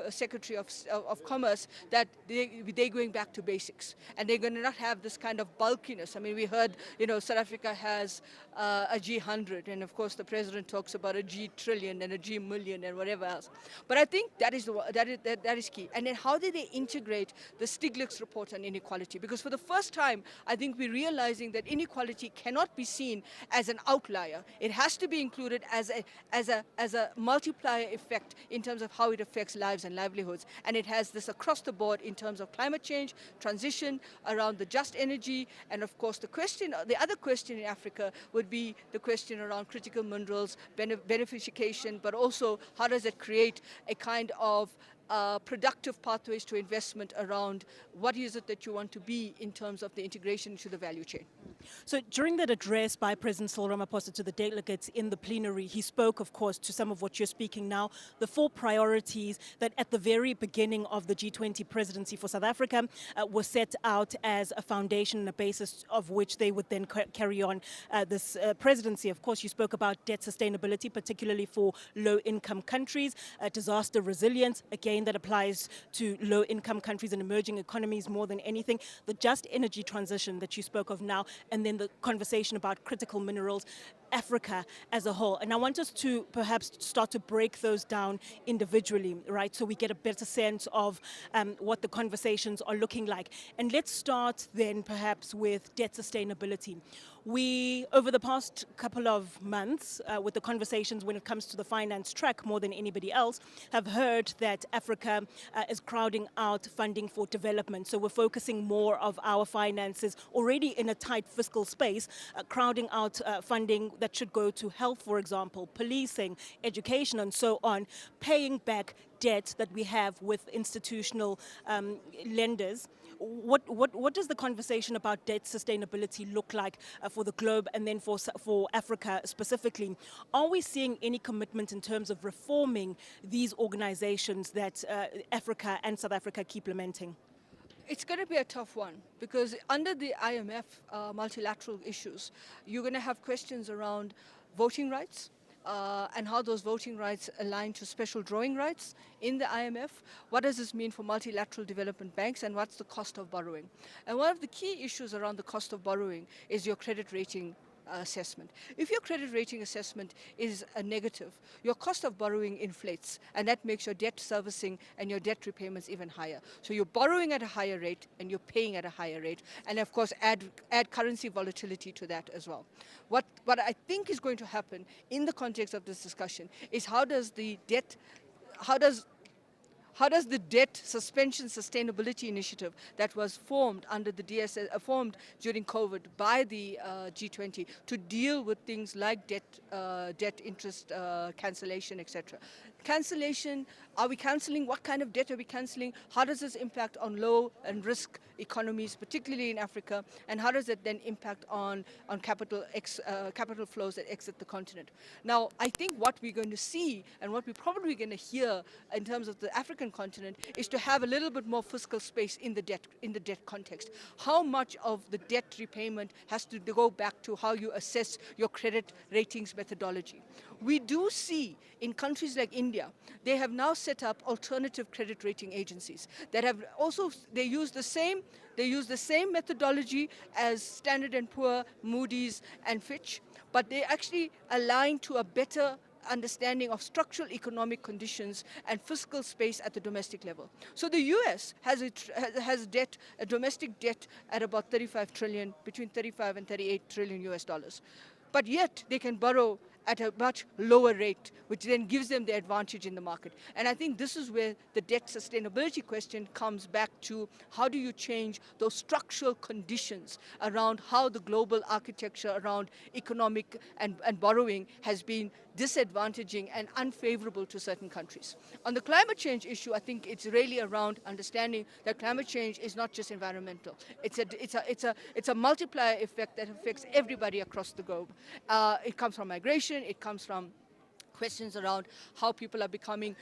Secretary of Commerce, that they're going back to basics, and they're going to not have this kind of bulkiness. I mean, we heard South Africa has a G100, and of course the president talks about a G trillion and a G million and whatever else. But I think that is key. And then how do they integrate the Stiglitz report on inequality? Because for the first time, I think we're realizing that inequality cannot be seen as an outlier. It has to be included as a multiplier effect in terms of how it affects lives and livelihoods. And it has this across the board in terms of climate change, transition, around the just energy, and of course the other question in Africa would be the question around critical minerals, beneficiation, but also how does it create a kind of productive pathways to investment around what is it that you want to be in terms of the integration into the value chain. So during that address by President Cyril Ramaphosa to the delegates in the plenary, he spoke, of course, to some of what you're speaking now, the 4 priorities that at the very beginning of the G20 presidency for South Africa were set out as a foundation and a basis of which they would then carry on this presidency. Of course, you spoke about debt sustainability, particularly for low-income countries, disaster resilience, again, that applies to low-income countries and emerging economies more than anything, the just energy transition that you spoke of now, and then the conversation about critical minerals. Africa as a whole. And I want us to perhaps start to break those down individually, right? So we get a better sense of what the conversations are looking like. And let's start then perhaps with debt sustainability. We, over the past couple of months, with the conversations when it comes to the finance track more than anybody else, have heard that Africa is crowding out funding for development. So we're focusing more of our finances already in a tight fiscal space, crowding out funding that should go to health, for example, policing, education, and so on, paying back debt that we have with institutional lenders. What does the conversation about debt sustainability look like for the globe and then for Africa specifically? Are we seeing any commitment in terms of reforming these organizations that Africa and South Africa keep lamenting? It's going to be a tough one because under the IMF multilateral issues, you're going to have questions around voting rights, and how those voting rights align to special drawing rights in the IMF. What does this mean for multilateral development banks, and what's the cost of borrowing? And one of the key issues around the cost of borrowing is your credit rating assessment. If your credit rating assessment is a negative, your cost of borrowing inflates, and that makes your debt servicing and your debt repayments even higher. So you're borrowing at a higher rate and you're paying at a higher rate, and of course add currency volatility to that as well. What I think is going to happen in the context of this discussion is how does the debt suspension sustainability initiative that was formed under the DSS, formed during COVID by the G20 to deal with things like debt interest cancellation, etc. Cancellation, are we cancelling? What kind of debt are we cancelling? How does this impact on low and risk economies, particularly in Africa? And how does it then impact on capital flows that exit the continent? Now, I think what we're going to see and what we're probably going to hear in terms of the African continent is to have a little bit more fiscal space in the debt context. How much of the debt repayment has to go back to how you assess your credit ratings methodology? We do see in countries like India, they have now set up alternative credit rating agencies that have also, they use the same methodology as Standard & Poor, Moody's and Fitch, but they actually align to a better understanding of structural economic conditions and fiscal space at the domestic level. So the US has a domestic debt at about 35 trillion, between 35 and 38 trillion US dollars. But yet they can borrow at a much lower rate, which then gives them the advantage in the market. And I think this is where the debt sustainability question comes back to: how do you change those structural conditions around how the global architecture around economic and borrowing has been disadvantaging and unfavorable to certain countries. On the climate change issue, I think it's really around understanding that climate change is not just environmental. It's a multiplier effect that affects everybody across the globe. It comes from migration, it comes from questions around how people are becoming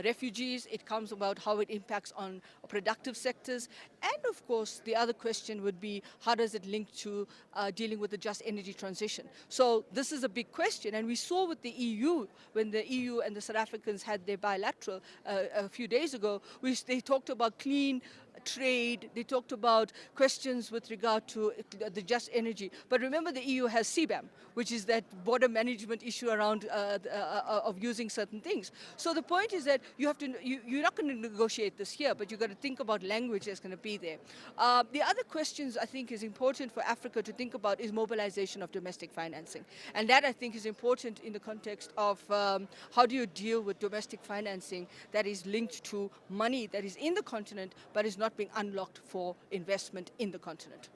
refugees. It comes about how it impacts on productive sectors. And of course, the other question would be, how does it link to dealing with the just energy transition? So this is a big question. And we saw with the EU, when the EU and the South Africans had their bilateral a few days ago, they talked about clean trade, they talked about questions with regard to the just energy. But remember, the EU has CBAM, which is that border management issue around of using certain things. So the point is that you have to, you're not going to negotiate this here, but you've got to think about language that's going to be there. The other questions I think is important for Africa to think about is mobilization of domestic financing. And that I think is important in the context of how do you deal with domestic financing that is linked to money that is in the continent but is not being unlocked for investment in the continent.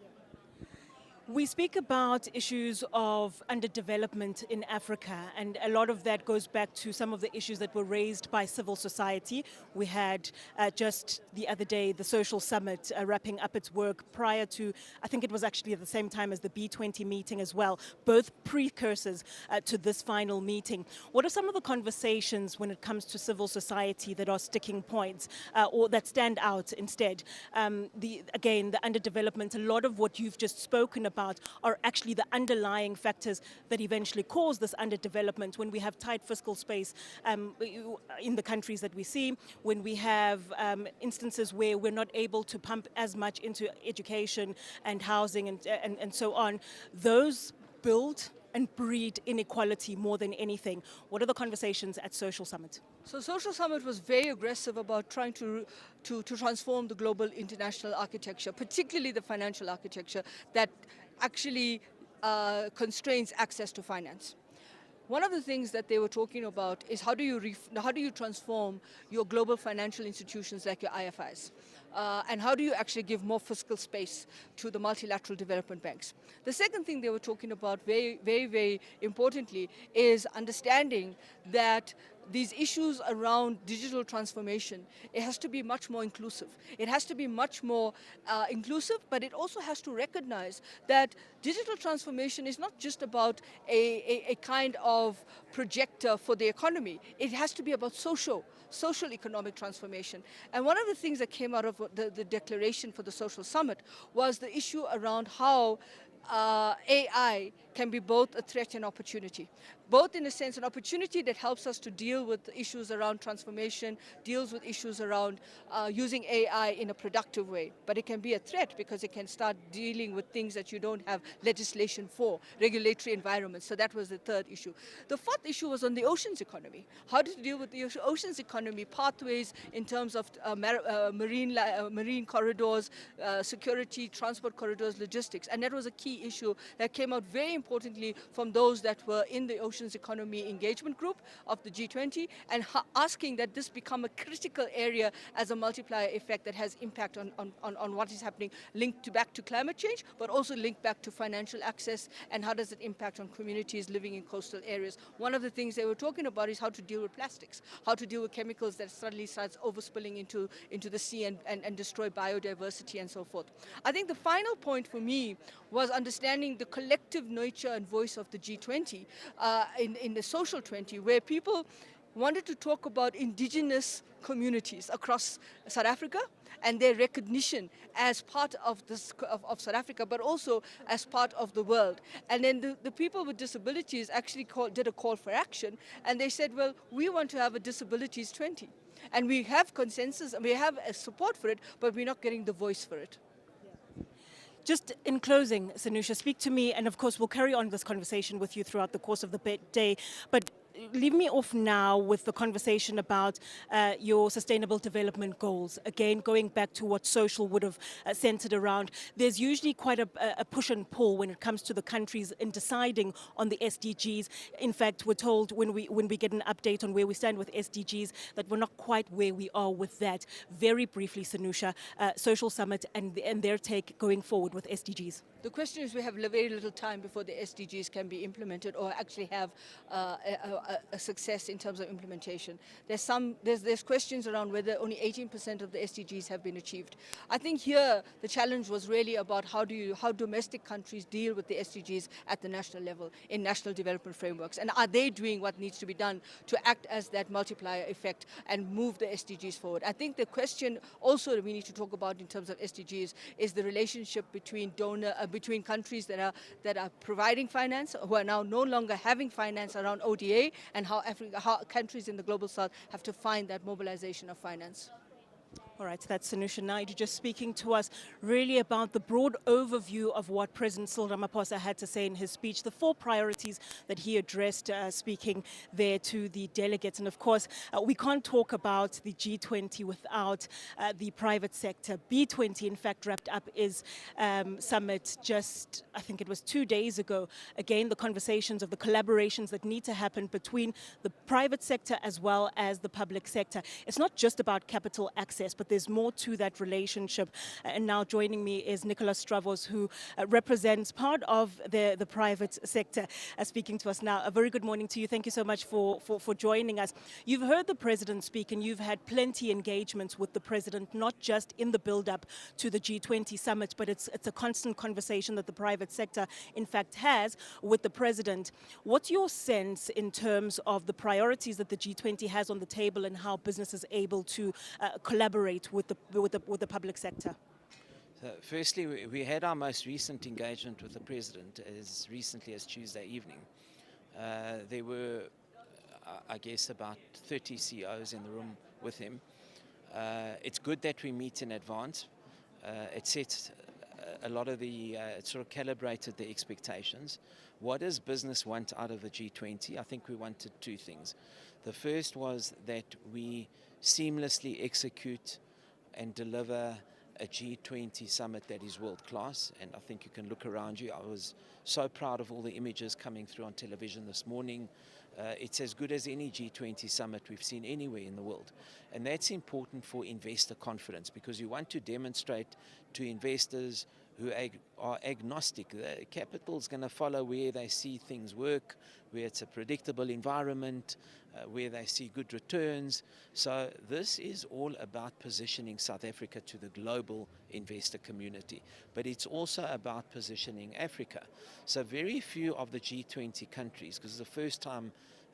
We speak about issues of underdevelopment in Africa, and a lot of that goes back to some of the issues that were raised by civil society. We had just the other day the Social Summit wrapping up its work prior to, I think it was actually at the same time as the B20 meeting as well, both precursors to this final meeting. What are some of the conversations when it comes to civil society that are sticking points or that stand out instead? Again, the underdevelopment, a lot of what you've just spoken about are actually the underlying factors that eventually cause this underdevelopment. When we have tight fiscal space in the countries that we see, when we have instances where we're not able to pump as much into education and housing and so on, those build and breed inequality more than anything. What are the conversations at Social Summit? So Social Summit was very aggressive about trying to transform the global international architecture, particularly the financial architecture that actually constrains access to finance. One of the things that they were talking about is how do you transform your global financial institutions like your IFIs? And how do you actually give more fiscal space to the multilateral development banks? The second thing they were talking about very, very, very importantly is understanding that these issues around digital transformation, it has to be much more inclusive. It has to be much more inclusive, but it also has to recognize that digital transformation is not just about a kind of projector for the economy. It has to be about social economic transformation. And one of the things that came out of the declaration for the Social Summit was the issue around how AI can be both a threat and opportunity. Both in a sense, an opportunity that helps us to deal with issues around transformation, deals with issues around using AI in a productive way. But it can be a threat because it can start dealing with things that you don't have legislation for, regulatory environments. So that was the third issue. The fourth issue was on the oceans economy. How to deal with the oceans economy, pathways in terms of marine corridors, security, transport corridors, logistics. And that was a key issue that came out very importantly from those that were in the oceans economy engagement group of the G20, and asking that this become a critical area as a multiplier effect that has impact on what is happening, linked back to climate change, but also linked back to financial access and how does it impact on communities living in coastal areas. One of the things they were talking about is how to deal with plastics, how to deal with chemicals that suddenly starts overspilling into the sea and destroy biodiversity and so forth. I think the final point for me was understanding the collective nature and voice of the G20 in the Social 20, where people wanted to talk about indigenous communities across South Africa and their recognition as part of South Africa, but also as part of the world. And then the people with disabilities actually did a call for action, and they said, well, we want to have a disabilities 20. And we have consensus and we have a support for it, but we're not getting the voice for it. Just in closing, Sanusha, speak to me, and of course we'll carry on this conversation with you throughout the course of the day, but leave me off now with the conversation about your sustainable development goals. Again, going back to what Social would have centered around, there's usually quite a push and pull when it comes to the countries in deciding on the SDGs. In fact, we're told when we get an update on where we stand with SDGs that we're not quite where we are with that. Very briefly, Sanusha, Social Summit and their take going forward with SDGs. The question is we have very little time before the SDGs can be implemented or actually have a success in terms of implementation. There's questions around whether only 18% of the SDGs have been achieved. I think here the challenge was really about how domestic countries deal with the SDGs at the national level in national development frameworks, and are they doing what needs to be done to act as that multiplier effect and move the SDGs forward. I think the question also that we need to talk about in terms of SDGs is the relationship between between countries that are providing finance, who are now no longer having finance around ODA, and how countries in the global south have to find that mobilization of finance. All right, that's Sanusha Naidu just speaking to us really about the broad overview of what President Cyril Ramaphosa had to say in his speech, the 4 priorities that he addressed speaking there to the delegates. And of course, we can't talk about the G20 without the private sector. B20, in fact, wrapped up his summit just, I think it was 2 days ago. Again, the conversations of the collaborations that need to happen between the private sector as well as the public sector. It's not just about capital access, but there's more to that relationship. And now joining me is Nicholas Stravos, who represents part of the private sector, speaking to us now. A very good morning to you. Thank you so much for joining us. You've heard the president speak, and you've had plenty engagements with the president, not just in the build-up to the G20 summit, but it's a constant conversation that the private sector, in fact, has with the president. What's your sense in terms of the priorities that the G20 has on the table and how business is able to collaborate with the public sector? So firstly, we had our most recent engagement with the president as recently as Tuesday evening. There were, I guess, about 30 CEOs in the room with him. It's good that we meet in advance. It sets a lot of the sort of calibrated the expectations. What does business want out of the G20? I think we wanted two things. The first was that we seamlessly execute and deliver a G20 summit that is world-class, and I think you can look around you. I was so proud of all the images coming through on television this morning. It's as good as any G20 summit we've seen anywhere in the world. And that's important for investor confidence, because you want to demonstrate to investors who are agnostic. The capital's going to follow where they see things work, where it's a predictable environment, where they see good returns. So this is all about positioning South Africa to the global investor community. But it's also about positioning Africa. So very few of the G20 countries, because it's the first time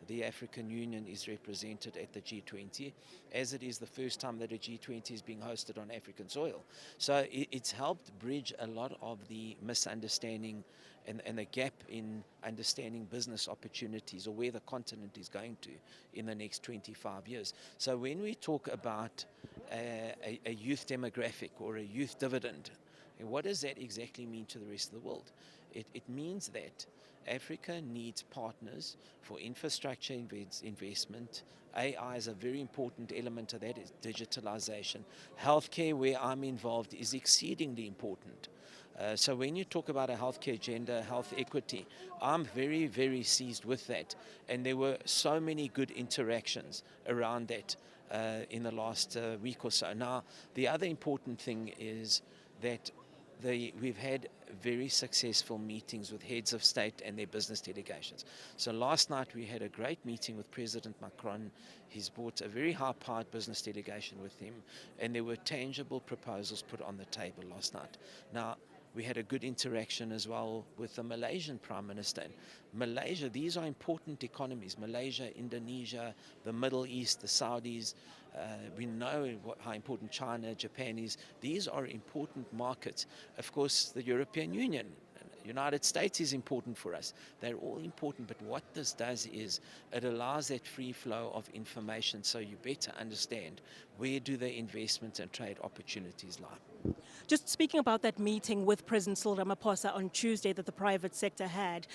the African Union is represented at the G20, as it is the first time that a G20 is being hosted on African soil. So it's helped bridge a lot of the misunderstanding and the gap in understanding business opportunities or where the continent is going to in the next 25 years. So when we talk about a youth demographic or a youth dividend, what does that exactly mean to the rest of the world? It means that Africa needs partners for infrastructure investment. AI is a very important element of that, is digitalization. Healthcare, where I'm involved, is exceedingly important. So when you talk about a healthcare agenda, health equity, I'm very, very seized with that. And there were so many good interactions around that in the last week or so. Now, the other important thing is that we've had very successful meetings with heads of state and their business delegations. So last night we had a great meeting with President Macron. He's brought a very high-powered business delegation with him, and there were tangible proposals put on the table last night. Now, we had a good interaction as well with the Malaysian Prime Minister. Malaysia, these are important economies. Malaysia, Indonesia, the Middle East, the Saudis. We know how important China, Japan is. These are important markets. Of course, the European Union, United States is important for us. They're all important, but what this does is it allows that free flow of information so you better understand where do the investment and trade opportunities lie. Just speaking about that meeting with President Cyril Ramaphosa on Tuesday that the private sector had,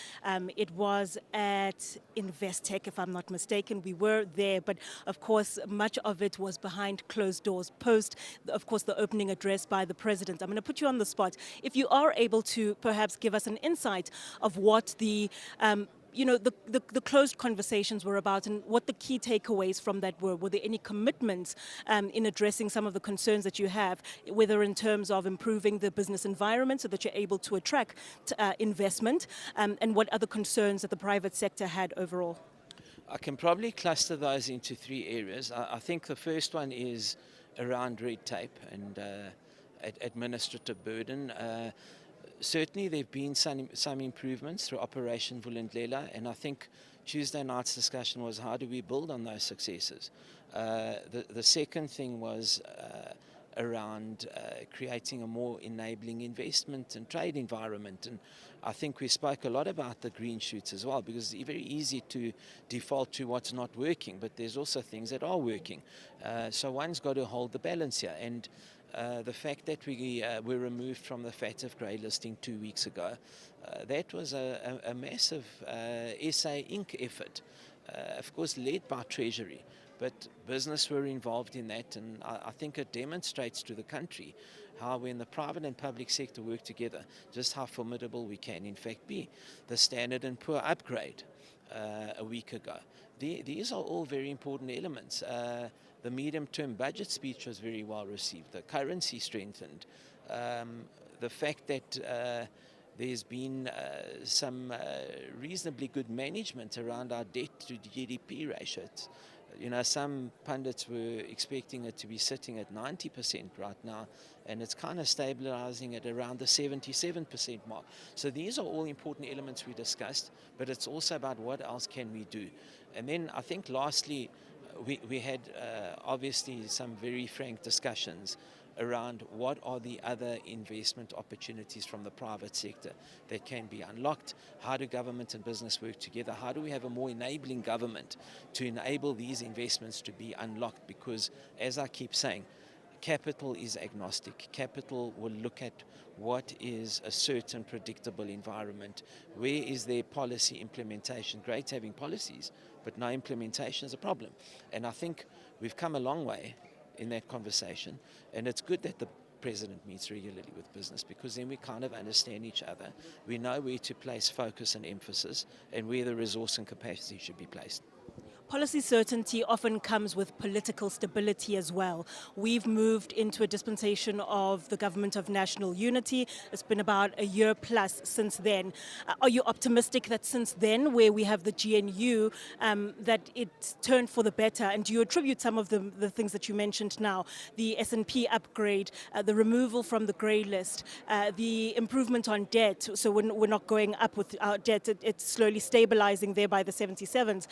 it was at Investec, if I'm not mistaken. We were there, but of course, much of it was behind closed doors, post, of course, the opening address by the president. I'm going to put you on the spot. If you are able to perhaps give us an insight of what the the closed conversations were about and what the key takeaways from that were. Were there any commitments in addressing some of the concerns that you have, whether in terms of improving the business environment so that you're able to attract investment, and what other concerns that the private sector had overall? I can probably cluster those into three areas. I think the first one is around red tape and administrative burden. Certainly there have been some improvements through Operation Vulindlela, and I think Tuesday night's discussion was how do we build on those successes. The second thing was around creating a more enabling investment and trade environment, and I think we spoke a lot about the green shoots as well, because it's very easy to default to what's not working, but there's also things that are working. So one's got to hold the balance here, and the fact that we were removed from the FATF grey listing 2 weeks ago, that was a massive SA Inc. effort, of course led by Treasury, but business were involved in that, and I think it demonstrates to the country how when the private and public sector work together, just how formidable we can in fact be. The Standard & Poor upgrade a week ago. These are all very important elements. The medium-term budget speech was very well received. The currency strengthened. The fact that there's been some reasonably good management around our debt to GDP ratios. Some pundits were expecting it to be sitting at 90% right now, and it's kind of stabilizing at around the 77% mark. So these are all important elements we discussed, but it's also about what else can we do. And then I think lastly, we had obviously some very frank discussions around what are the other investment opportunities from the private sector that can be unlocked. How do government and business work together? How do we have a more enabling government to enable these investments to be unlocked? Because as I keep saying, Capital is agnostic. Capital will look at what is a certain predictable environment. Where is their policy implementation? Great having policies, but no implementation is a problem. And I think we've come a long way in that conversation, and it's good that the President meets regularly with business, because then we kind of understand each other. We know where to place focus and emphasis and where the resource and capacity should be placed. Policy certainty often comes with political stability as well. We've moved into a dispensation of the government of national unity. It's been about a year plus since then. Are you optimistic that since then, where we have the GNU, that it's turned for the better? And do you attribute some of the things that you mentioned now, the S&P upgrade, the removal from the grey list, the improvement on debt, so we're not going up with our debt, it's slowly stabilizing there by the 77s.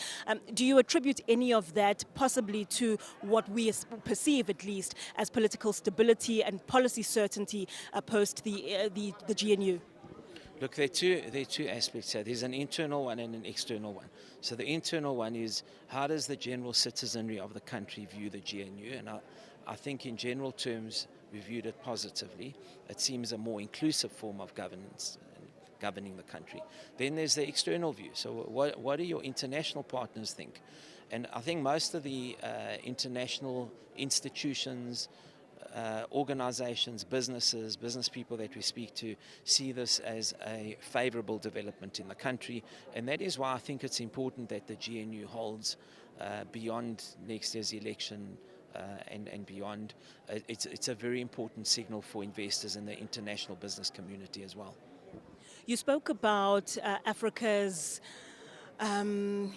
Do you attribute any of that possibly to what we perceive, at least, as political stability and policy certainty post the GNU? Look, there are two aspects here. There's an internal one and an external one. So the internal one is, how does the general citizenry of the country view the GNU? And I think in general terms, we viewed it positively. It seems a more inclusive form of governance, governing the country. Then there's the external view. So what do your international partners think? And I think most of the international institutions, organizations, business people that we speak to see this as a favorable development in the country. And that is why I think it's important that the GNU holds beyond next year's election and beyond. It's a very important signal for investors in the international business community as well. You spoke about Africa's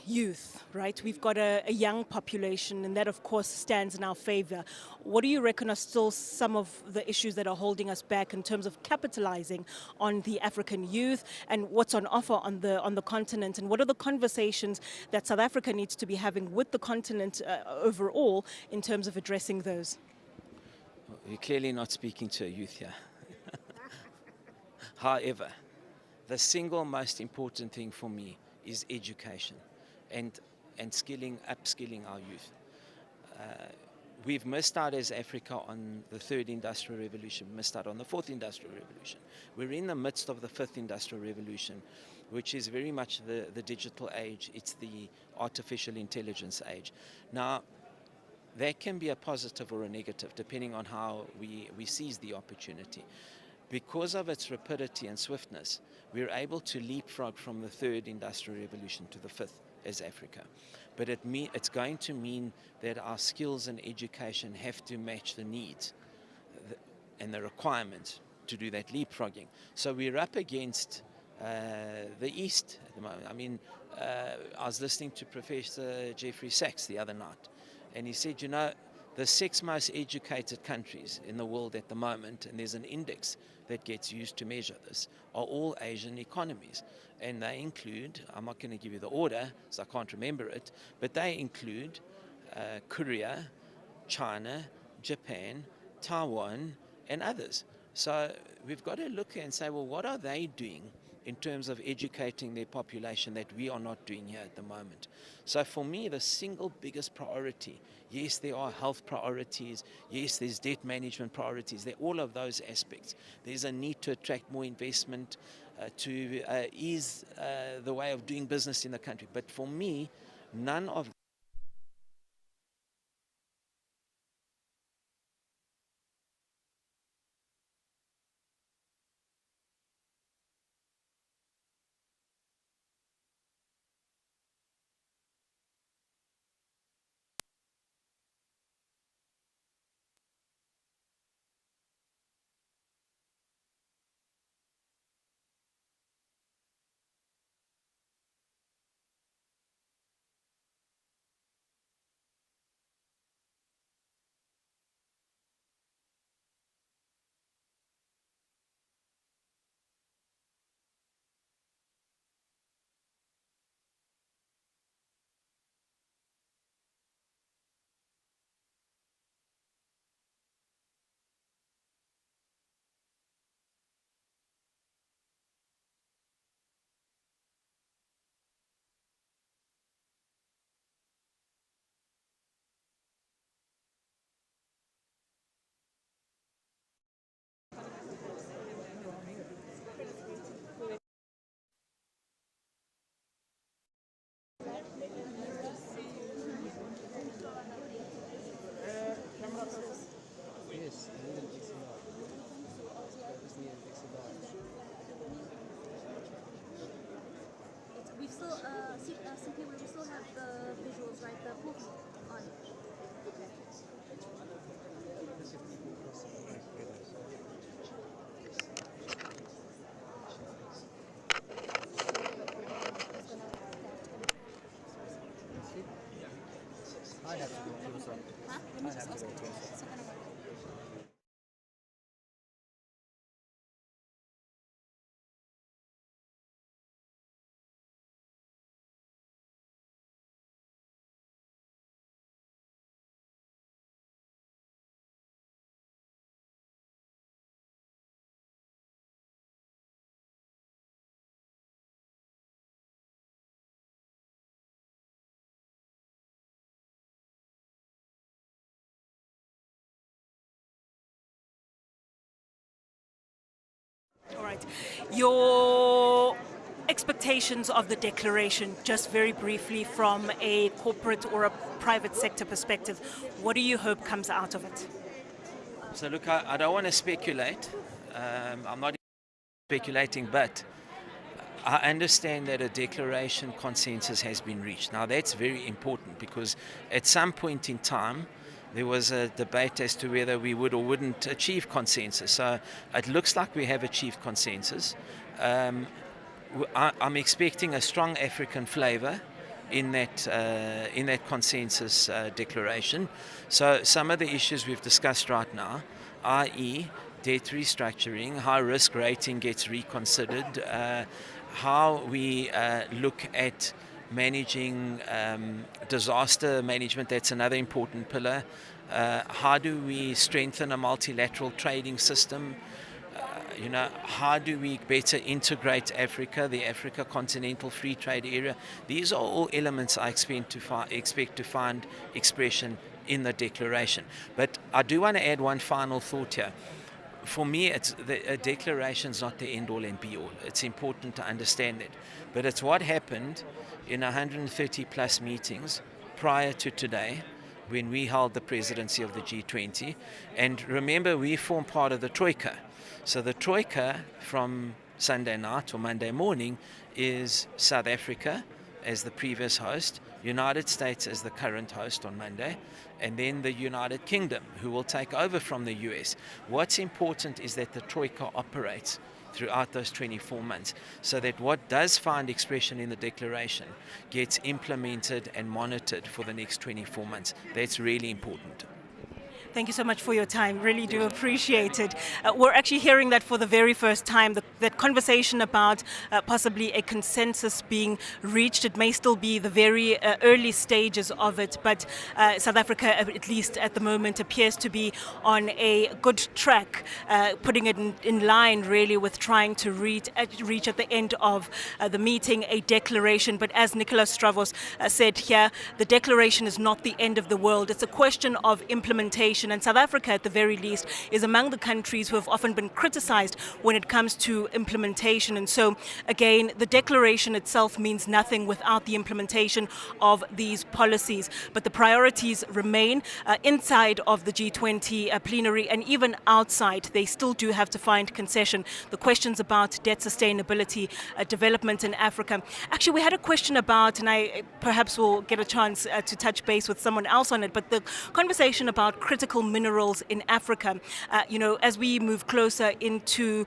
youth, right? We've got a young population, and that, of course, stands in our favor. What do you reckon are still some of the issues that are holding us back in terms of capitalizing on the African youth, and what's on offer on the continent? And what are the conversations that South Africa needs to be having with the continent overall in terms of addressing those? You're clearly not speaking to a youth here. However, the single most important thing for me is education and upskilling our youth. We've missed out as Africa on the third industrial revolution, missed out on the fourth industrial revolution. We're in the midst of the fifth industrial revolution, which is very much the digital age. It's the artificial intelligence age. Now, that can be a positive or a negative, depending on how we seize the opportunity. Because of its rapidity and swiftness, we're able to leapfrog from the third industrial revolution to the fifth as Africa. But it's going to mean that our skills and education have to match the needs and the requirements to do that leapfrogging. So we're up against the East at the moment. I mean, I was listening to Professor Jeffrey Sachs the other night, and he said, the 6 most educated countries in the world at the moment, and there's an index that gets used to measure this, are all Asian economies. And they include, I'm not going to give you the order, so I can't remember it, but they include Korea, China, Japan, Taiwan, and others. So we've got to look and say, well, what are they doing in terms of educating their population that we are not doing here at the moment? So for me, the single biggest priority, yes, there are health priorities, yes, there's debt management priorities, there are all of those aspects. There's a need to attract more investment, to ease the way of doing business in the country. But for me, none of still, simply we will still have the visuals, right? The movie on. Okay. I have to go closer. Huh? Let me just ask you. So can I- All right. Your expectations of the declaration, just very briefly from a corporate or a private sector perspective, what do you hope comes out of it? So look, I don't want to speculate. I'm not speculating, but I understand that a declaration consensus has been reached. Now that's very important because at some point in time there was a debate as to whether we would or wouldn't achieve consensus. So it looks like we have achieved consensus. I'm expecting a strong African flavour in that consensus declaration. So some of the issues we've discussed right now, i.e. debt restructuring, high risk rating gets reconsidered, how we look at managing disaster management, that's another important pillar. How do we strengthen a multilateral trading system? How do we better integrate Africa, the Africa Continental Free Trade Area? These are all elements I expect to find expression in the declaration. But I do want to add one final thought here. For me, a declaration is not the end-all and be-all. It's important to understand that. But it's what happened in 130 plus meetings prior to today when we held the presidency of the G20. And remember, we form part of the Troika. So the Troika from Sunday night or Monday morning is South Africa as the previous host, United States as the current host on Monday, and then the United Kingdom, who will take over from the US. What's important is that the Troika operates throughout those 24 months so that what does find expression in the declaration gets implemented and monitored for the next 24 months. That's really important. Thank you so much for your time. Really do appreciate it. We're actually hearing that for the very first time, that conversation about possibly a consensus being reached. It may still be the very early stages of it, but South Africa, at least at the moment, appears to be on a good track, putting it in line really with trying to reach at the end of the meeting a declaration. But as Nicholas Stravos said here, the declaration is not the end of the world. It's a question of implementation. And South Africa, at the very least, is among the countries who have often been criticized when it comes to implementation. And so, again, the declaration itself means nothing without the implementation of these policies. But the priorities remain inside of the G20 plenary and even outside. They still do have to find concession. The questions about debt sustainability, development in Africa. Actually, we had a question about, and I perhaps will get a chance to touch base with someone else on it, but the conversation about critical minerals in Africa. As we move closer into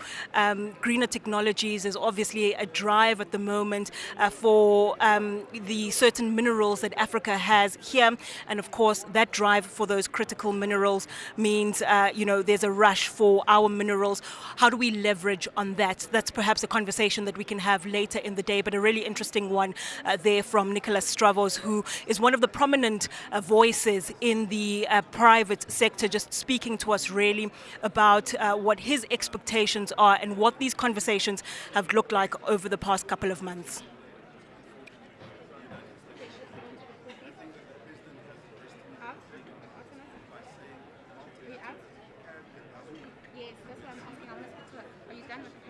greener technologies, there's obviously a drive at the moment for the certain minerals that Africa has here. And of course, that drive for those critical minerals means, there's a rush for our minerals. How do we leverage on that? That's perhaps a conversation that we can have later in the day, but a really interesting one there from Nicholas Stravos, who is one of the prominent voices in the private sector, just speaking to us really about what his expectations are and what these conversations have looked like over the past couple of months. Yes, that's what I'm asking. I want to speak to her. Are you done with it?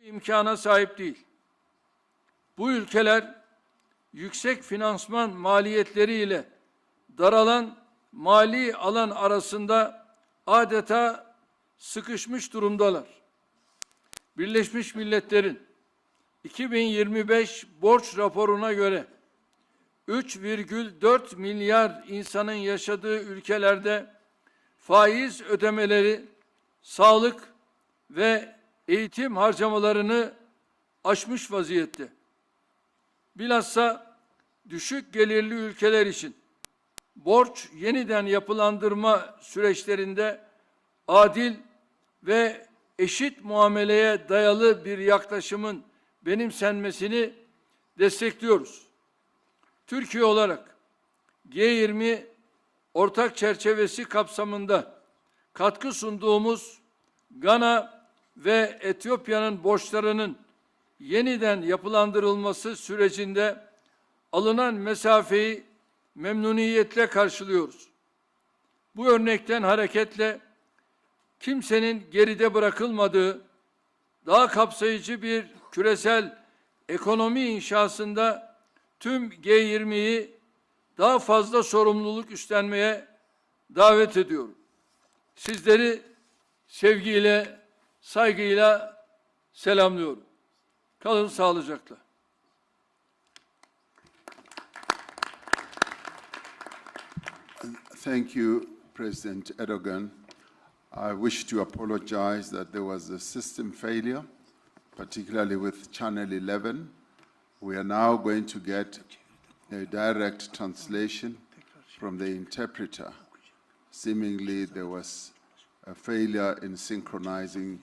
İmkana sahip değil. Bu ülkeler yüksek finansman maliyetleriyle daralan mali alan arasında adeta sıkışmış durumdalar. Birleşmiş Milletler'in 2025 borç raporuna göre 3,4 milyar insanın yaşadığı ülkelerde faiz ödemeleri sağlık ve eğitim harcamalarını aşmış vaziyette. Bilhassa düşük gelirli ülkeler için borç yeniden yapılandırma süreçlerinde adil ve eşit muameleye dayalı bir yaklaşımın benimsenmesini destekliyoruz. Türkiye olarak G20 ortak çerçevesi kapsamında katkı sunduğumuz Gana ve Etiyopya'nın borçlarının yeniden yapılandırılması sürecinde alınan mesafeyi memnuniyetle karşılıyoruz. Bu örnekten hareketle kimsenin geride bırakılmadığı, daha kapsayıcı bir küresel ekonomi inşasında tüm G20'yi daha fazla sorumluluk üstlenmeye davet ediyorum. Sizleri sevgiyle, saygıyla selamlıyorum. Kalın sağlıcakla. Thank you, President Erdogan. I wish to apologize that there was a system failure, particularly with Channel 11. We are now going to get a direct translation from the interpreter. Seemingly, there was a failure in synchronizing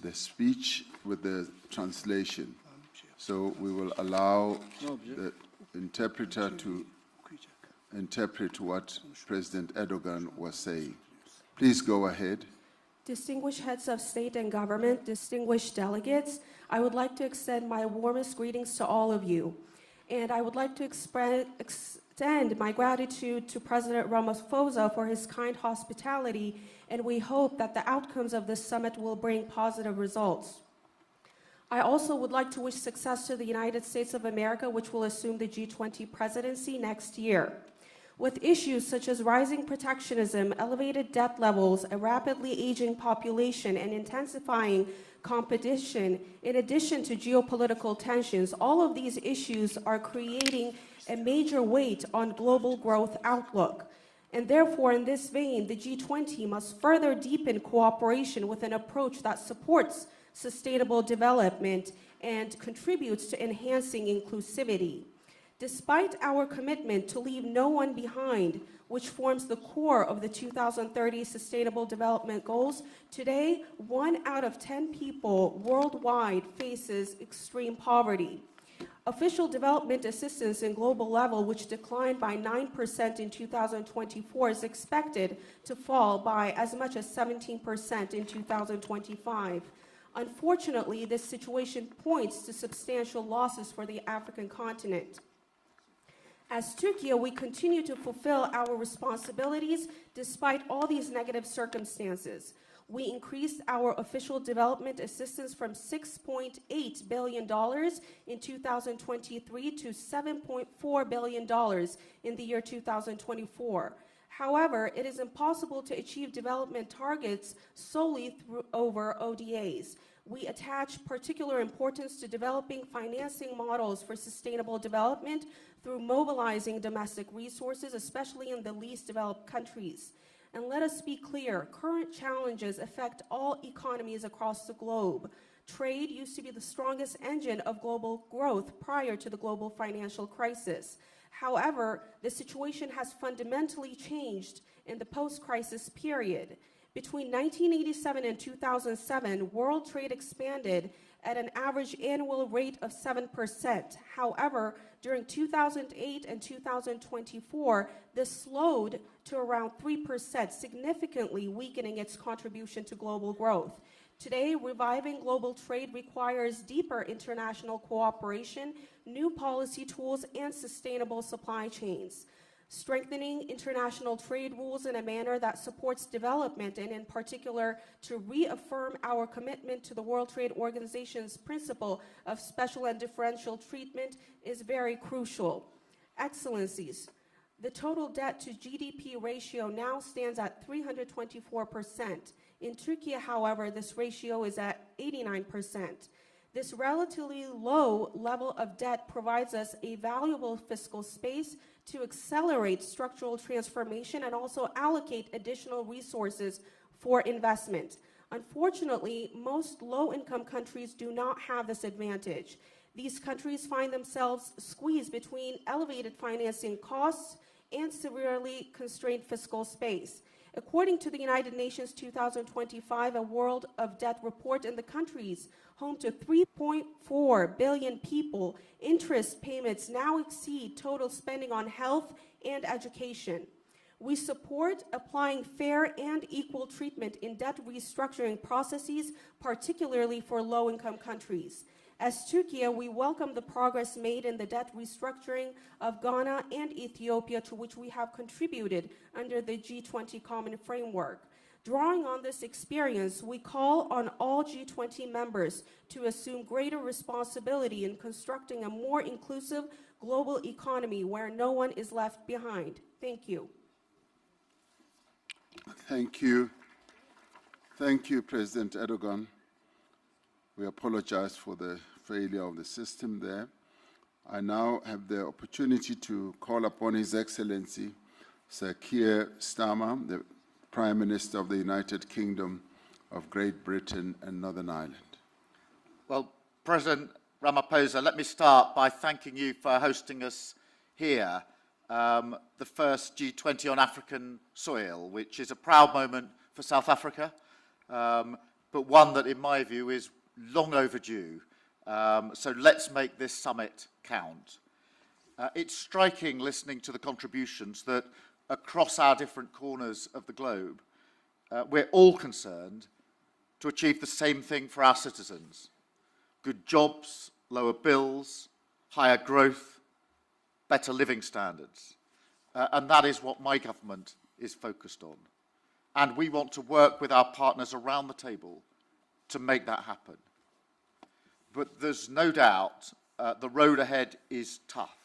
the speech with the translation. So we will allow the interpreter to interpret what President Erdogan was saying. Please go ahead. Distinguished heads of state and government, distinguished delegates, I would like to extend my warmest greetings to all of you. And I would like to extend my gratitude to President Ramaphosa for his kind hospitality, and we hope that the outcomes of this summit will bring positive results. I also would like to wish success to the United States of America, which will assume the G20 presidency next year. With issues such as rising protectionism, elevated debt levels, a rapidly aging population, and intensifying competition, in addition to geopolitical tensions, all of these issues are creating a major weight on global growth outlook. And therefore, in this vein, the G20 must further deepen cooperation with an approach that supports sustainable development and contributes to enhancing inclusivity. Despite our commitment to leave no one behind, which forms the core of the 2030 Sustainable Development Goals, today, 1 out of 10 people worldwide faces extreme poverty. Official development assistance in global level, which declined by 9% in 2024, is expected to fall by as much as 17% in 2025. Unfortunately, this situation points to substantial losses for the African continent. As Turkey, we continue to fulfill our responsibilities despite all these negative circumstances. We increased our official development assistance from $6.8 billion in 2023 to $7.4 billion in the year 2024. However, it is impossible to achieve development targets solely over ODAs. We attach particular importance to developing financing models for sustainable development through mobilizing domestic resources, especially in the least developed countries. And let us be clear, current challenges affect all economies across the globe. Trade used to be the strongest engine of global growth prior to the global financial crisis. However, the situation has fundamentally changed in the post-crisis period. Between 1987 and 2007, world trade expanded at an average annual rate of 7%. However, during 2008 and 2024, this slowed to around 3%, significantly weakening its contribution to global growth. Today, reviving global trade requires deeper international cooperation, new policy tools, and sustainable supply chains. strengthening international trade rules in a manner that supports development, and in particular to reaffirm our commitment to the World Trade Organization's principle of special and differential treatment, is very crucial. Excellencies, the total debt to GDP ratio now stands at 324%. In Turkey, however, this ratio is at 89%. This relatively low level of debt provides us a valuable fiscal space to accelerate structural transformation and also allocate additional resources for investment. Unfortunately, most low-income countries do not have this advantage. These countries find themselves squeezed between elevated financing costs and severely constrained fiscal space. According to the United Nations 2025 A World of Debt report, in the countries home to 3.4 billion people, interest payments now exceed total spending on health and education. We support applying fair and equal treatment in debt restructuring processes, particularly for low-income countries. As Turkey, we welcome the progress made in the debt restructuring of Ghana and Ethiopia, to which we have contributed under the G20 Common Framework. Drawing on this experience, we call on all G20 members to assume greater responsibility in constructing a more inclusive global economy where no one is left behind. Thank you. Thank you. Thank you, President Erdogan. We apologize for the failure of the system there. I now have the opportunity to call upon His Excellency Sir Keir Starmer, the Prime Minister of the United Kingdom of Great Britain and Northern Ireland. Well, President Ramaphosa, let me start by thanking you for hosting us here, the first G20 on African soil, which is a proud moment for South Africa, but one that, in my view, is long overdue. So let's make this summit count. It's striking, listening to the contributions, that across our different corners of the globe, we're all concerned to achieve the same thing for our citizens: good jobs, lower bills, higher growth, better living standards. And that is what my government is focused on. And we want to work with our partners around the table to make that happen. But there's no doubt the road ahead is tough.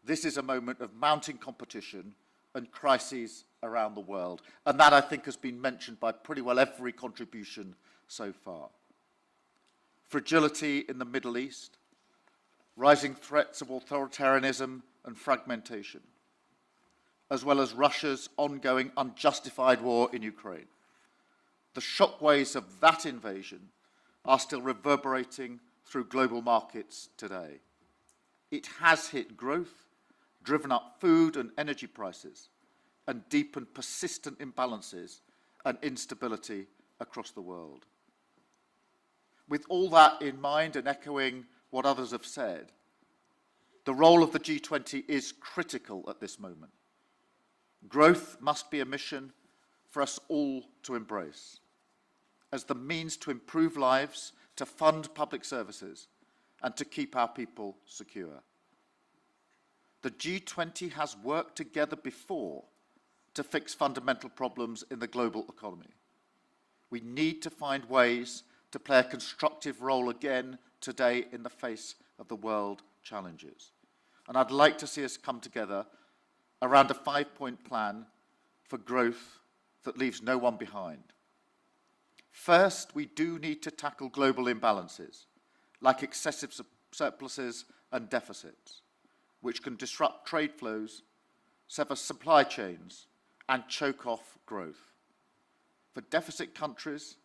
This is a moment of mounting competition and crises around the world. And that, I think, has been mentioned by pretty well every contribution so far. Fragility in the Middle East, rising threats of authoritarianism and fragmentation, as well as Russia's ongoing unjustified war in Ukraine. The shockwaves of that invasion are still reverberating through global markets today. It has hit growth, driven up food and energy prices, and deepened persistent imbalances and instability across the world. With all that in mind, and echoing what others have said, the role of the G20 is critical at this moment. Growth must be a mission for us all to embrace, as the means to improve lives, to fund public services, and to keep our people secure. The G20 has worked together before to fix fundamental problems in the global economy. We need to find ways to play a constructive role again today in the face of the world challenges. And I'd like to see us come together around a 5-point plan for growth that leaves no one behind. First, we do need to tackle global imbalances, like excessive surpluses and deficits, which can disrupt trade flows, sever supply chains, and choke off growth. For deficit countries,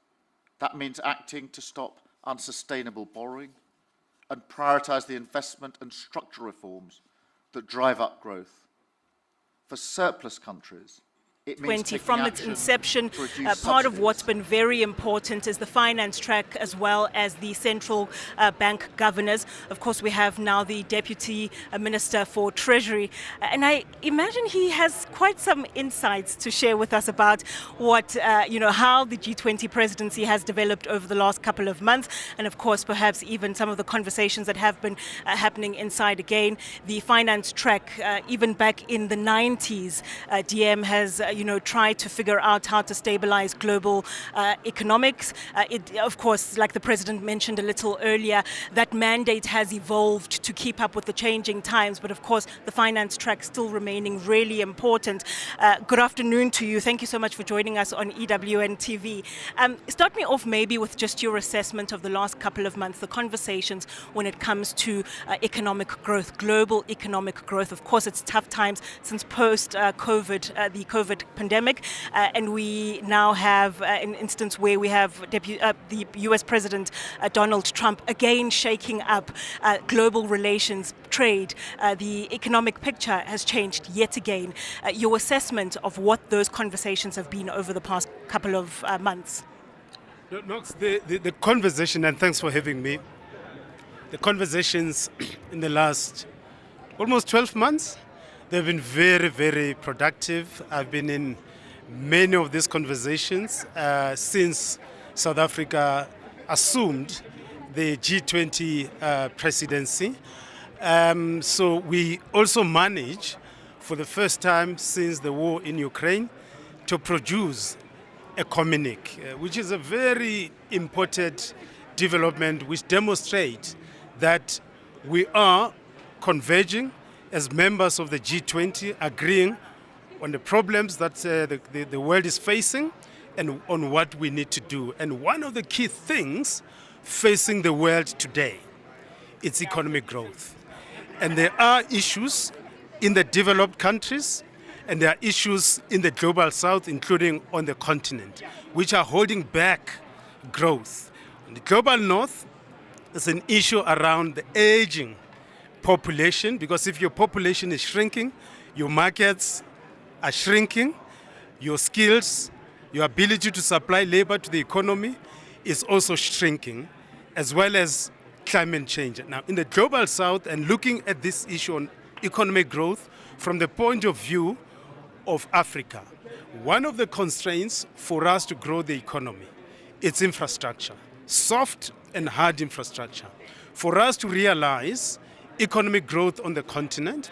that means acting to stop unsustainable borrowing and prioritize the investment and structural reforms that drive up growth. For surplus countries, It means taking from its action inception. to reduce Part of what's subsidies. been very important is the finance track as well as the central bank governors. Of course, we have now the Deputy Minister for Treasury. And I imagine he has quite some insights to share with us about what, how the G20 presidency has developed over the last couple of months. And of course, perhaps even some of the conversations that have been happening inside again. The finance track, even back in the 90s, DM has tried to figure out how to stabilize global economics. Of course, like the president mentioned a little earlier, that mandate has evolved to keep up with the changing times. But of course, the finance track still remaining really important. Good afternoon to you. Thank you so much for joining us on EWN TV. Start me off maybe with just your assessment of the last couple of months, the conversations when it comes to economic growth, global economic growth. Of course, it's tough times since post-COVID, the COVID pandemic, and we now have an instance where we have the US President Donald Trump again shaking up global relations, trade. The economic picture has changed yet again. Your assessment of what those conversations have been over the past couple of months? Knox, the conversation, and thanks for having me, the conversations in the last almost 12 months, they've been very, very productive. I've been in many of these conversations since South Africa assumed the G20 presidency. So we also managed, for the first time since the war in Ukraine, to produce a communique, which is a very important development which demonstrates that we are converging as members of the G20, agreeing on the problems that the world is facing and on what we need to do. And one of the key things facing the world today is economic growth. And there are issues in the developed countries, and there are issues in the global south, including on the continent, which are holding back growth. In the global north, there's an issue around the aging population, because if your population is shrinking, your markets are shrinking, your skills, your ability to supply labor to the economy is also shrinking, as well as climate change. Now, in the global south, and looking at this issue on economic growth from the point of view of Africa, one of the constraints for us to grow the economy is infrastructure, soft and hard infrastructure. For us to realize economic growth on the continent,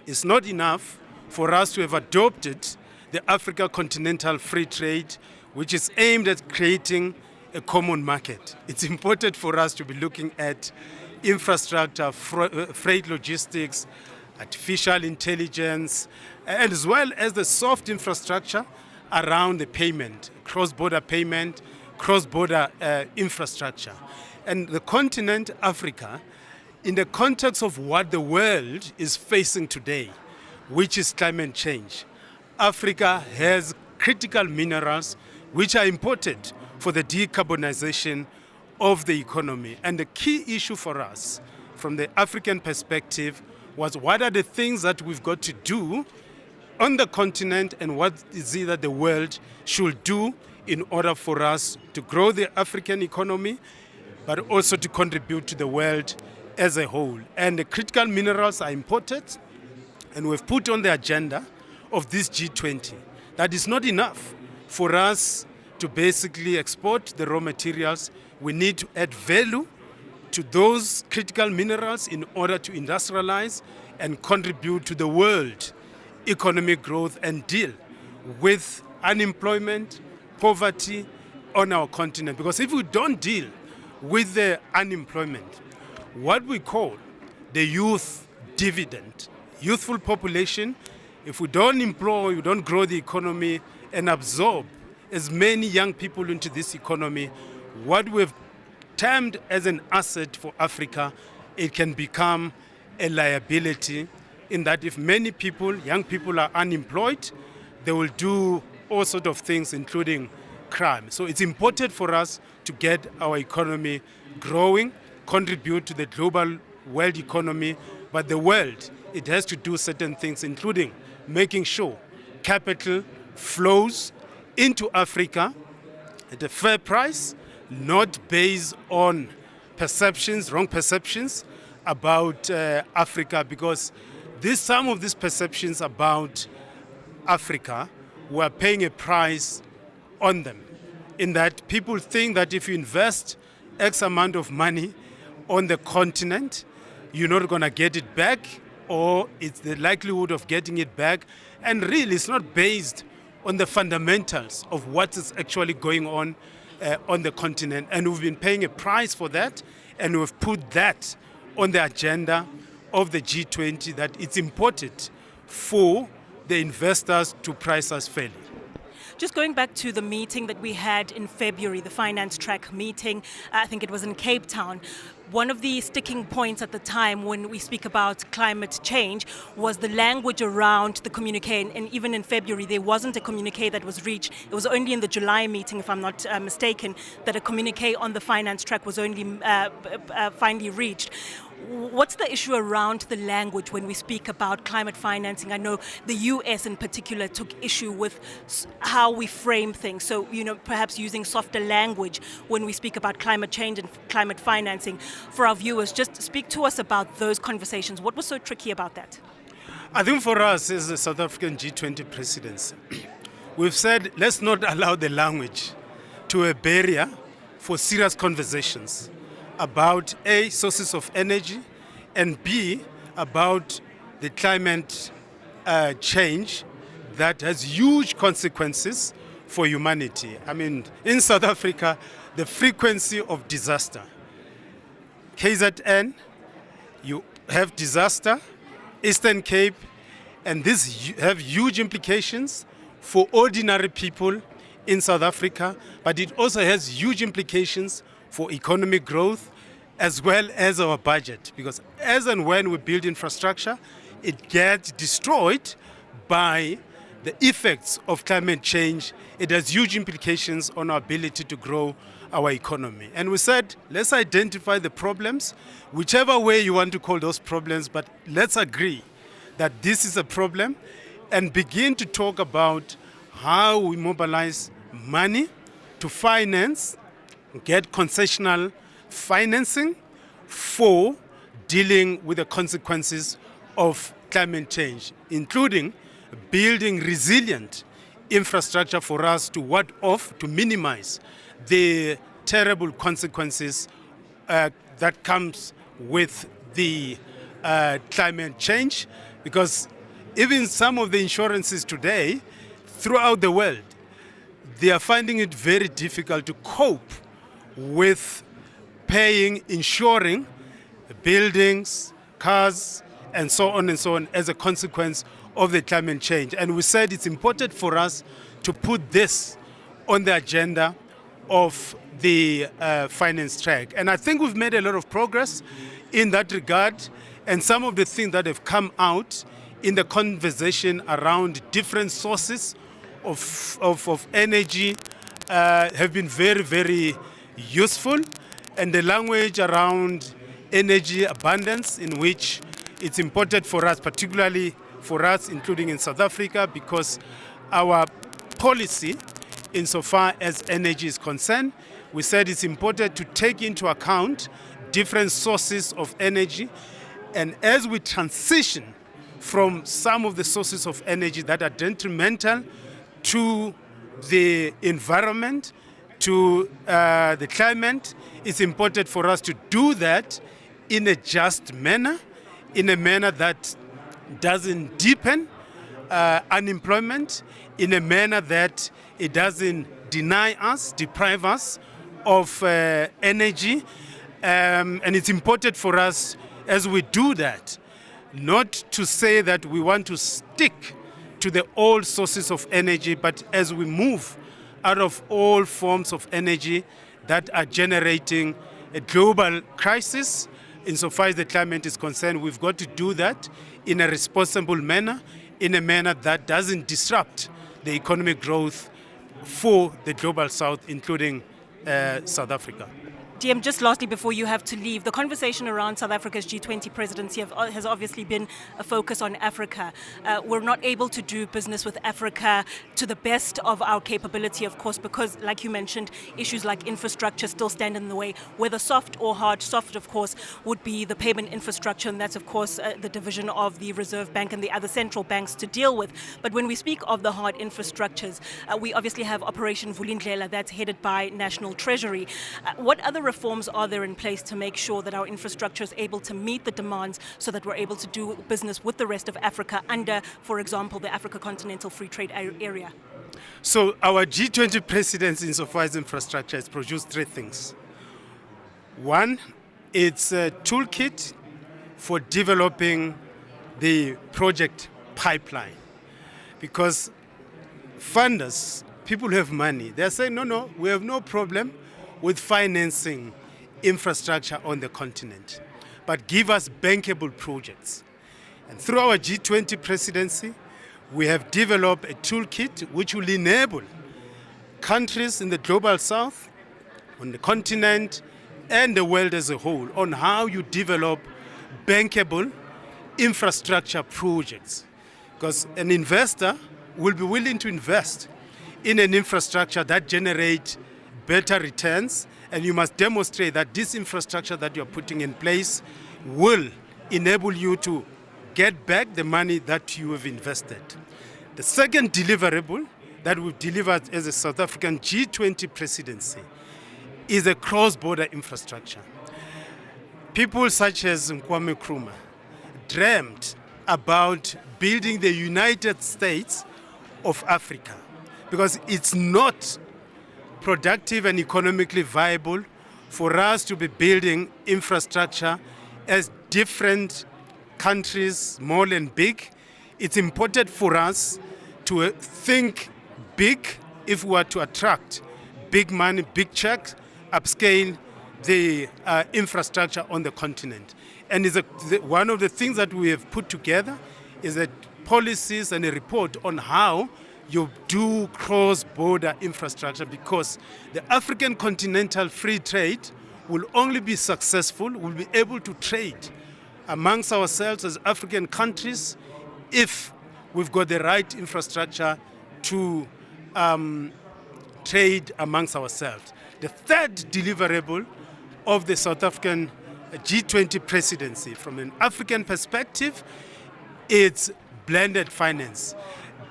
it's not enough for us to have adopted the Africa Continental Free Trade, which is aimed at creating a common market. It's important for us to be looking at infrastructure, freight logistics, artificial intelligence, as well as the soft infrastructure around the payment, cross-border payment, cross-border infrastructure. And the continent, Africa, in the context of what the world is facing today, which is climate change, Africa has critical minerals which are important for the decarbonization of the economy. And the key issue for us, from the African perspective, was what are the things that we've got to do on the continent, and what is it that the world should do in order for us to grow the African economy, but also to contribute to the world as a whole. And the critical minerals are important, and we've put on the agenda of this G20 that is not enough for us to basically export the raw materials. We need to add value to those critical minerals in order to industrialize and contribute to the world economic growth and deal with unemployment, poverty on our continent. Because if we don't deal with the unemployment, what we call the youth dividend, youthful population, if we don't employ, we don't grow the economy and absorb as many young people into this economy, what we've termed as an asset for Africa, it can become a liability, in that if many people, young people, are unemployed, they will do all sorts of things, including crime. So it's important for us to get our economy growing, contribute to the global world economy, but the world, it has to do certain things, including making sure capital flows into Africa at a fair price, not based on perceptions, wrong perceptions about Africa, because some of these perceptions about Africa, we're paying a price on them, in that people think that if you invest X amount of money on the continent, you're not going to get it back, or it's the likelihood of getting it back. And really, it's not based on the fundamentals of what is actually going on the continent. And we've been paying a price for that, and we've put that on the agenda of the G20, that it's important for the investors to price us fairly. Just going back to the meeting that we had in February, the finance track meeting, I think it was in Cape Town. One of the sticking points at the time when we speak about climate change was the language around the communique. And even in February, there wasn't a communique that was reached. It was only in the July meeting, if I'm not mistaken, that a communique on the finance track was only finally reached. What's the issue around the language when we speak about climate financing? I know the US in particular took issue with how we frame things. So, perhaps using softer language when we speak about climate change and climate financing. For our viewers, just speak to us about those conversations. What was so tricky about that? I think for us as the South African G20 presidency, we've said let's not allow the language to be a barrier for serious conversations about A, sources of energy, and B, about the climate change that has huge consequences for humanity. I mean, in South Africa, the frequency of disaster, KZN, you have disaster, Eastern Cape, and these have huge implications for ordinary people in South Africa, but it also has huge implications for economic growth, as well as our budget. Because as and when we build infrastructure, it gets destroyed by the effects of climate change. It has huge implications on our ability to grow our economy. And we said, let's identify the problems, whichever way you want to call those problems, but let's agree that this is a problem and begin to talk about how we mobilize money to finance, get concessional financing for dealing with the consequences of climate change, including building resilient infrastructure for us to ward off, to minimize the terrible consequences that comes with the climate change. Because even some of the insurances today throughout the world, they are finding it very difficult to cope with insuring buildings, cars, and so on as a consequence of the climate change. And we said it's important for us to put this on the agenda of the finance track. And I think we've made a lot of progress in that regard. And some of the things that have come out in the conversation around different sources of energy have been very, very useful. And the language around energy abundance, in which it's important for us, particularly for us, including in South Africa, because our policy, insofar as energy is concerned, we said it's important to take into account different sources of energy. And as we transition from some of the sources of energy that are detrimental to the environment, to the climate, it's important for us to do that in a just manner, in a manner that doesn't deepen unemployment, in a manner that it doesn't deprive us of energy. And it's important for us, as we do that, not to say that we want to stick to the old sources of energy, but as we move out of all forms of energy that are generating a global crisis, insofar as the climate is concerned, we've got to do that in a responsible manner, in a manner that doesn't disrupt the economic growth for the global south, including South Africa. DM, just lastly, before you have to leave, the conversation around South Africa's G20 presidency has obviously been a focus on Africa. We're not able to do business with Africa to the best of our capability, of course, because, like you mentioned, issues like infrastructure still stand in the way, whether soft or hard. Soft, of course, would be the payment infrastructure, and that's, of course, the division of the Reserve Bank and the other central banks to deal with. But when we speak of the hard infrastructures, we obviously have Operation Vulindlela that's headed by National Treasury. What other reforms are there in place to make sure that our infrastructure is able to meet the demands so that we're able to do business with the rest of Africa under, for example, the Africa Continental Free Trade Area? So our G20 presidency insofar as infrastructure has produced three things. One, it's a toolkit for developing the project pipeline. Because funders, people who have money, they're saying, no, we have no problem with financing infrastructure on the continent, but give us bankable projects. And through our G20 presidency, we have developed a toolkit which will enable countries in the global south, on the continent, and the world as a whole on how you develop bankable infrastructure projects. Because an investor will be willing to invest in an infrastructure that generates better returns, and you must demonstrate that this infrastructure that you're putting in place will enable you to get back the money that you have invested. The second deliverable that we've delivered as a South African G20 presidency is a cross-border infrastructure. People such as Kwame Nkrumah dreamt about building the United States of Africa because it's not productive and economically viable for us to be building infrastructure as different countries, small and big. It's important for us to think big if we are to attract big money, big checks, upscale the infrastructure on the continent. And one of the things that we have put together is that policies and a report on how you do cross-border infrastructure, because the African continental free trade will only be successful, will be able to trade amongst ourselves as African countries if we've got the right infrastructure to trade amongst ourselves. The third deliverable of the South African G20 presidency from an African perspective is blended finance,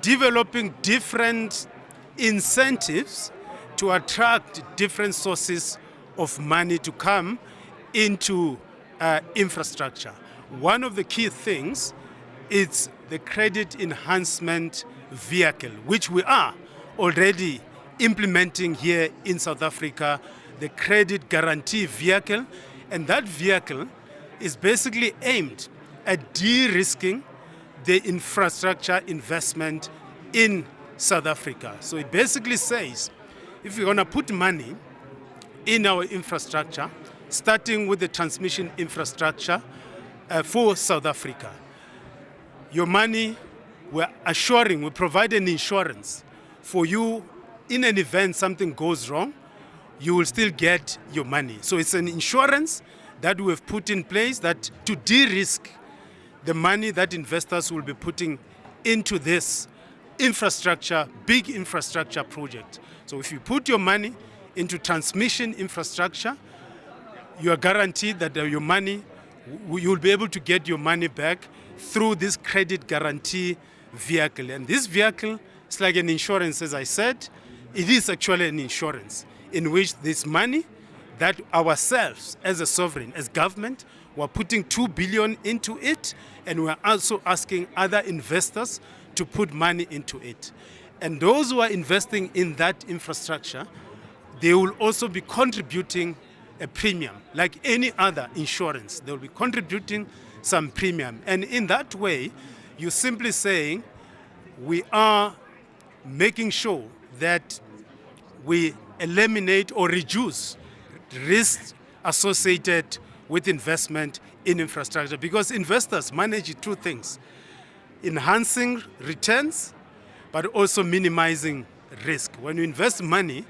developing different incentives to attract different sources of money to come into infrastructure. One of the key things is the credit enhancement vehicle, which we are already implementing here in South Africa, the credit guarantee vehicle. And that vehicle is basically aimed at de-risking the infrastructure investment in South Africa. So it basically says, if you're going to put money in our infrastructure, starting with the transmission infrastructure for South Africa, your money, we provide an insurance for you in an event something goes wrong, you will still get your money. So it's an insurance that we have put in place that to de-risk the money that investors will be putting into this infrastructure, big infrastructure project. So if you put your money into transmission infrastructure, you are guaranteed that your money, you'll be able to get your money back through this credit guarantee vehicle. And this vehicle is like an insurance, as I said. It is actually an insurance in which this money that ourselves as a sovereign, as government, we're putting 2 billion into it, and we're also asking other investors to put money into it. And those who are investing in that infrastructure, they will also be contributing a premium, like any other insurance. They'll be contributing some premium. And in that way, you're simply saying we are making sure that we eliminate or reduce risks associated with investment in infrastructure, because investors manage two things: enhancing returns, but also minimizing risk. When you invest money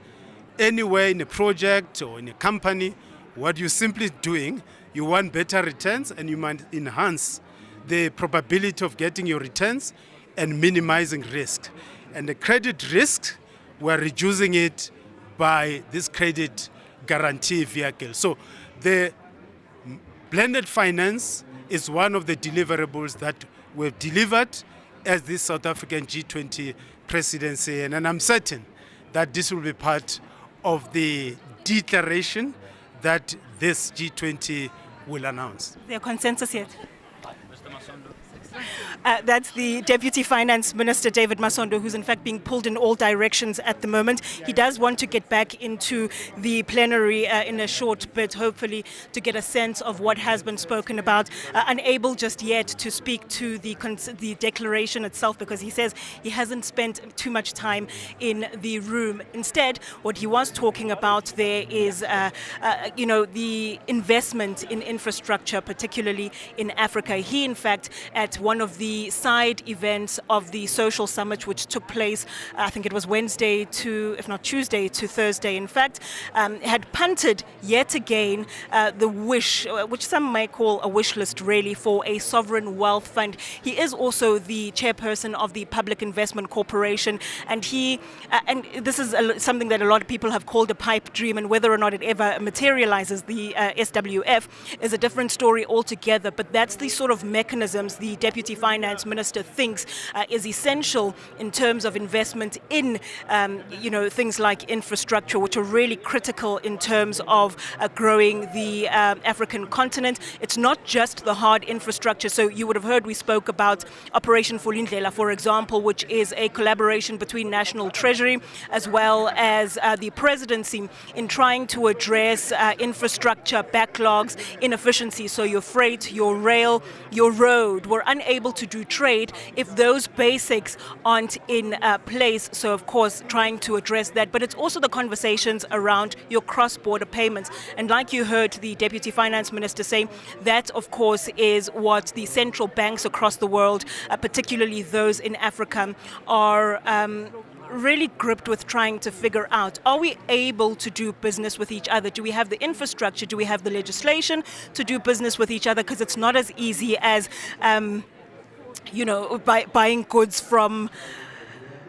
anywhere in a project or in a company what you're simply doing, you want better returns and you might enhance the probability of getting your returns and minimizing risk. And the credit risk, we're reducing it by this credit guarantee vehicle. So the blended finance is one of the deliverables that we've delivered as this South African G20 presidency. And I'm certain that this will be part of the declaration that this G20 will announce. Is there consensus yet? That's the Deputy Finance Minister, David Masondo, who's in fact being pulled in all directions at the moment. He does want to get back into the plenary in a short bit, hopefully, to get a sense of what has been spoken about. Unable just yet to speak to the declaration itself because he says he hasn't spent too much time in the room. Instead, what he was talking about there is, the investment in infrastructure, particularly in Africa. He, in fact, at one of the side events of the social summit, which took place, I think it was Wednesday to, if not Tuesday to Thursday, in fact, had punted yet again the wish, which some might call a wish list really, for a sovereign wealth fund. He is also the chairperson of the Public Investment Corporation, and and this is something that a lot of people have called a pipe dream, and whether or not it ever materializes, the SWF, is a different story altogether. But that's the sort of mechanisms the Deputy Finance Minister thinks is essential in terms of investment in, things like infrastructure, which are really critical in terms of growing the African continent. It's not just the hard infrastructure. So you would have heard we spoke about Operation Vulindlela, for example, which is a collaboration between National Treasury as well as the presidency in trying to address infrastructure backlogs, inefficiency. So your freight, your rail, your road, we're unable to do trade if those basics aren't in place. So of course trying to address that, but it's also the conversations around your cross-border payments. And like you heard the Deputy Finance Minister say, that of course is what the central banks across the world, particularly those in Africa, are really gripped with trying to figure out. Are we able to do business with each other? Do we have the infrastructure? Do we have the legislation to do business with each other? Because it's not as easy as buying goods from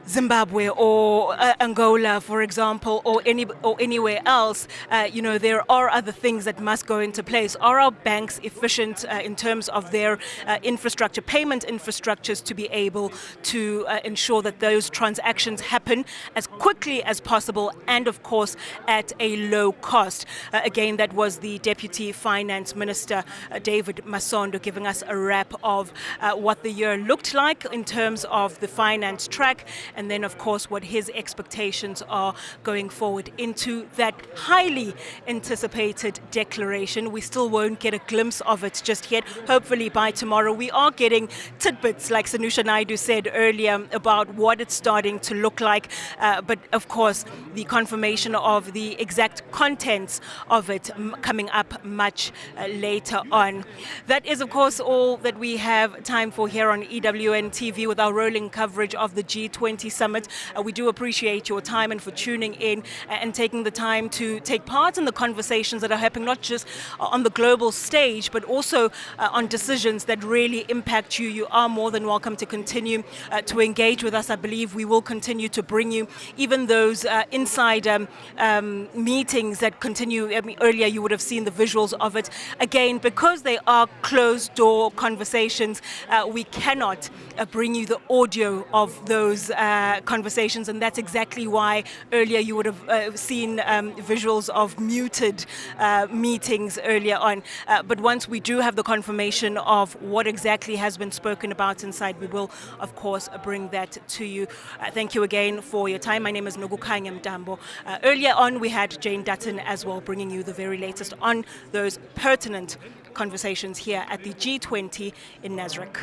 Zimbabwe or Angola, for example, or anywhere else. There are other things that must go into place. Are our banks efficient in terms of their infrastructure, payment infrastructures, to be able to ensure that those transactions happen as quickly as possible and, of course, at a low cost? Again, that was the Deputy Finance Minister, David Masondo, giving us a wrap of what the year looked like in terms of the finance track, and then, of course, what his expectations are going forward into that highly anticipated declaration. We still won't get a glimpse of it just yet. Hopefully by tomorrow we are getting tidbits, like Sanusha Naidu said earlier, about what it's starting to look like. But of course, the confirmation of the exact contents of it coming up much later on. That is, of course, all that we have time for here on EWN TV with our rolling coverage of the G20 Summit. We do appreciate your time and for tuning in and taking the time to take part in the conversations that are happening, not just on the global stage, but also on decisions that really impact you. You are more than welcome to continue to engage with us. I believe we will continue to bring you even those inside meetings that continue. I mean, earlier you would have seen the visuals of it. Again, because they are closed door conversations, we cannot bring you the audio of those conversations, and that's exactly why earlier you would have seen visuals of muted meetings earlier on. But once we do have the confirmation of what exactly has been spoken about inside, we will, of course, bring that to you. Thank you again for your time. My name is Nogukanya Mdambo. Earlier on, we had Jane Dutton as well, bringing you the very latest on those pertinent conversations here at the G20 in Nasrec.